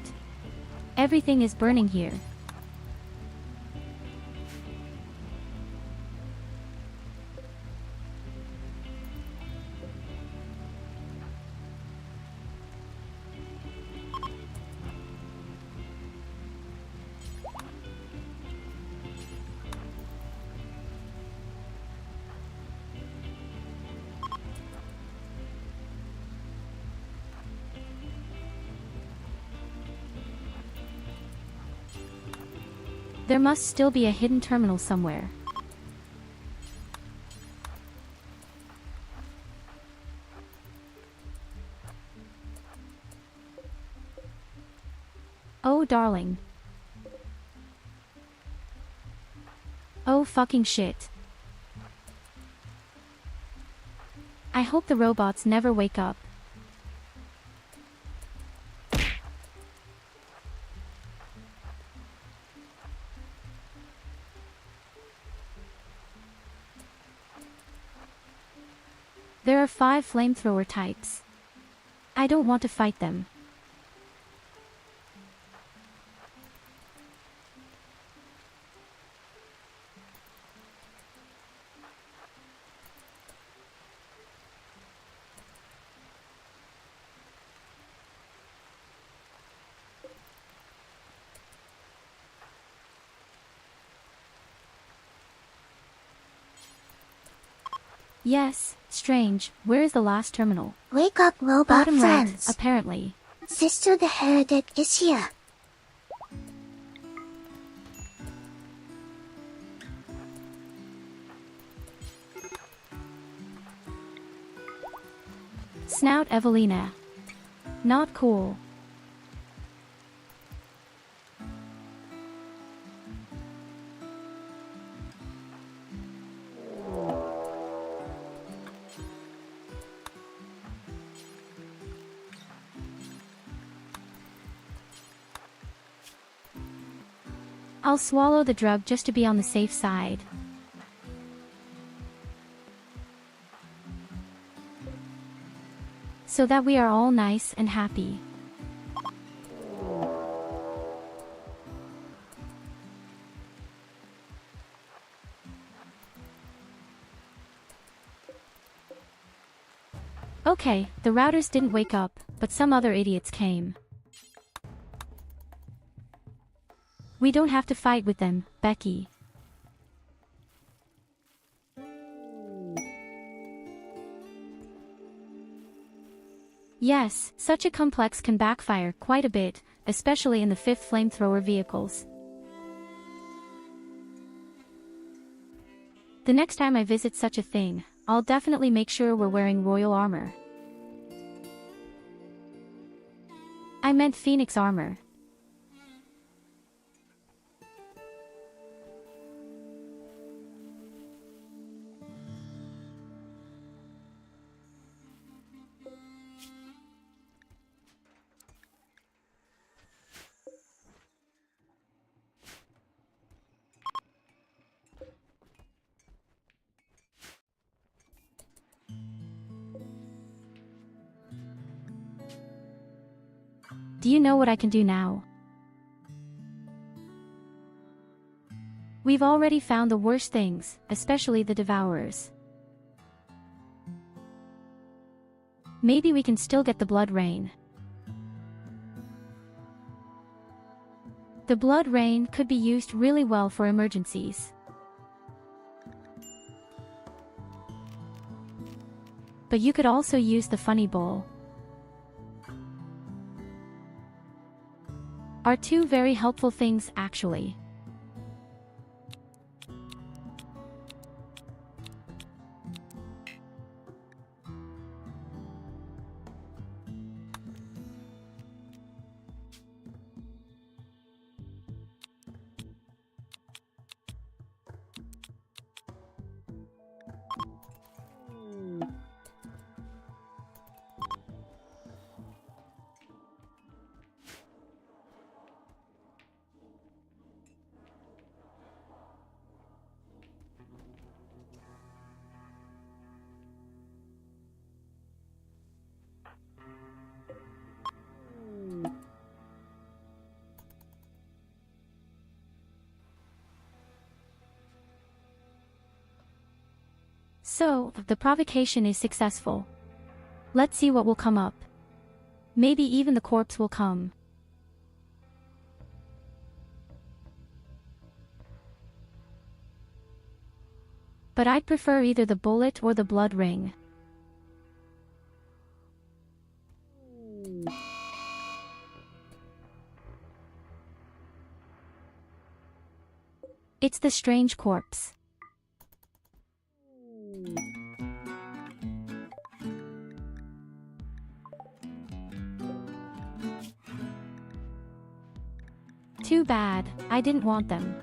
Everything is burning here. There must still be a hidden terminal somewhere. Oh darling. Oh fucking shit. I hope the robots never wake up. There are 5 flamethrower types. I don't want to fight them. Yes, strange, where is the last terminal? Wake up, robot Bottom right, friends. apparently. Sister the heretic is here. Snout Evelina. Not cool. I'll swallow the drug just to be on the safe side. So that we are all nice and happy. Okay, the routers didn't wake up, but some other idiots came. We don't have to fight with them, Becky. Yes, such a complex can backfire quite a bit, especially in the 5th flamethrower vehicles. The next time I visit such a thing, I'll definitely make sure we're wearing royal armor. I meant Phoenix armor. Do you know what I can do now? We've already found the worst things, especially the Devourers. Maybe we can still get the Blood Rain. The Blood Rain could be used really well for emergencies. But you could also use the Funny Bowl. Are 2 very helpful things actually. So, the provocation is successful. Let's see what will come up. Maybe even the corpse will come. But I'd prefer either the bullet or the blood ring. It's the strange corpse. Too bad, I didn't want them.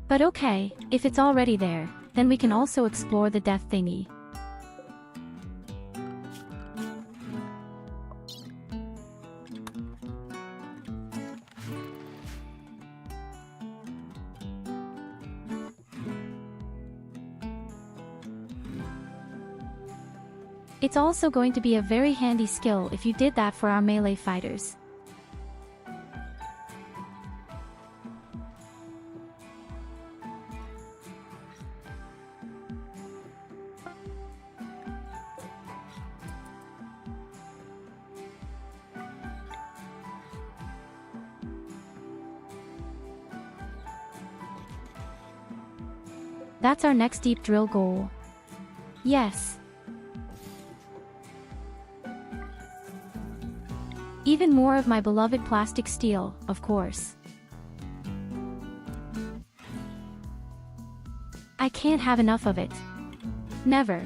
But okay, if it's already there, then we can also explore the death thingy. It's also going to be a very handy skill if you did that for our melee fighters. That's our next deep drill goal. Yes. Even more of my beloved plastic steel, of course. I can't have enough of it. Never.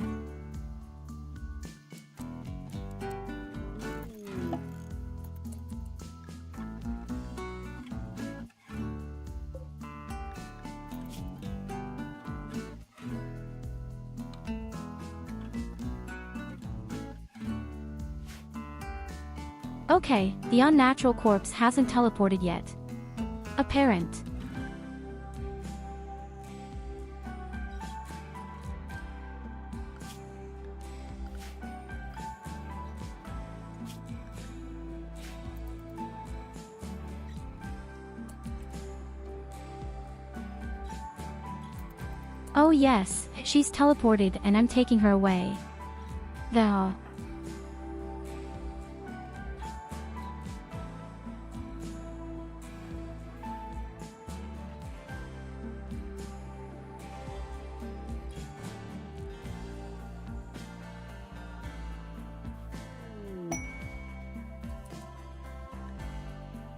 Okay, the unnatural corpse hasn't teleported yet. Apparent. Oh yes, she's teleported and I'm taking her away. The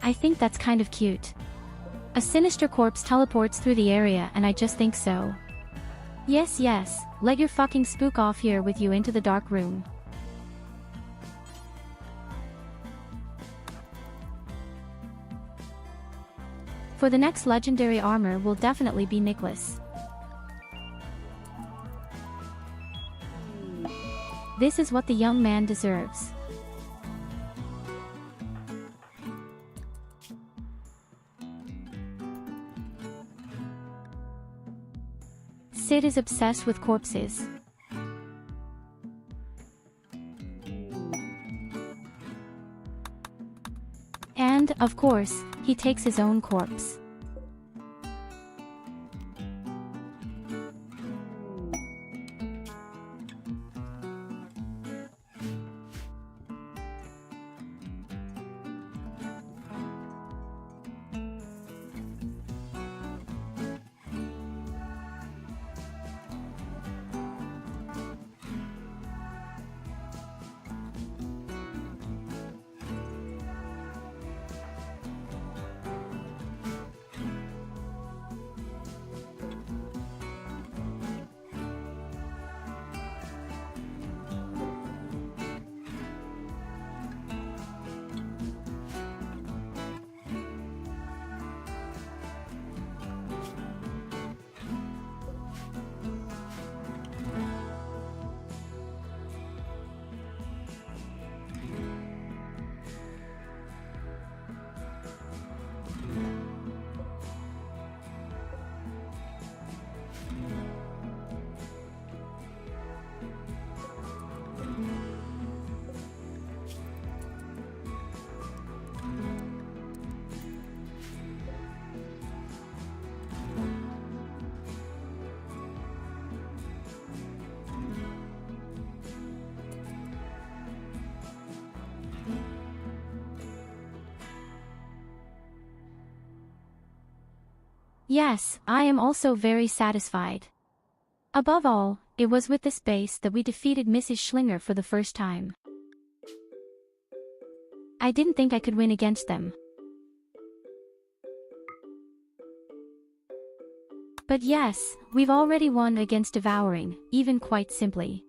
I think that's kind of cute. A sinister corpse teleports through the area and I just think so. Yes, yes, let your fucking spook off here with you into the dark room. For the next legendary armor will definitely be Nicholas. This is what the young man deserves. Sid is obsessed with corpses. And, of course, he takes his own corpse. Yes, I am also very satisfied. Above all, it was with this base that we defeated Mrs. Schlinger for the first time. I didn't think I could win against them. But yes, we've already won against Devouring, even quite simply.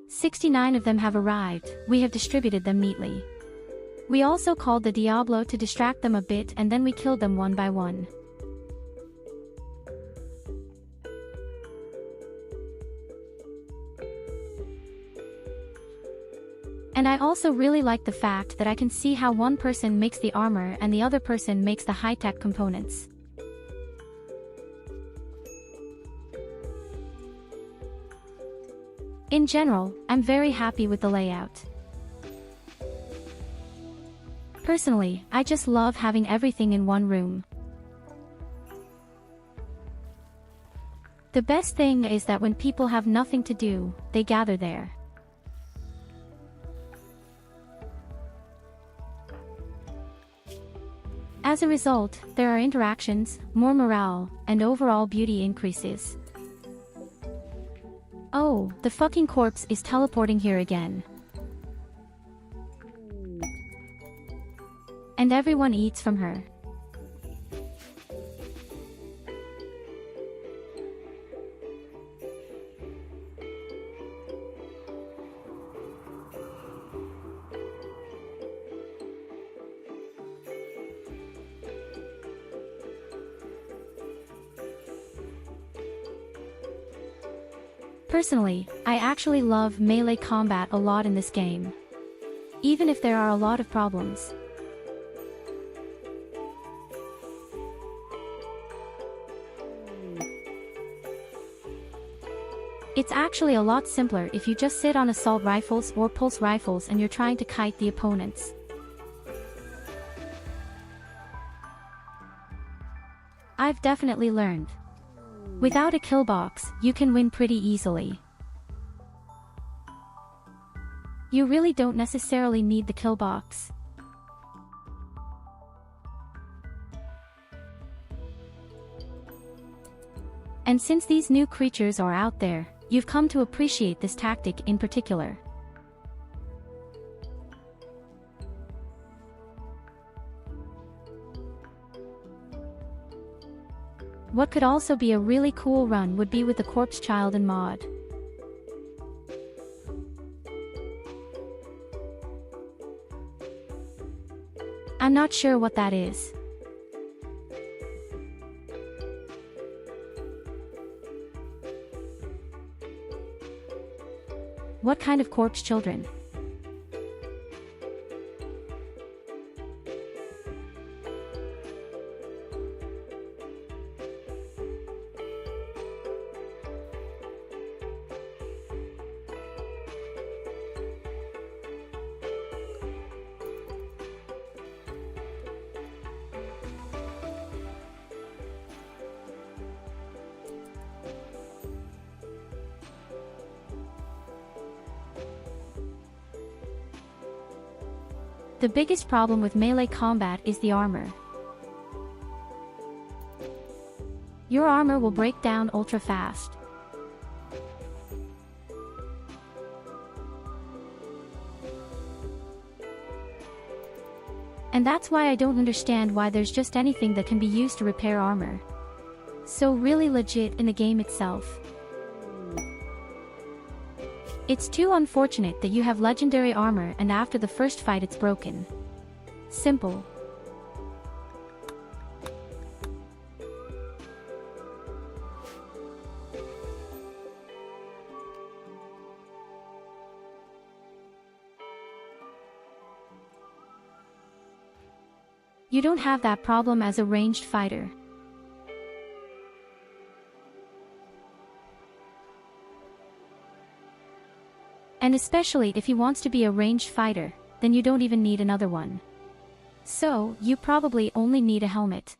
69 of them have arrived, we have distributed them neatly. We also called the Diablo to distract them a bit and then we killed them one by one. And I also really like the fact that I can see how one person makes the armor and the other person makes the high-tech components. In general, I'm very happy with the layout. Personally, I just love having everything in one room. The best thing is that when people have nothing to do, they gather there. As a result, there are interactions, more morale, and overall beauty increases. Oh, the fucking corpse is teleporting here again. And everyone eats from her. Personally, I actually love melee combat a lot in this game. Even if there are a lot of problems. It's actually a lot simpler if you just sit on assault rifles or pulse rifles and you're trying to kite the opponents. I've definitely learned. Without a kill box, you can win pretty easily. You really don't necessarily need the kill box. And since these new creatures are out there, you've come to appreciate this tactic in particular. What could also be a really cool run would be with the Corpse Child and mod. I'm not sure what that is. What kind of corpse children? The biggest problem with melee combat is the armor. Your armor will break down ultra fast. And that's why I don't understand why there's just anything that can be used to repair armor. So really legit in the game itself. It's too unfortunate that you have legendary armor and after the first fight it's broken. Simple. You don't have that problem as a ranged fighter. And especially if he wants to be a ranged fighter, then you don't even need another one. So, you probably only need a helmet.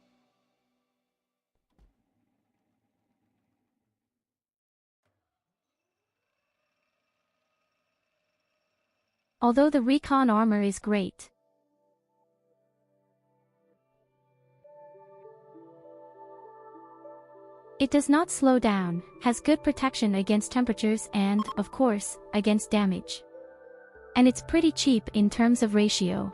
Although the recon armor is great. It does not slow down, has good protection against temperatures and, of course, against damage. And it's pretty cheap in terms of ratio.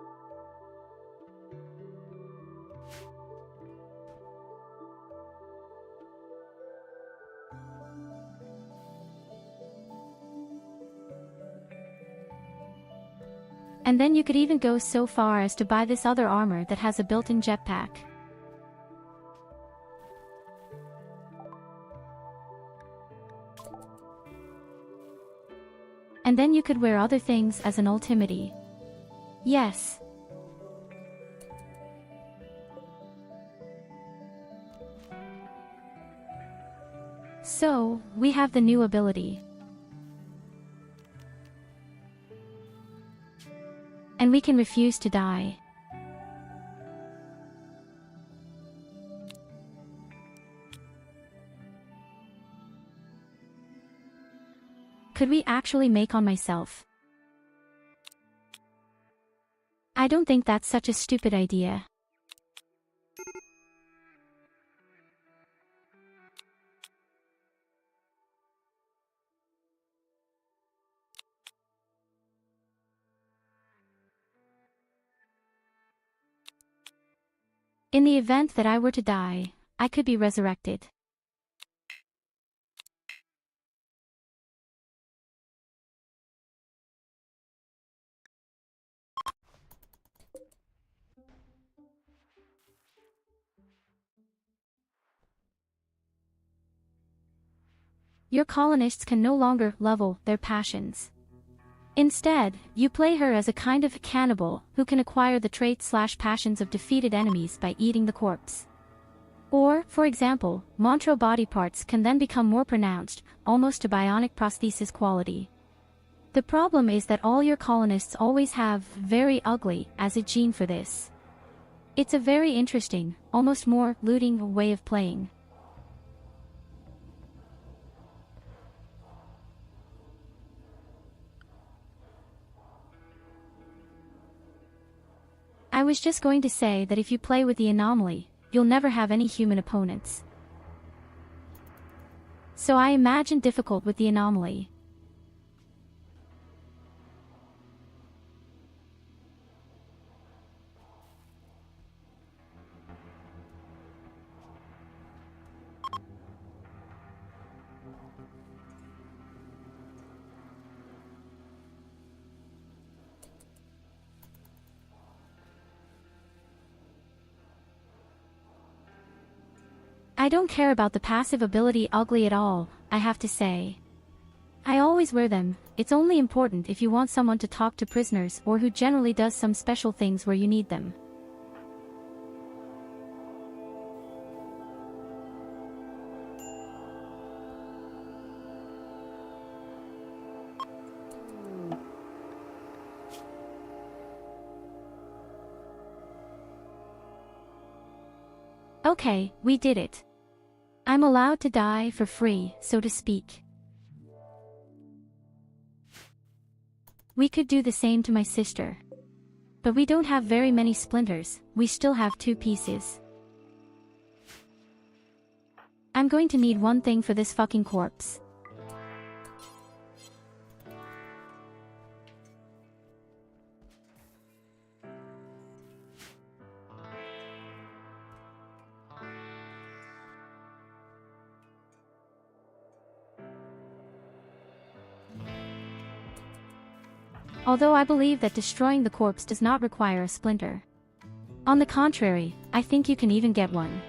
And then you could even go so far as to buy this other armor that has a built-in jetpack. And then you could wear other things as an ultimate. Yes. So, we have the new ability. And we can refuse to die. Could we actually make on myself? I don't think that's such a stupid idea. In the event that I were to die, I could be resurrected. Your colonists can no longer level their passions. Instead, you play her as a kind of cannibal who can acquire the traits/passions of defeated enemies by eating the corpse. Or, for example, Montreux body parts can then become more pronounced, almost to bionic prosthesis quality. The problem is that all your colonists always have very ugly as a gene for this. It's a very interesting, almost more looting way of playing. I was just going to say that if you play with the anomaly, you'll never have any human opponents. So I imagine difficult with the anomaly. I don't care about the passive ability ugly at all, I have to say. I always wear them, it's only important if you want someone to talk to prisoners or who generally does some special things where you need them. Okay, we did it. I'm allowed to die for free, so to speak. We could do the same to my sister. But we don't have very many splinters, we still have 2 pieces. I'm going to need one thing for this fucking corpse. Although I believe that destroying the corpse does not require a splinter. On the contrary, I think you can even get one.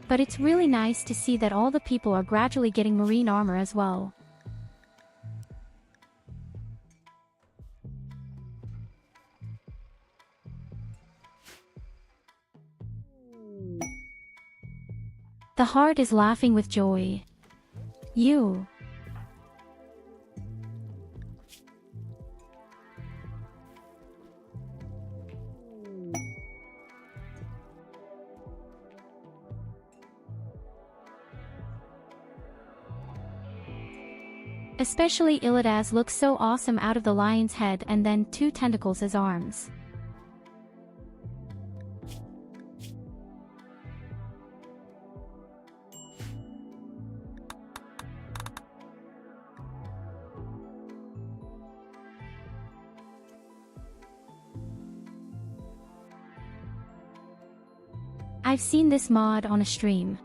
But it's really nice to see that all the people are gradually getting marine armor as well. The heart is laughing with joy. You. Especially Illidas looks so awesome out of the lion's head and then 2 tentacles as arms. I've seen this mod on a stream.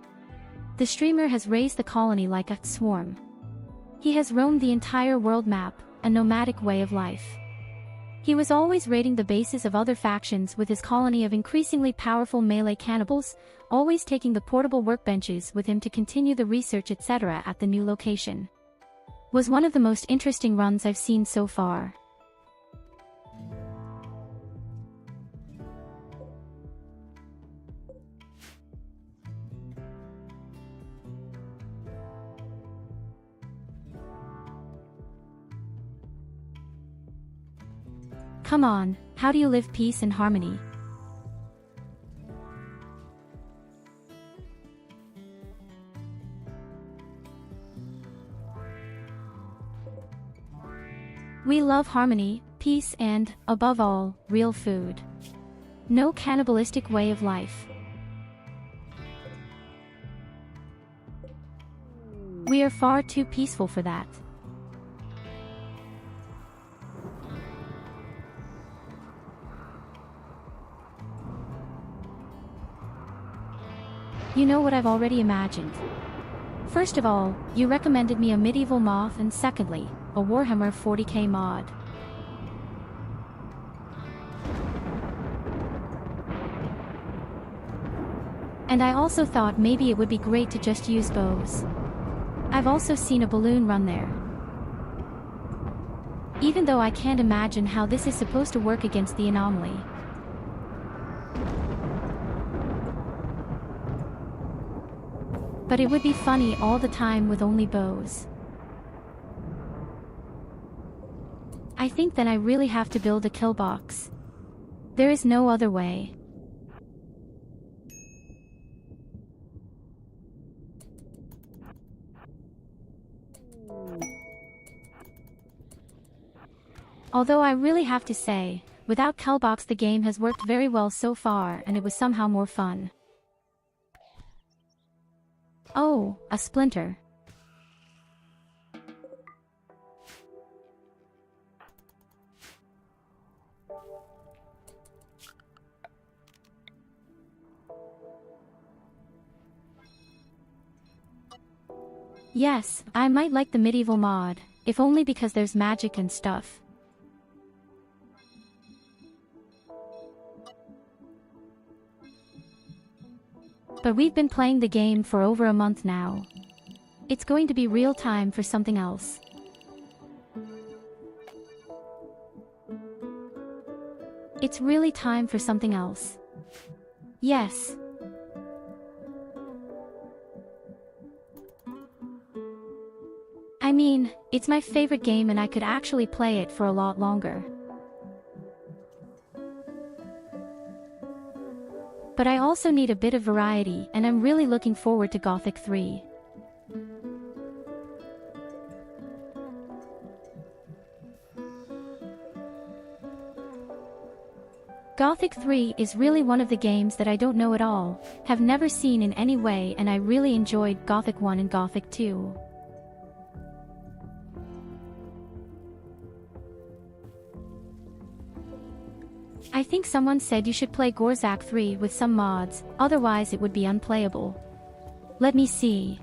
The streamer has raised the colony like a swarm. He has roamed the entire world map, a nomadic way of life. He was always raiding the bases of other factions with his colony of increasingly powerful melee cannibals, always taking the portable workbenches with him to continue the research etc. at the new location. Was one of the most interesting runs I've seen so far. Come on, how do you live peace and harmony? We love harmony, peace and, above all, real food. No cannibalistic way of life. We are far too peaceful for that. You know what I've already imagined. First of all, you recommended me a medieval moth and secondly, a Warhammer 40k mod. And I also thought maybe it would be great to just use bows. I've also seen a balloon run there. Even though I can't imagine how this is supposed to work against the anomaly. But it would be funny all the time with only bows. I think then I really have to build a kill box. There is no other way. Although I really have to say, without Killbox the game has worked very well so far and it was somehow more fun. Oh, a splinter. Yes, I might like the medieval mod, if only because there's magic and stuff. But we've been playing the game for over a month now. It's going to be real time for something else. It's really time for something else. Yes. I mean, it's my favorite game and I could actually play it for a lot longer. But I also need a bit of variety and I'm really looking forward to Gothic 3. Gothic 3 is really one of the games that I don't know at all, have never seen in any way, and I really enjoyed Gothic 1 and Gothic 2. I think someone said you should play Gorzak 3 with some mods, otherwise it would be unplayable. Let me see.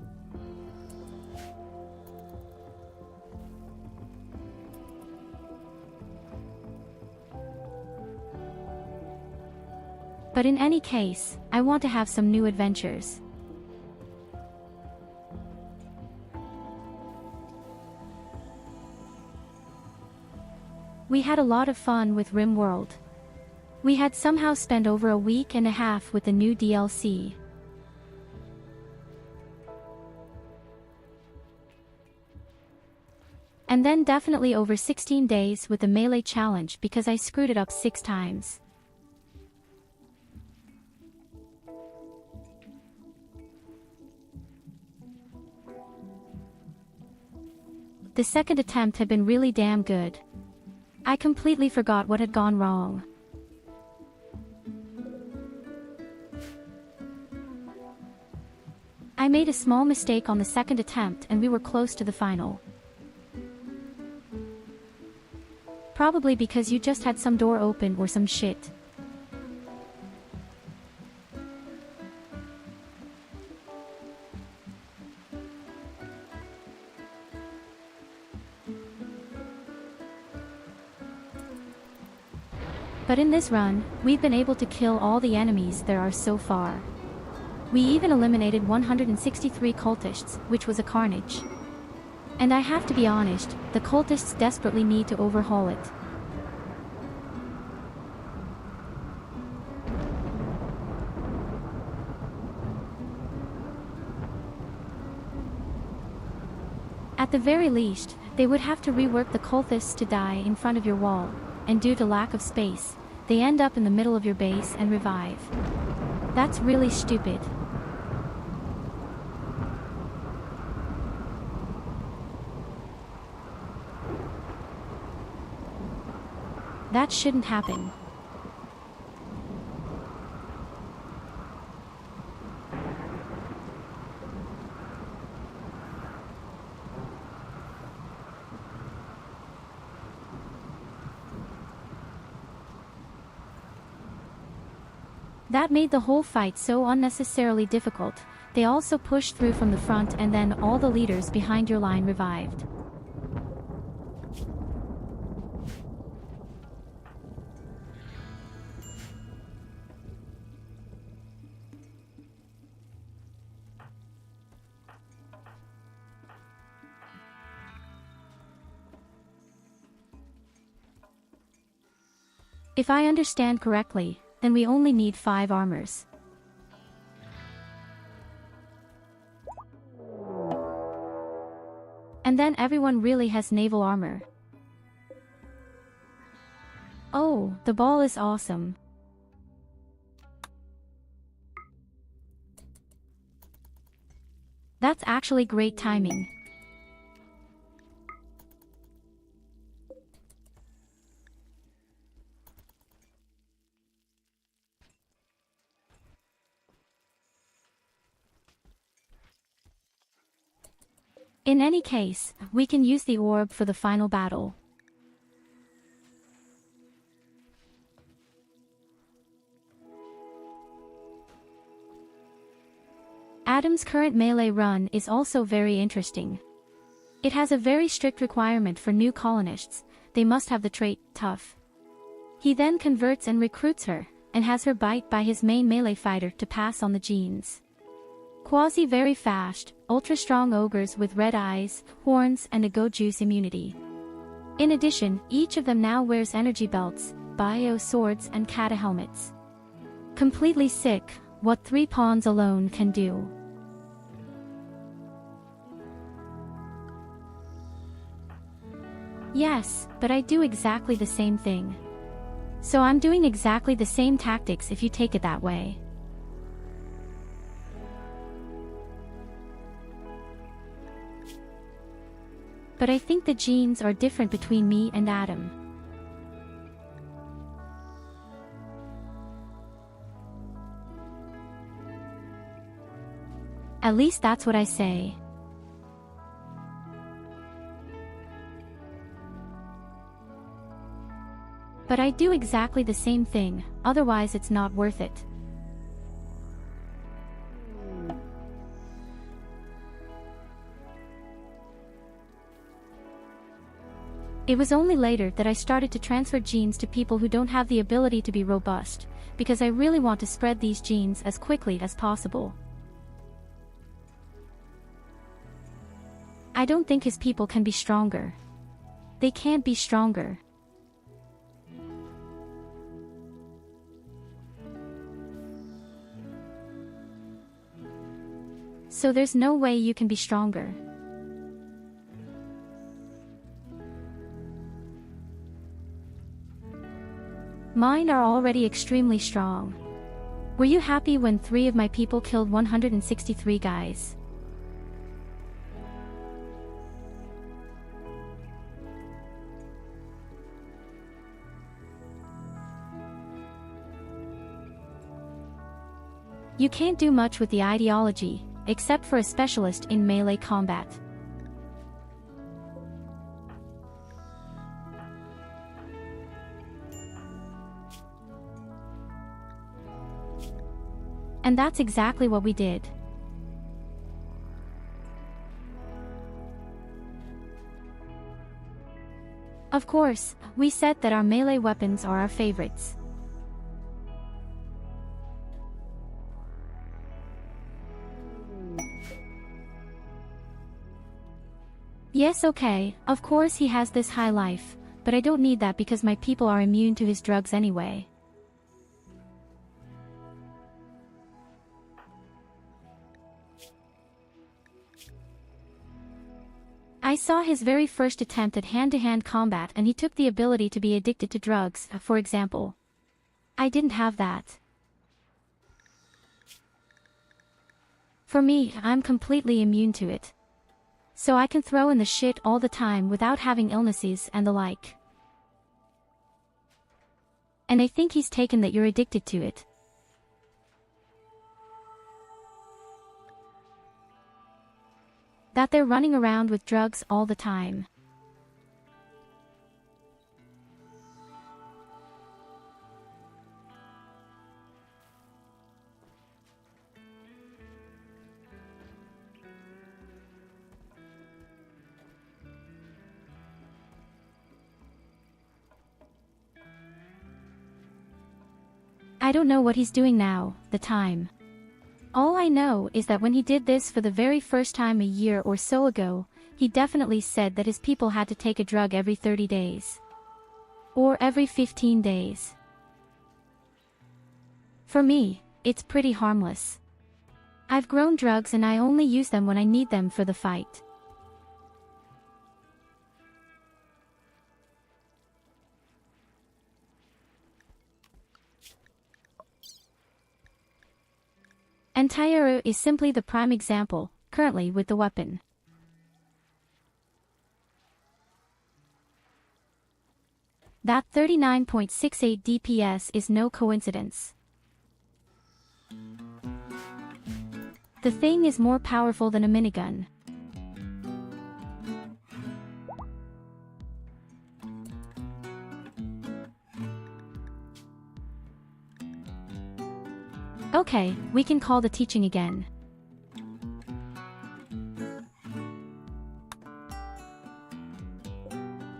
But in any case, I want to have some new adventures. We had a lot of fun with Rimworld. We had somehow spent over a week and a half with the new DLC. And then definitely over 16 days with the Melee challenge because I screwed it up 6 times. The second attempt had been really damn good. I completely forgot what had gone wrong. I made a small mistake on the second attempt and we were close to the final. Probably because you just had some door open or some shit. But in this run, we've been able to kill all the enemies there are so far. We even eliminated 163 cultists, which was a carnage. And I have to be honest, the cultists desperately need to overhaul it. At the very least, they would have to rework the cultists to die in front of your wall, and due to lack of space, they end up in the middle of your base and revive. That's really stupid. That shouldn't happen. That made the whole fight so unnecessarily difficult. They also pushed through from the front and then all the leaders behind your line revived. If I understand correctly, then we only need 5 armors. And then everyone really has naval armor. Oh, the ball is awesome. That's actually great timing. In any case, we can use the orb for the final battle. Adam's current melee run is also very interesting. It has a very strict requirement for new colonists. They must have the trait, tough. He then converts and recruits her, and has her bite by his main melee fighter to pass on the genes. Quasi very fast, ultra-strong ogres with red eyes, horns and a go juice immunity. In addition, each of them now wears energy belts, bio swords and kata helmets. Completely sick, what 3 pawns alone can do. Yes, but I do exactly the same thing. So I'm doing exactly the same tactics if you take it that way. But I think the genes are different between me and Adam. At least that's what I say. But I do exactly the same thing, otherwise it's not worth it. It was only later that I started to transfer genes to people who don't have the ability to be robust, because I really want to spread these genes as quickly as possible. I don't think his people can be stronger. They can't be stronger. So there's no way you can be stronger. Mine are already extremely strong. Were you happy when 3 of my people killed 163 guys? You can't do much with the ideology, except for a specialist in melee combat. And that's exactly what we did. Of course, we said that our melee weapons are our favorites. Yes, okay, of course he has this high life, but I don't need that because my people are immune to his drugs anyway. I saw his very first attempt at hand-to-hand combat and he took the ability to be addicted to drugs, for example. I didn't have that. For me, I'm completely immune to it. So I can throw in the shit all the time without having illnesses and the like. And I think he's taken that you're addicted to it. That they're running around with drugs all the time. I don't know what he's doing now, the time. All I know is that when he did this for the very first time a year or so ago, he definitely said that his people had to take a drug every 30 days. Or every 15 days. For me, it's pretty harmless. I've grown drugs and I only use them when I need them for the fight. And Tyurru is simply the prime example, currently with the weapon. That 39.68 DPS is no coincidence. The thing is more powerful than a minigun. Okay, we can call the teaching again.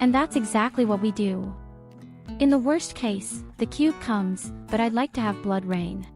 And that's exactly what we do. In the worst case, the cube comes, but I'd like to have blood rain.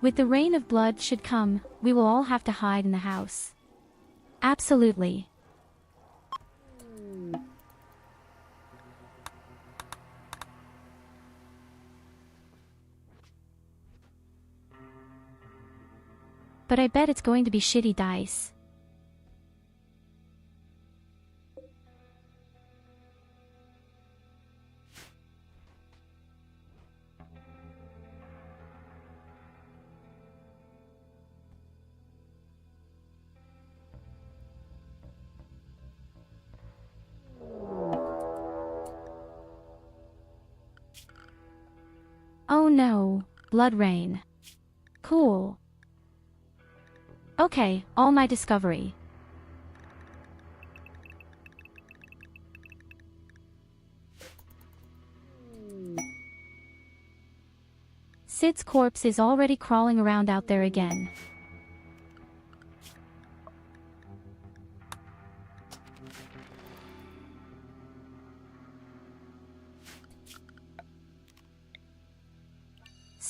With the rain of blood should come, we will all have to hide in the house. Absolutely. But I bet it's going to be shitty dice. Oh no, blood rain. Cool. Okay, all my discovery. Sid's corpse is already crawling around out there again.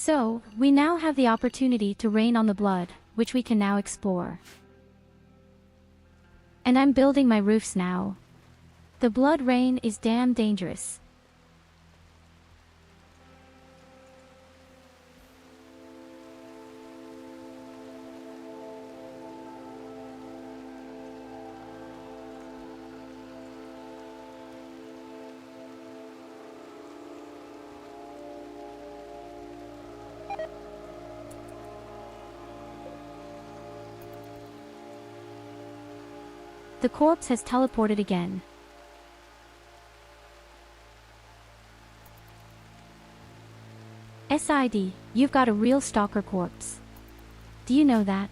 So, we now have the opportunity to rain on the blood, which we can now explore. And I'm building my roofs now. The blood rain is damn dangerous. The corpse has teleported again. SID, you've got a real stalker corpse. Do you know that?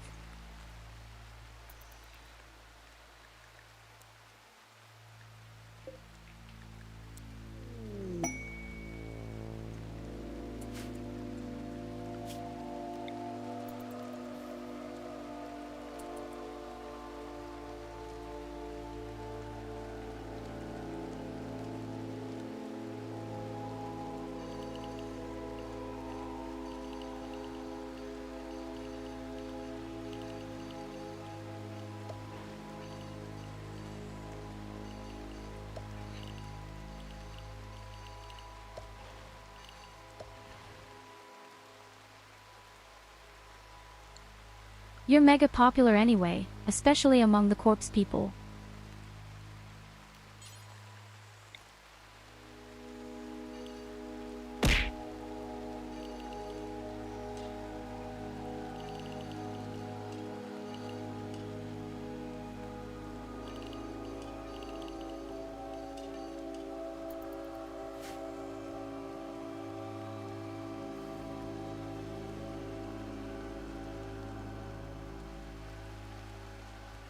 You're mega popular anyway, especially among the corpse people.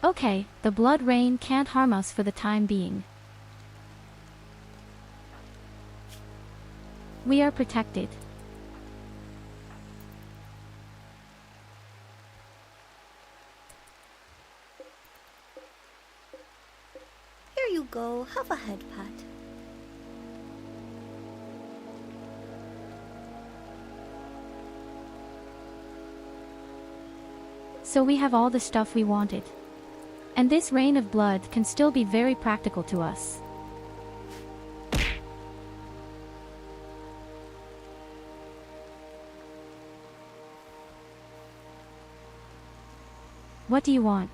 Okay, the blood rain can't harm us for the time being. We are protected. Here you go, have a head pat. So we have all the stuff we wanted. And this rain of blood can still be very practical to us. What do you want?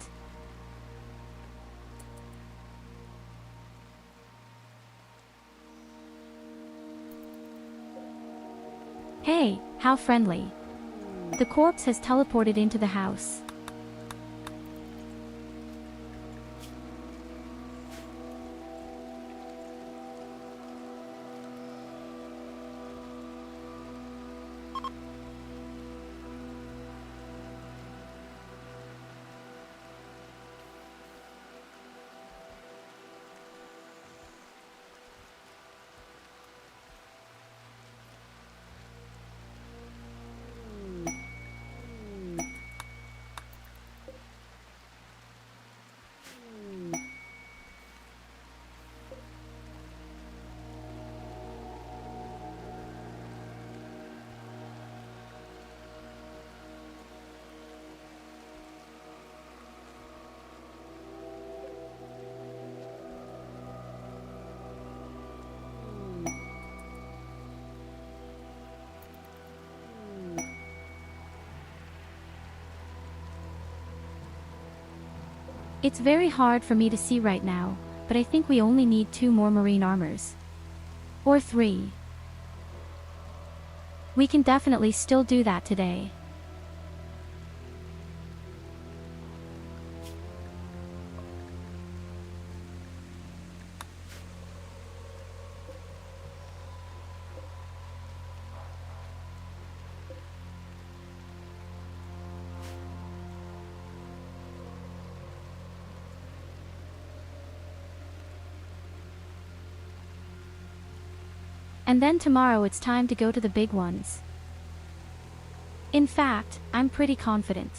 Hey, how friendly. The corpse has teleported into the house. It's very hard for me to see right now, but I think we only need 2 more marine armors. Or 3. We can definitely still do that today. And then tomorrow it's time to go to the big ones. In fact, I'm pretty confident.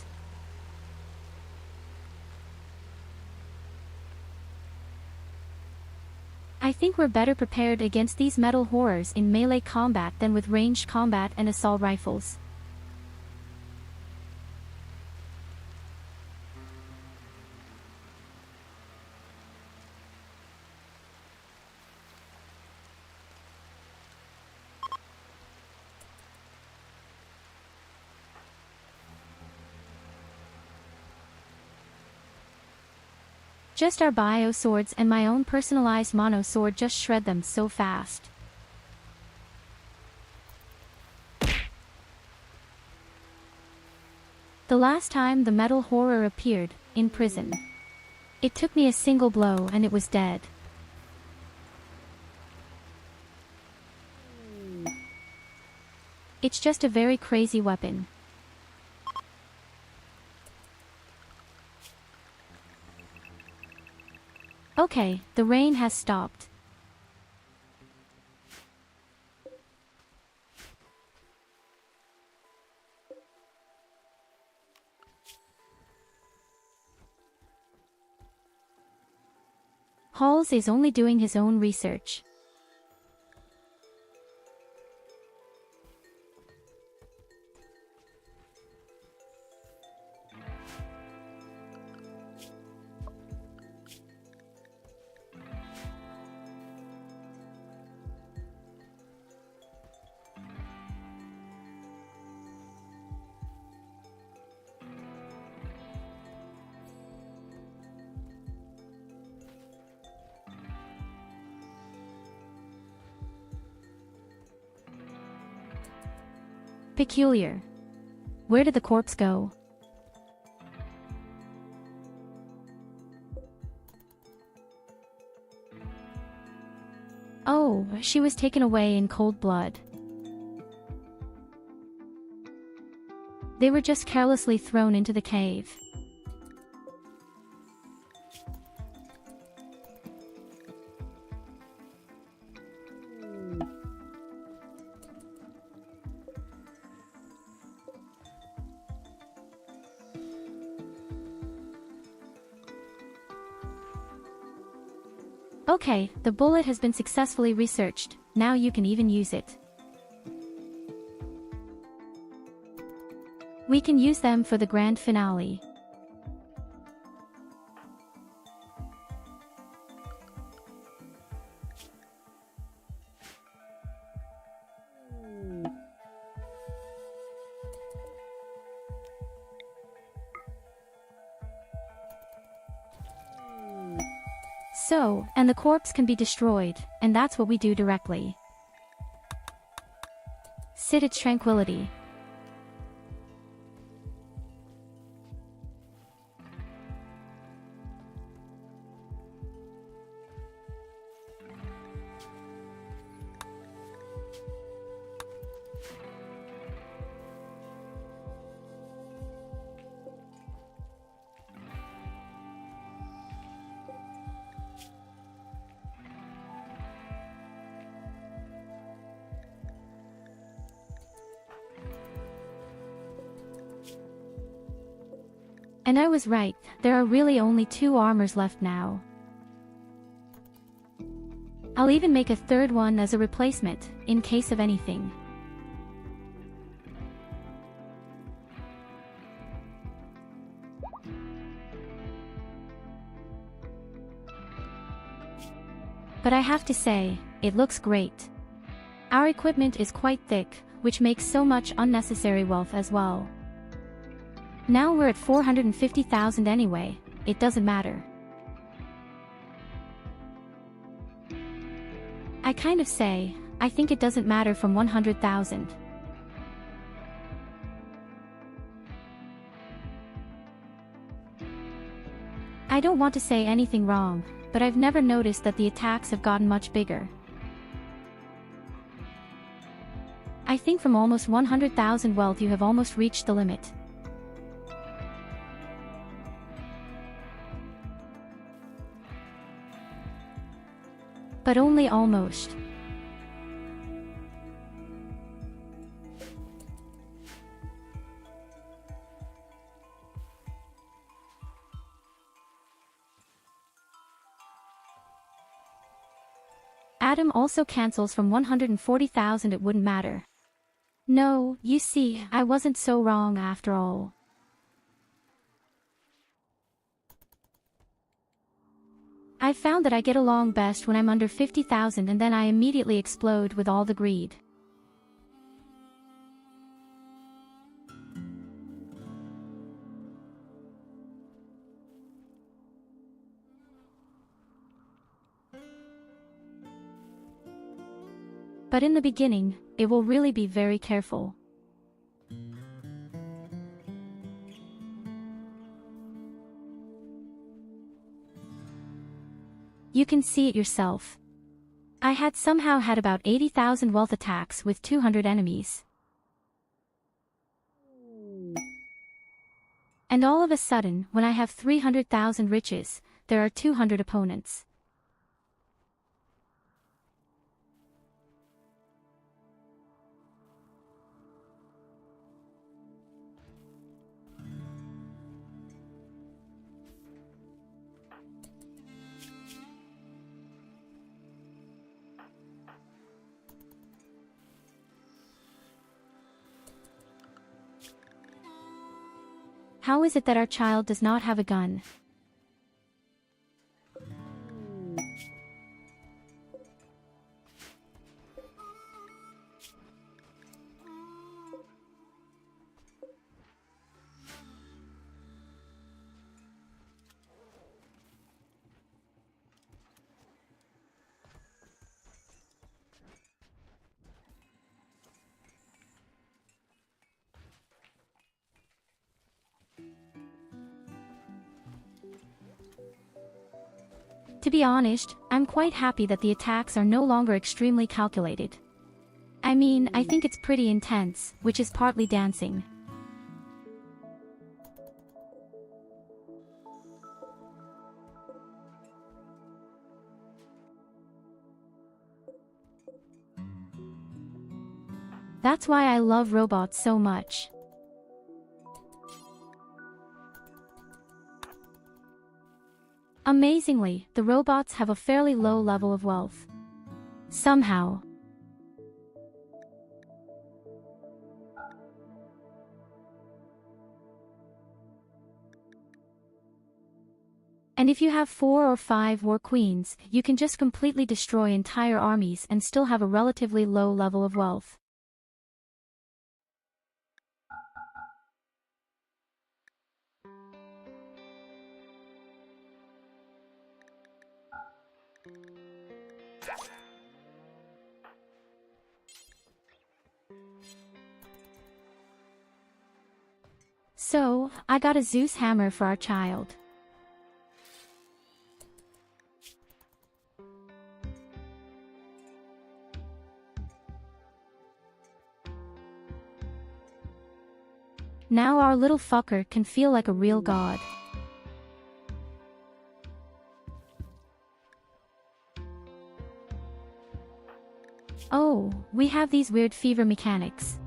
I think we're better prepared against these metal horrors in melee combat than with ranged combat and assault rifles. Just our bio swords and my own personalized mono sword just shred them so fast. The last time the metal horror appeared, in prison. It took me a single blow and it was dead. It's just a very crazy weapon. Okay, the rain has stopped. Halls is only doing his own research. Peculiar. Where did the corpse go? Oh, she was taken away in cold blood. They were just carelessly thrown into the cave. Okay, the bullet has been successfully researched, now you can even use it. We can use them for the grand finale. So, and the corpse can be destroyed, and that's what we do directly. Sit its tranquility. And I was right, there are really only 2 armors left now. I'll even make a third one as a replacement, in case of anything. But I have to say, it looks great. Our equipment is quite thick, which makes so much unnecessary wealth as well. Now we're at 450,000 anyway, it doesn't matter. I kind of say, I think it doesn't matter from 100,000. I don't want to say anything wrong, but I've never noticed that the attacks have gotten much bigger. I think from almost 100,000 wealth you have almost reached the limit. But only almost. Adam also cancels from 140,000, it wouldn't matter. No, you see, I wasn't so wrong after all. I found that I get along best when I'm under 50,000 and then I immediately explode with all the greed. But in the beginning, it will really be very careful. You can see it yourself. I had somehow had about 80,000 wealth attacks with 200 enemies. And all of a sudden, when I have 300,000 riches, there are 200 opponents. How is it that our child does not have a gun? To be honest, I'm quite happy that the attacks are no longer extremely calculated. I mean, I think it's pretty intense, which is partly dancing. That's why I love robots so much. Amazingly, the robots have a fairly low level of wealth. Somehow. And if you have 4 or 5 war queens, you can just completely destroy entire armies and still have a relatively low level of wealth. So, I got a Zeus hammer for our child. Now our little fucker can feel like a real god. Oh, we have these weird fever mechanics.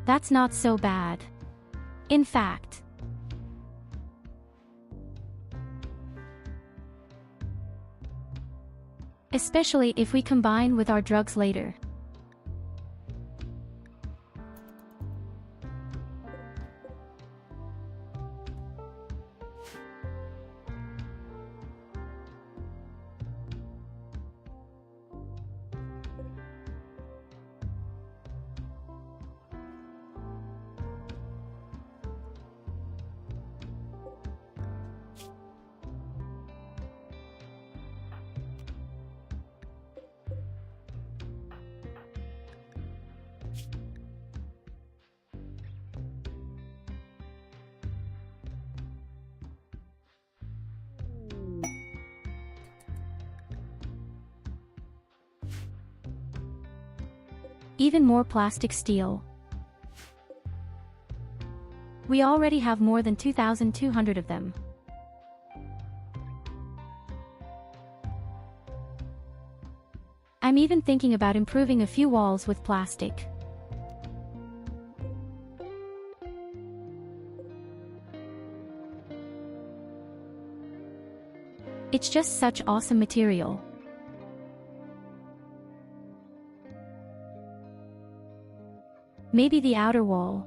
That's not so bad. In fact. Especially if we combine with our drugs later. Even more plastic steel. We already have more than 2,200 of them. I'm even thinking about improving a few walls with plastic. It's just such awesome material. Maybe the outer wall.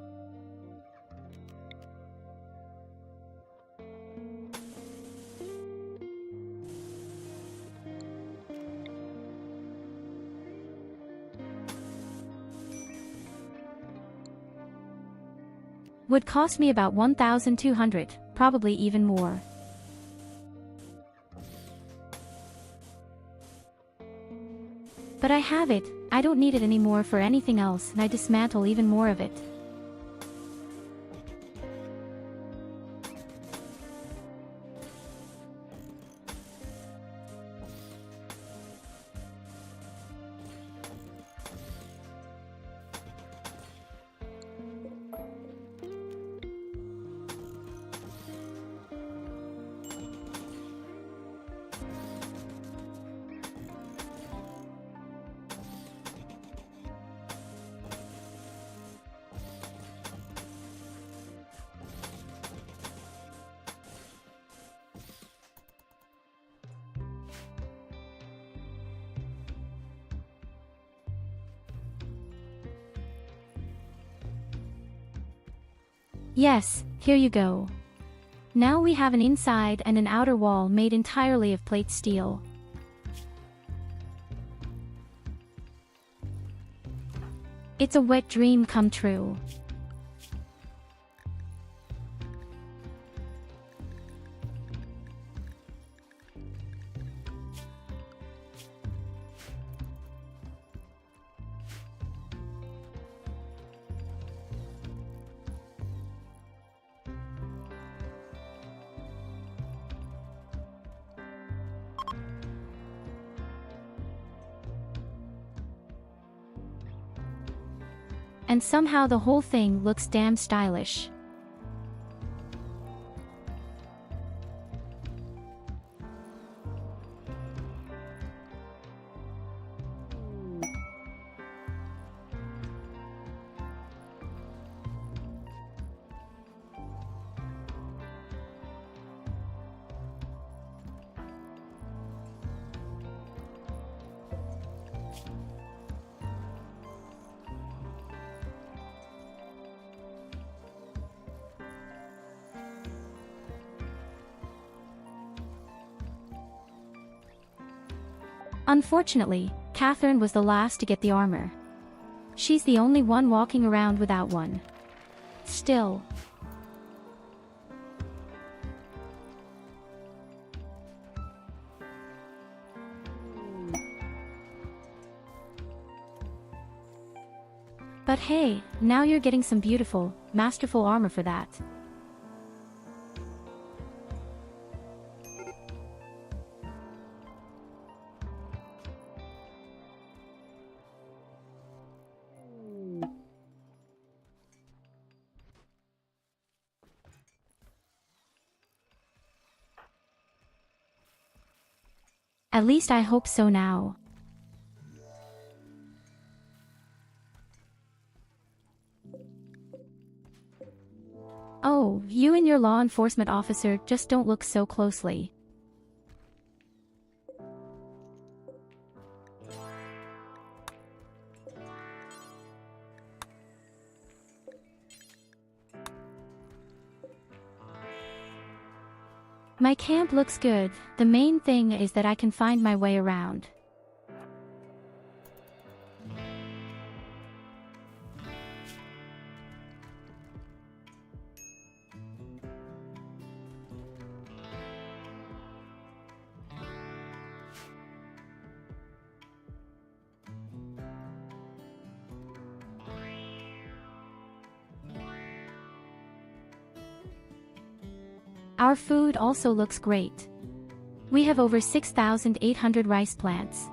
Would cost me about 1,200, probably even more. But I have it, I don't need it anymore for anything else, and I dismantle even more of it. Yes, here you go. Now we have an inside and an outer wall made entirely of plate steel. It's a wet dream come true. And somehow the whole thing looks damn stylish. Unfortunately, Catherine was the last to get the armor. She's the only one walking around without one. Still. But hey, now you're getting some beautiful, masterful armor for that. At least I hope so now. Oh, you and your law enforcement officer just don't look so closely. My camp looks good, the main thing is that I can find my way around. Our food also looks great. We have over 6,800 rice plants.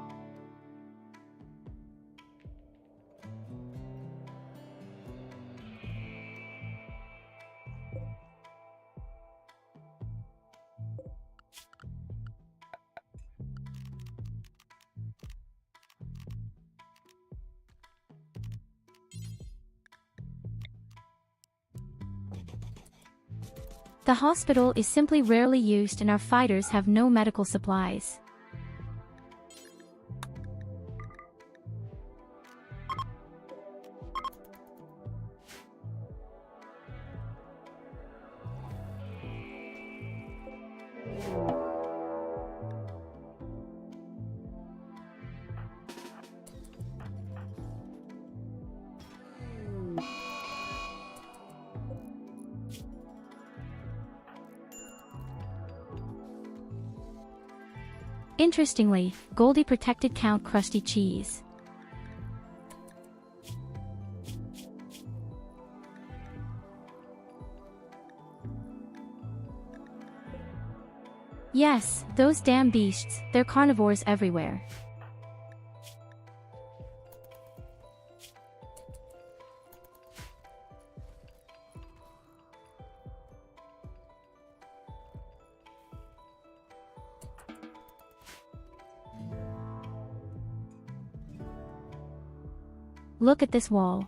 The hospital is simply rarely used and our fighters have no medical supplies. Interestingly, Goldie protected Count Krusty Cheese. Yes, those damn beasts, they're carnivores everywhere. Look at this wall.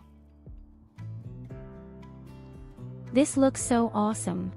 This looks so awesome.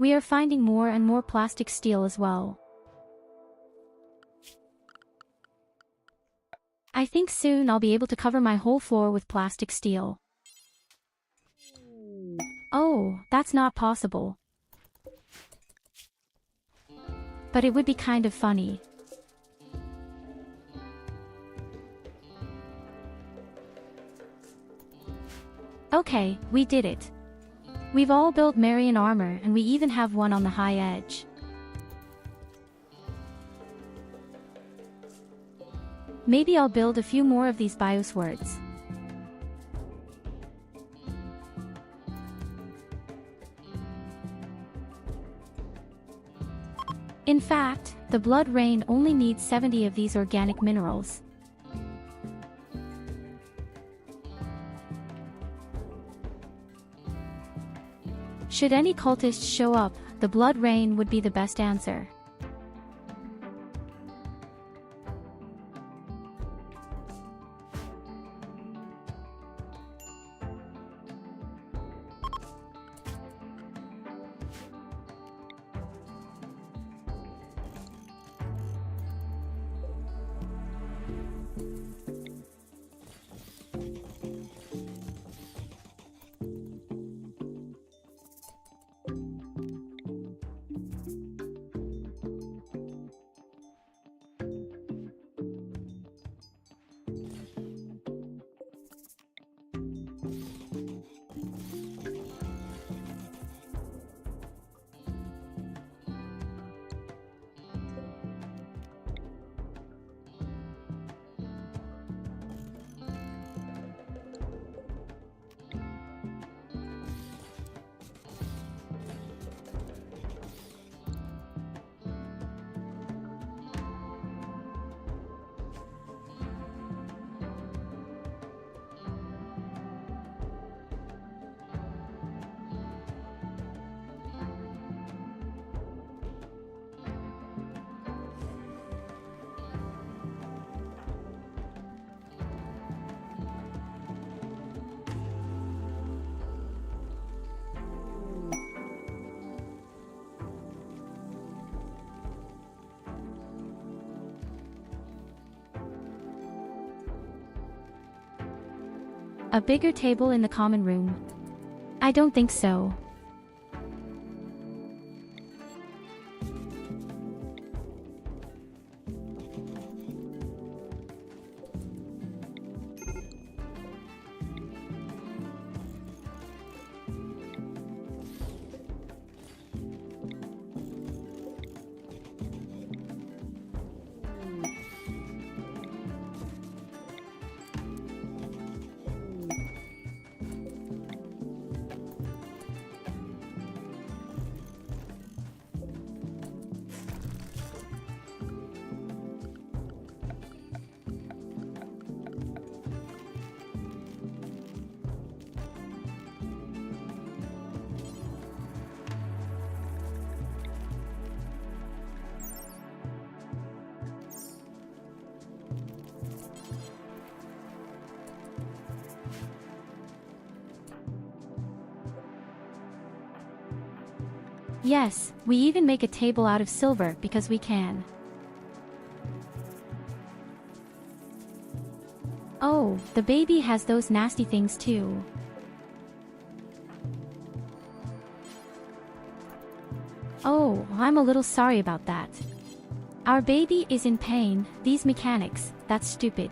We are finding more and more plastic steel as well. I think soon I'll be able to cover my whole floor with plastic steel. Oh, that's not possible. But it would be kind of funny. Okay, we did it. We've all built Marian armor and we even have one on the high edge. Maybe I'll build a few more of these BIOS words. In fact, the blood rain only needs 70 of these organic minerals. Should any cultists show up, the blood rain would be the best answer. A bigger table in the common room? I don't think so. Yes, we even make a table out of silver because we can. Oh, the baby has those nasty things too. Oh, I'm a little sorry about that. Our baby is in pain. These mechanics, that's stupid.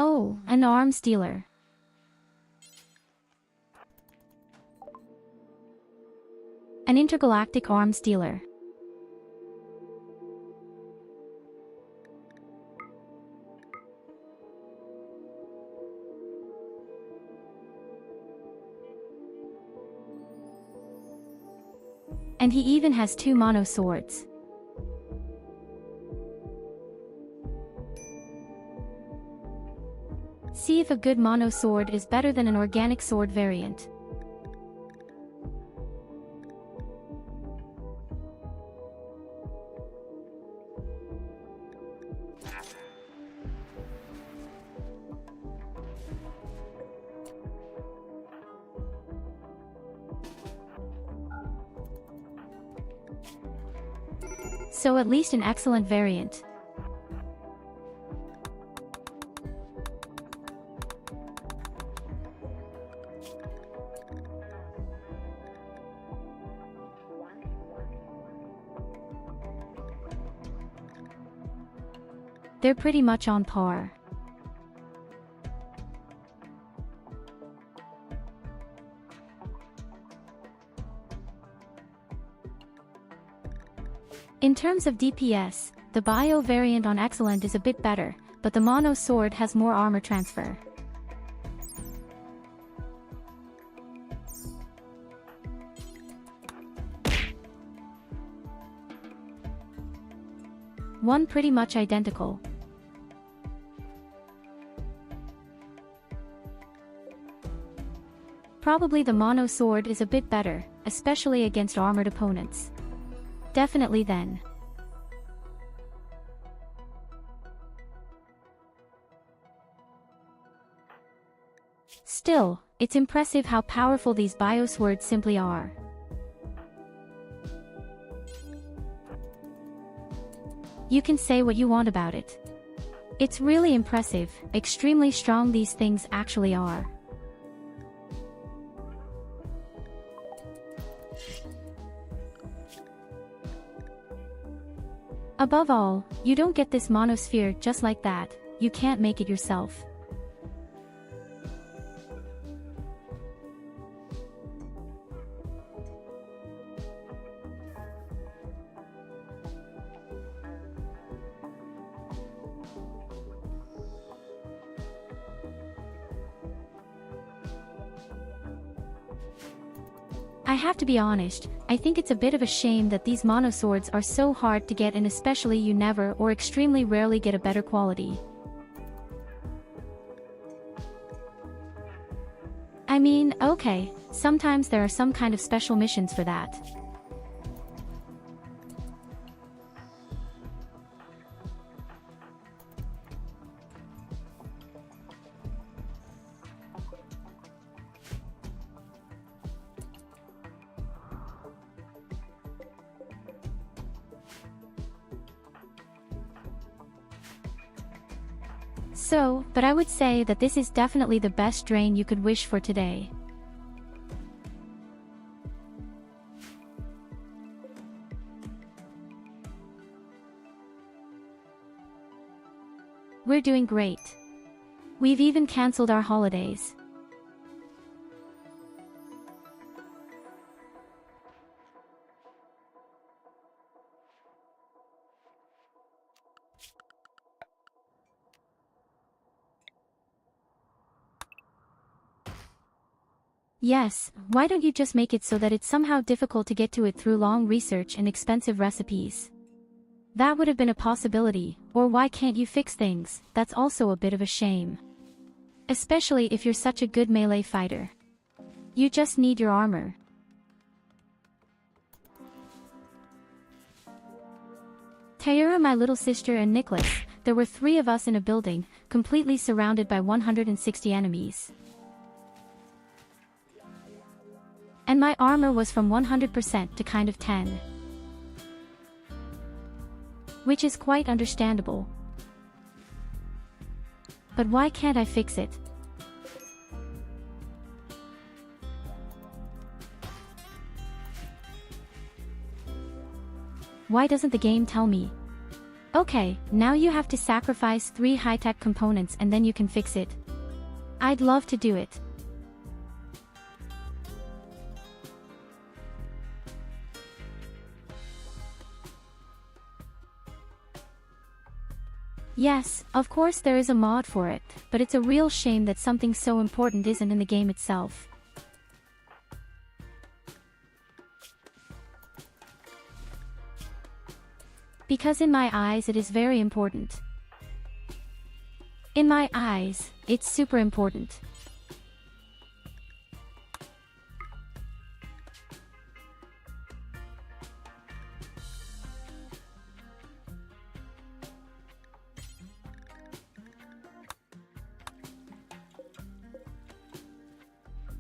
Oh, an arms dealer. An intergalactic arms dealer. And he even has 2 mono swords. See if a good mono sword is better than an organic sword variant. So at least an excellent variant. They're pretty much on par. In terms of DPS, the bio variant on Excellent is a bit better, but the mono sword has more armor transfer. One pretty much identical. Probably the mono sword is a bit better, especially against armored opponents. Definitely then. Still, it's impressive how powerful these bio swords simply are. You can say what you want about it. It's really impressive, extremely strong these things actually are. Above all, you don't get this monosphere just like that, you can't make it yourself. I have to be honest, I think it's a bit of a shame that these mono swords are so hard to get and especially you never or extremely rarely get a better quality. I mean, okay, sometimes there are some kind of special missions for that. So, but I would say that this is definitely the best drain you could wish for today. We're doing great. We've even cancelled our holidays. Yes, why don't you just make it so that it's somehow difficult to get to it through long research and expensive recipes? That would have been a possibility, or why can't you fix things? That's also a bit of a shame. Especially if you're such a good melee fighter. You just need your armor. Tyurru, my little sister and Nicholas, there were 3 of us in a building, completely surrounded by 160 enemies. And my armor was from 100% to kind of 10. Which is quite understandable. But why can't I fix it? Why doesn't the game tell me? Okay, now you have to sacrifice 3 high-tech components and then you can fix it. I'd love to do it. Yes, of course there is a mod for it, but it's a real shame that something so important isn't in the game itself. Because in my eyes it is very important. In my eyes, it's super important.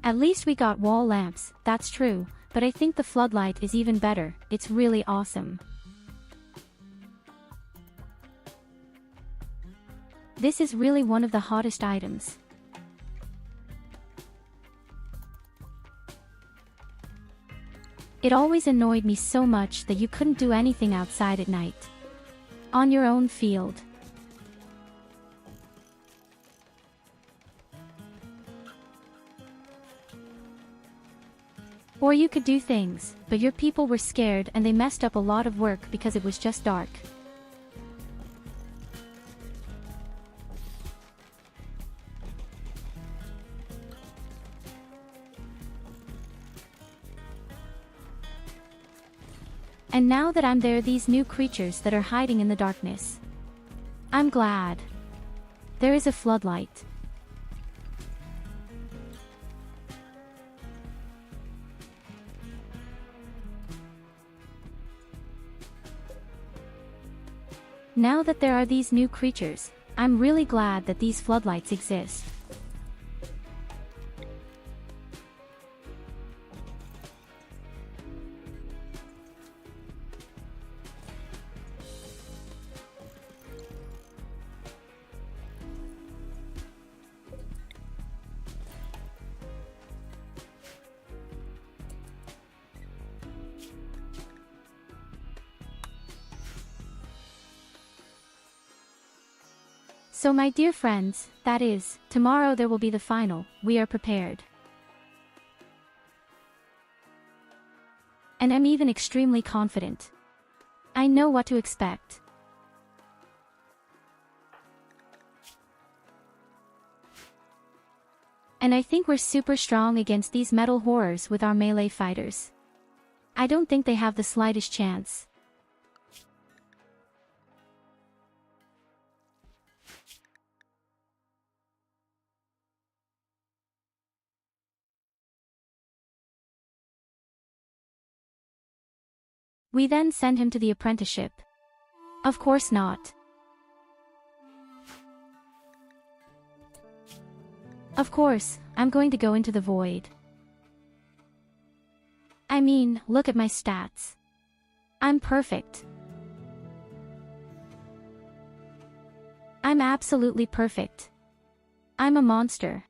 At least we got wall lamps, that's true, but I think the floodlight is even better, it's really awesome. This is really one of the hottest items. It always annoyed me so much that you couldn't do anything outside at night. On your own field. Or you could do things, but your people were scared and they messed up a lot of work because it was just dark. And now that I'm there, these new creatures that are hiding in the darkness. I'm glad. There is a floodlight. Now that there are these new creatures, I'm really glad that these floodlights exist. So my dear friends, that is, tomorrow there will be the final, we are prepared. And I'm even extremely confident. I know what to expect. And I think we're super strong against these metal horrors with our melee fighters. I don't think they have the slightest chance. We then send him to the apprenticeship. Of course not. Of course, I'm going to go into the void. I mean, look at my stats. I'm perfect. I'm absolutely perfect. I'm a monster.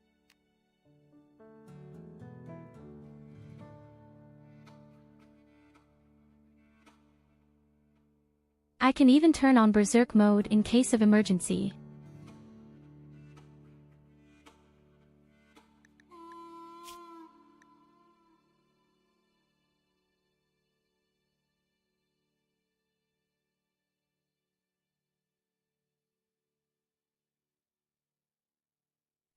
I can even turn on berserk mode in case of emergency.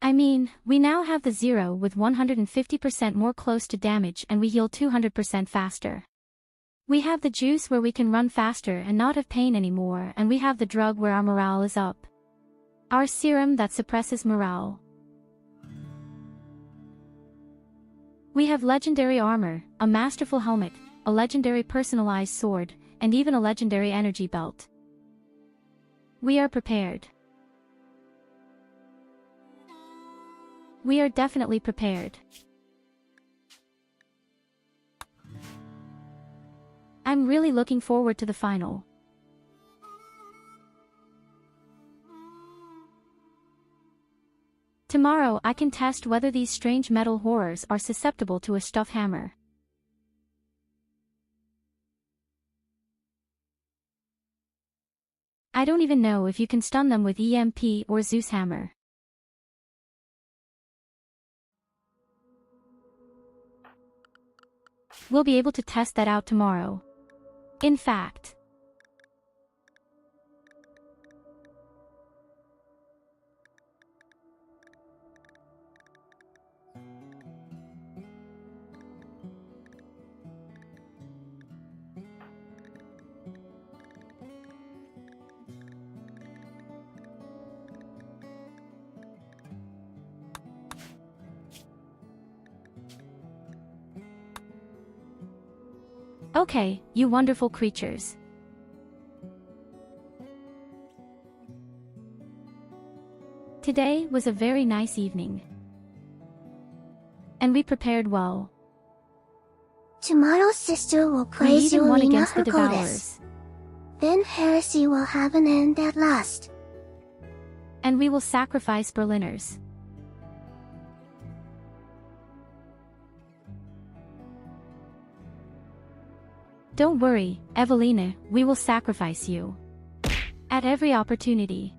I mean, we now have the zero with 150% more close to damage and we heal 200% faster. We have the juice where we can run faster and not have pain anymore, and we have the drug where our morale is up. Our serum that suppresses morale. We have legendary armor, a masterful helmet, a legendary personalized sword, and even a legendary energy belt. We are prepared. We are definitely prepared. I'm really looking forward to the final. Tomorrow I can test whether these strange metal horrors are susceptible to a stuff hammer. I don't even know if you can stun them with EMP or Zeus Hammer. We'll be able to test that out tomorrow. In fact, okay, you wonderful creatures. Today was a very nice evening. And we prepared well. Tomorrow sister will We praise you even won Lena against the her goddess. Devourers. Then heresy will have an end at last. And we will sacrifice Berliners. Don't worry, Evelina, we will sacrifice you. At every opportunity.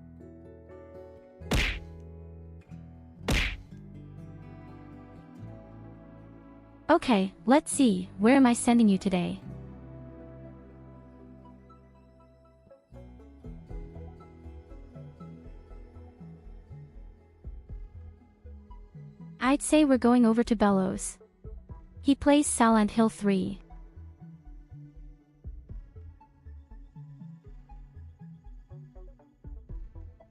Okay, let's see, where am I sending you today? I'd say we're going over to Bellows. He plays Silent Hill 3.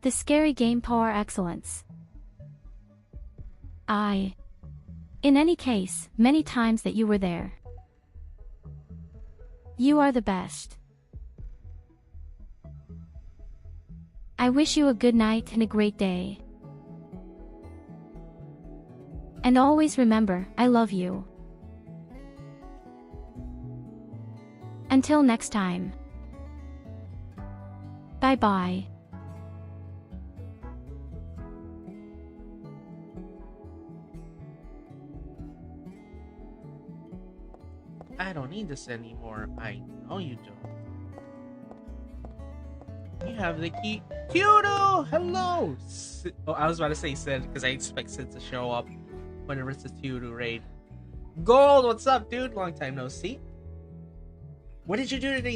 The scary game par excellence. In any case, many times that you were there. You are the best. I wish you a good night and a great day. And always remember, I love you. Until next time. Bye-bye. I don't need this anymore. I know you don't. You have the key. Tyurru! Hello! Oh, I was about to say Sid, because I expect Sid to show up whenever it's a Tyurru raid. Gold, what's up, dude? Long time no see. What did you do today,